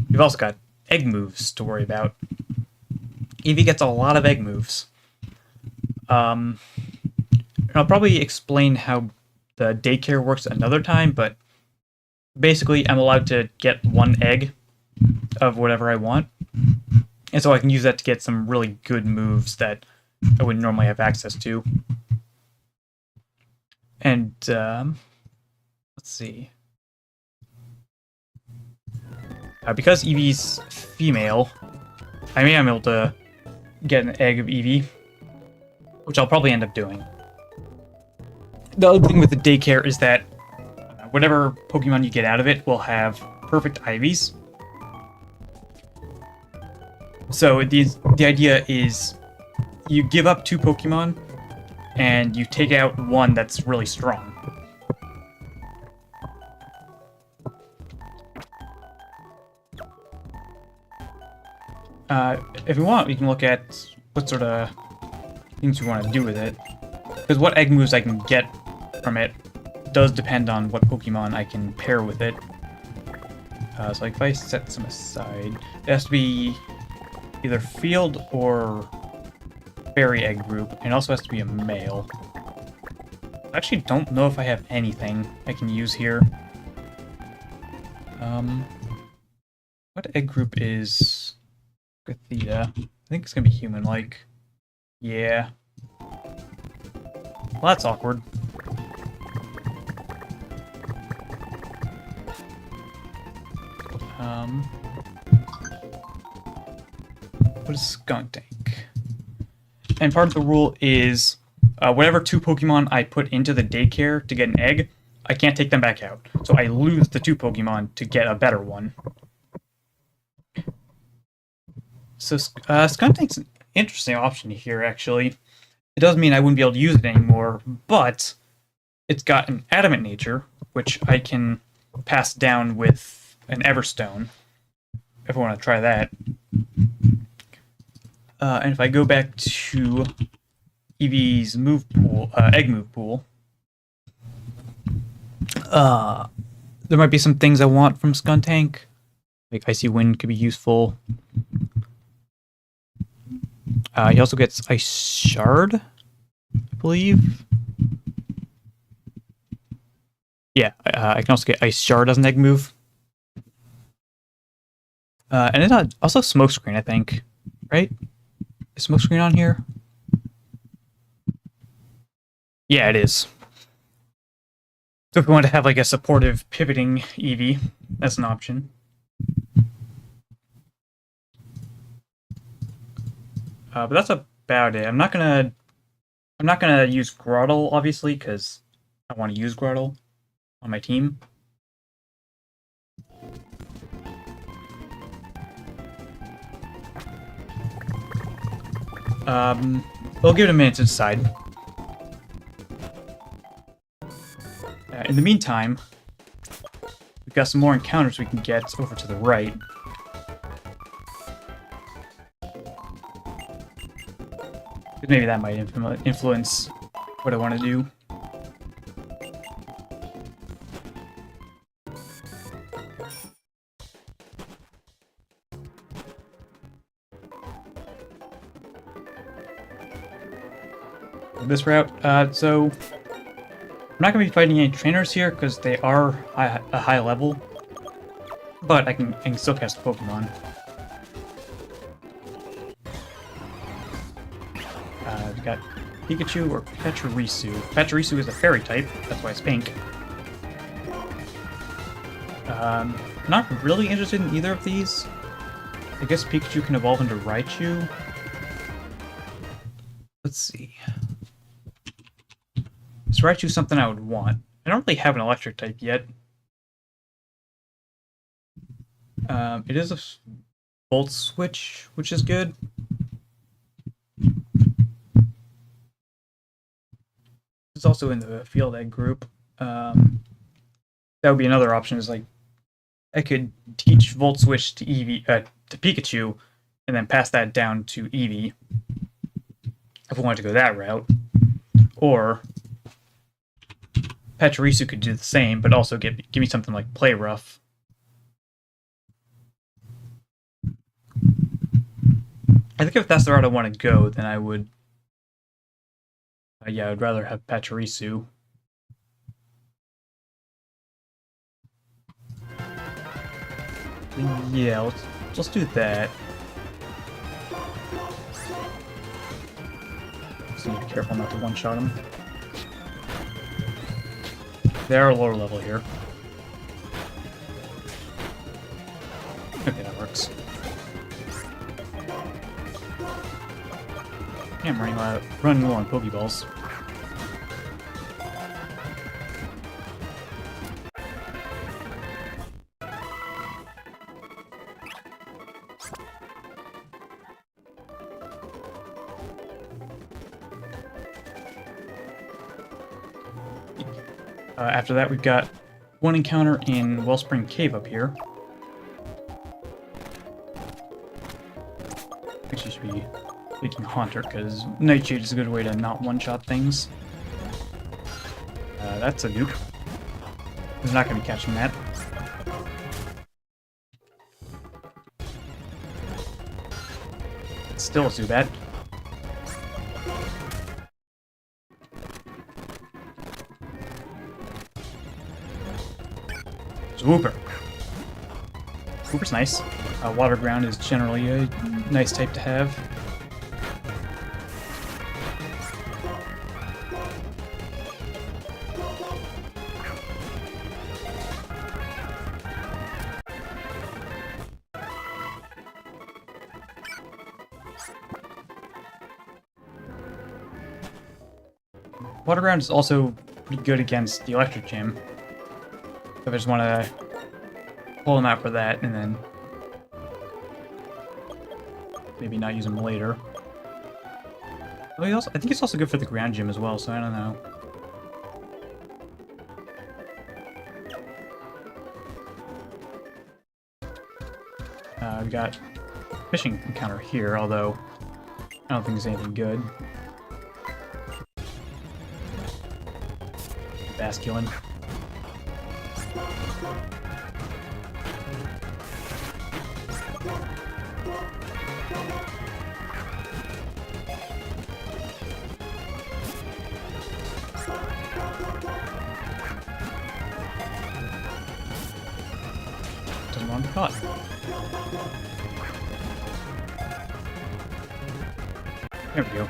we've also got egg moves to worry about. Eevee gets a lot of egg moves. And I'll probably explain how the daycare works another time, but basically I'm allowed to get 1 egg of whatever I want. And so I can use that to get some really good moves that I wouldn't normally have access to. And, let's see. Because Eevee's female, I am able to get an egg of Eevee. which I'll probably end up doing. The other thing with the daycare is that whatever Pokemon you get out of it will have perfect IVs. So the idea is you give up 2 Pokemon and you take out one that's really strong. If we want, we can look at what sort of things we want to do with it. Because what egg moves I can get from it does depend on what Pokemon I can pair with it. So like if I set some aside, it has to be either field or fairy egg group, and it also has to be a male. I actually don't know if I have anything I can use here. What egg group is Gothita? I think it's gonna be human-like. Yeah. Well, that's awkward. What is Skunk Tank? And part of the rule is whatever 2 Pokemon I put into the daycare to get an egg, I can't take them back out. So I lose the 2 Pokemon to get a better one. So Skunk Tank's an interesting option here, actually. It does mean I wouldn't be able to use it anymore, but it's got an adamant nature, which I can pass down with an Everstone, if I want to try that. And if I go back to Eevee's move pool, egg move pool, there might be some things I want from Skuntank. Like Icy Wind could be useful. He also gets Ice Shard, I believe. Yeah, I can also get Ice Shard as an egg move. And then also Smokescreen, I think. Right? Is Smokescreen on here? Yeah, it is. So if we want to have like a supportive pivoting Eevee, that's an option. But that's about it. I'm not gonna use Grotle, obviously, because I want to use Grotle on my team. We'll give it a minute to decide. In the meantime, we've got some more encounters we can get over to the right. Maybe that might influence what I want to do. This route, so I'm not going to be fighting any trainers here because they are a high level, but I can still cast a Pokemon. We've got Pikachu or Pachirisu. Pachirisu is a fairy type, that's why it's pink. Not really interested in either of these. I guess Pikachu can evolve into Raichu. Let's see. Is Raichu something I would want? I don't really have an electric type yet. It is a Volt Switch, which is good. It's also in the Field Egg group. That would be another option. Is like I could teach Volt Switch to Eevee, to Pikachu, and then pass that down to Eevee if I wanted to go that route. Or Pachirisu could do the same, but also give me something like Play Rough. I think if that's the route I want to go, then I would. Yeah, I'd rather have Pachirisu. Yeah, let's do that. Just need to be careful not to one-shot him. They're a lower level here. Okay, that works. Yeah, I'm running low on Pokeballs. After that, we've got one encounter in Wellspring Cave up here. Actually, should be taking Haunter, because Nightshade is a good way to not one-shot things. That's a nuke. He's not going to be catching that. It's still a Zubat. Wooper. Wooper's nice. Water Ground is generally a nice type to have. Water Ground is also pretty good against the Electric Gym. So I just want to pull him out for that, and then maybe not use him later. Oh, I think it's also good for the Ground Gym as well, so I don't know. We got fishing encounter here, although I don't think there's anything good. Basculin. Doesn't want to be caught. There we go.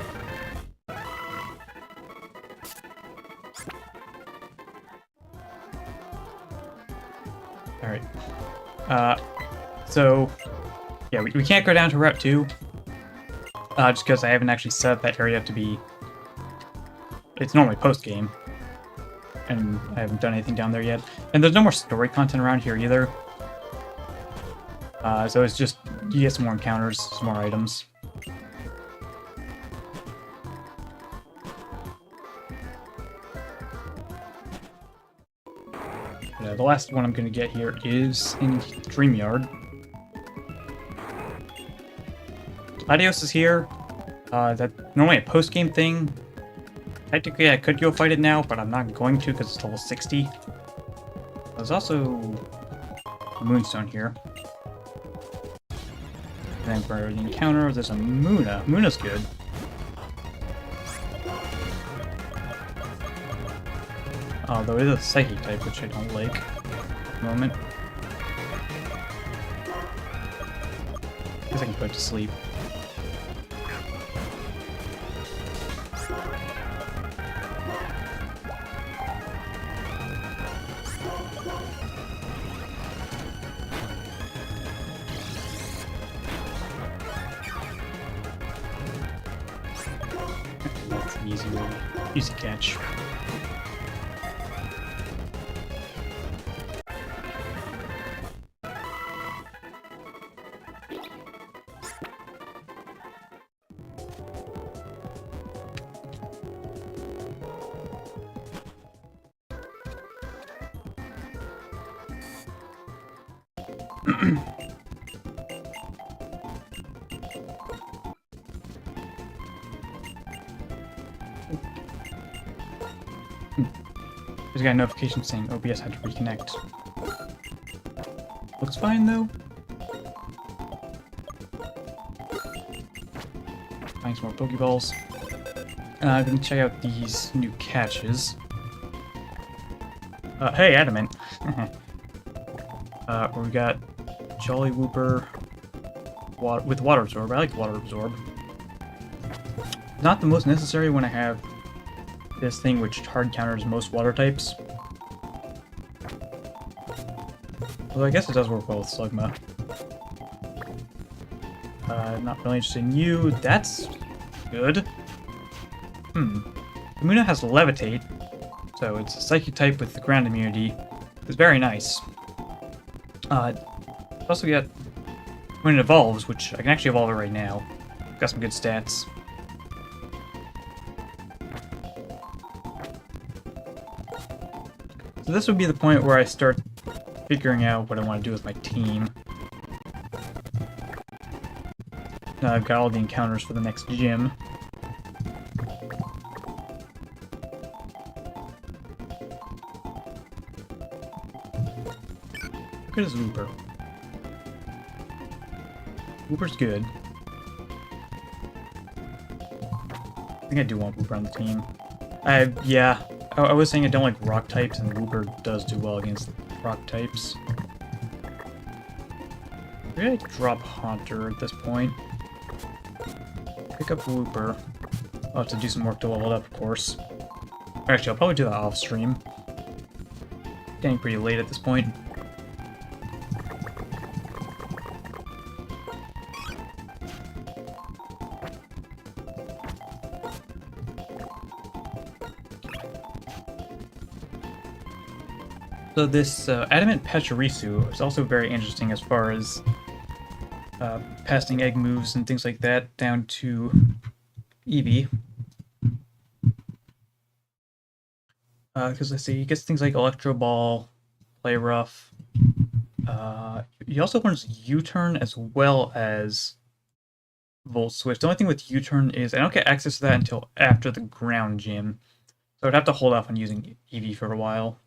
Alright. So, yeah, we can't go down to Route 2. Just because I haven't actually set up that area to be... It's normally post-game. And I haven't done anything down there yet. And there's no more story content around here either. So it's just, you get some more encounters, some more items. The last one I'm going to get here is in Dreamyard. Latios is here. That's normally a post-game thing. Technically, I could go fight it now, but I'm not going to because it's level 60. There's also a Moonstone here. And then for the encounter, there's a Muna. Muna's good. Although it is a Psychic type, which I don't like at the moment. I guess I can put it to sleep. That's an easy catch. Just got a notification saying OBS had to reconnect. Looks fine though. Find some more Pokeballs. We can check out these new catches. Hey, Adamant. Where we got Jolly Wooper with Water Absorb. I like Water Absorb. Not the most necessary when I have this thing which hard counters most water types. Although I guess it does work well with Slugma. Not really interested in you. That's good. Kamuna has Levitate, so it's a psychic type with the ground immunity. It's very nice. Also got when it evolves, which I can actually evolve it right now. Got some good stats. So this would be the point where I start figuring out what I want to do with my team. Now I've got all the encounters for the next gym. How good is Wooper? Wooper's good. I think I do want Wooper on the team. Yeah. I was saying I don't like rock types, and Wooper does do well against rock types. Maybe I drop Haunter at this point. Pick up Wooper. I'll have to do some work to level it up, of course. Actually, I'll probably do that off stream. Getting pretty late at this point. So this Adamant Pachirisu is also very interesting as far as passing egg moves and things like that down to Eevee. Because let's see, he gets things like Electro Ball, Play Rough. He also learns U-Turn as well as Volt Switch. The only thing with U-Turn is I don't get access to that until after the ground gym. So I'd have to hold off on using Eevee for a while.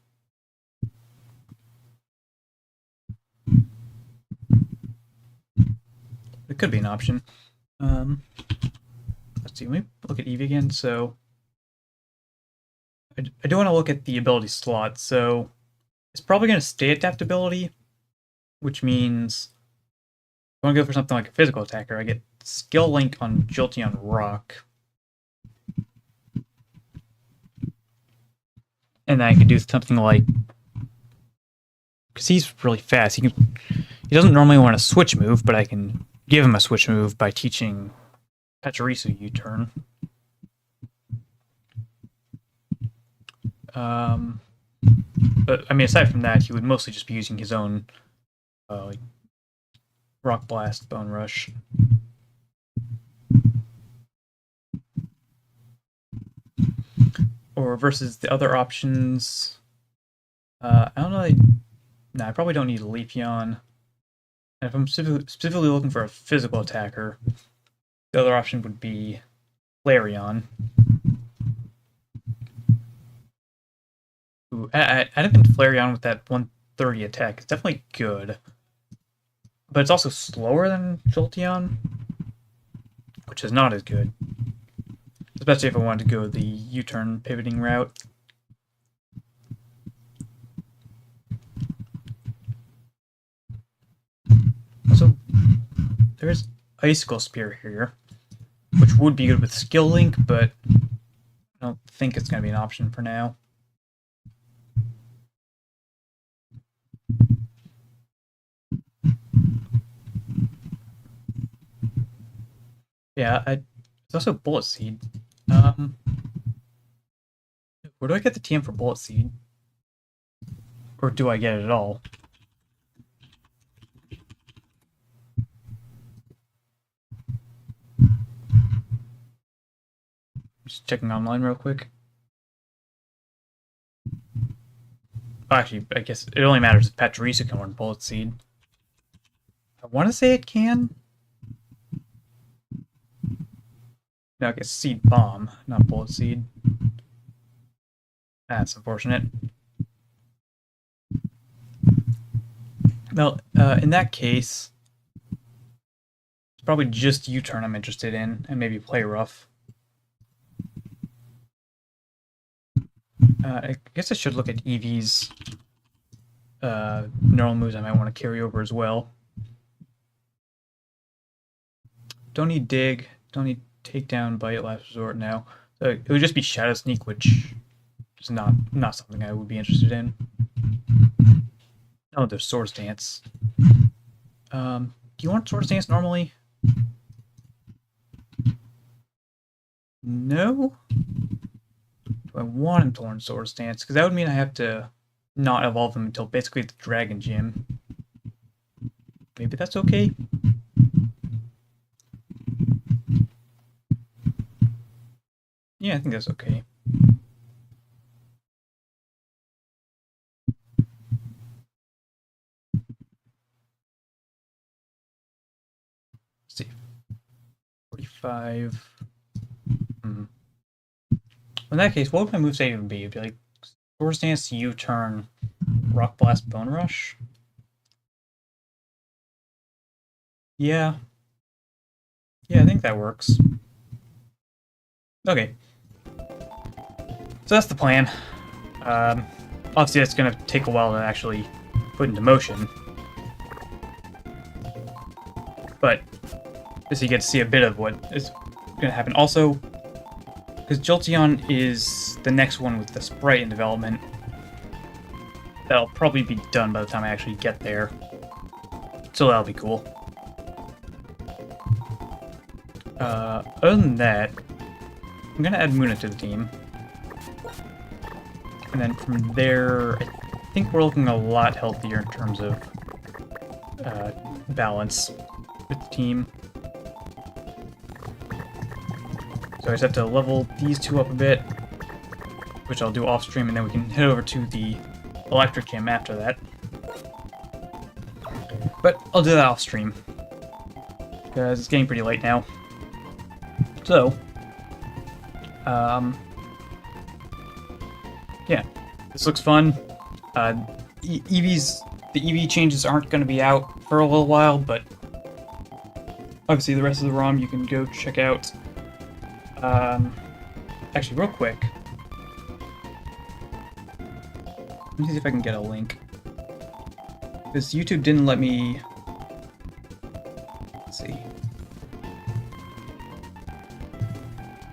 It could be an option. Let's see, let me look at Eevee again. So I do want to look at the ability slot. So it's probably going to stay adaptability, which means if I want to go for something like a physical attacker, I get Skill Link on Jolteon Rock. And then I can do something like, because he's really fast, he doesn't normally want a switch move, but I can give him a switch move by teaching Pachirisu U-Turn. But I mean, aside from that, he would mostly just be using his own like Rock Blast, Bone Rush. Or versus the other options, I don't know. No, I probably don't need a Leafeon. And if I'm specifically looking for a physical attacker, the other option would be Flareon. Ooh, I don't think Flareon with that 130 attack is definitely good. But it's also slower than Jolteon, which is not as good. Especially if I wanted to go the U-turn pivoting route. Also, there's Icicle Spear here, which would be good with Skill Link, but I don't think it's going to be an option for now. Yeah, it's also Bullet Seed. Where do I get the TM for Bullet Seed? Or do I get it at all? Just checking online real quick. Oh, actually, I guess it only matters if Pachirisu can learn Bullet Seed. I want to say it can. No, I guess Seed Bomb, not Bullet Seed. That's unfortunate. Well, in that case, it's probably just U-turn I'm interested in, and maybe Play Rough. I guess I should look at Eevee's neural moves I might want to carry over as well. Don't need Dig, don't need Takedown, Bite, Last Resort now. So it would just be Shadow Sneak, which is not something I would be interested in. Oh, there's Swords Dance. Do you want Swords Dance normally? No? I want him to learn Sword Stance, because that would mean I have to not evolve him until basically the Dragon Gym. Maybe that's okay. Yeah, I think that's okay. Let's see. 45. In that case, what would my moveset even be? It'd be like Sword Stance, U-turn, Rock Blast, Bone Rush? Yeah. Yeah, I think that works. Okay. So that's the plan. Obviously, that's going to take a while to actually put into motion. But as you get to see a bit of what is going to happen. Also, because Jolteon is the next one with the sprite in development, that'll probably be done by the time I actually get there. So that'll be cool. Other than that, I'm going to add Muna to the team. And then from there, I think we're looking a lot healthier in terms of balance with the team. So I just have to level these two up a bit, which I'll do off stream, and then we can head over to the electric gym after that. But I'll do that off stream, because it's getting pretty late now. So, yeah, this looks fun. The EV changes aren't going to be out for a little while, but obviously the rest of the ROM you can go check out. Actually, real quick, let me see if I can get a link. Because YouTube didn't let me. Let's see.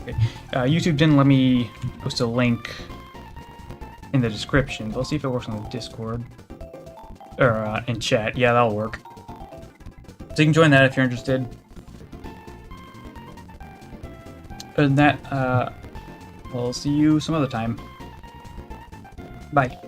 Okay. YouTube didn't let me post a link in the description. But let's see if it works on the Discord. Or in chat. Yeah, that'll work. So you can join that if you're interested. Other than that, we'll see you some other time. Bye.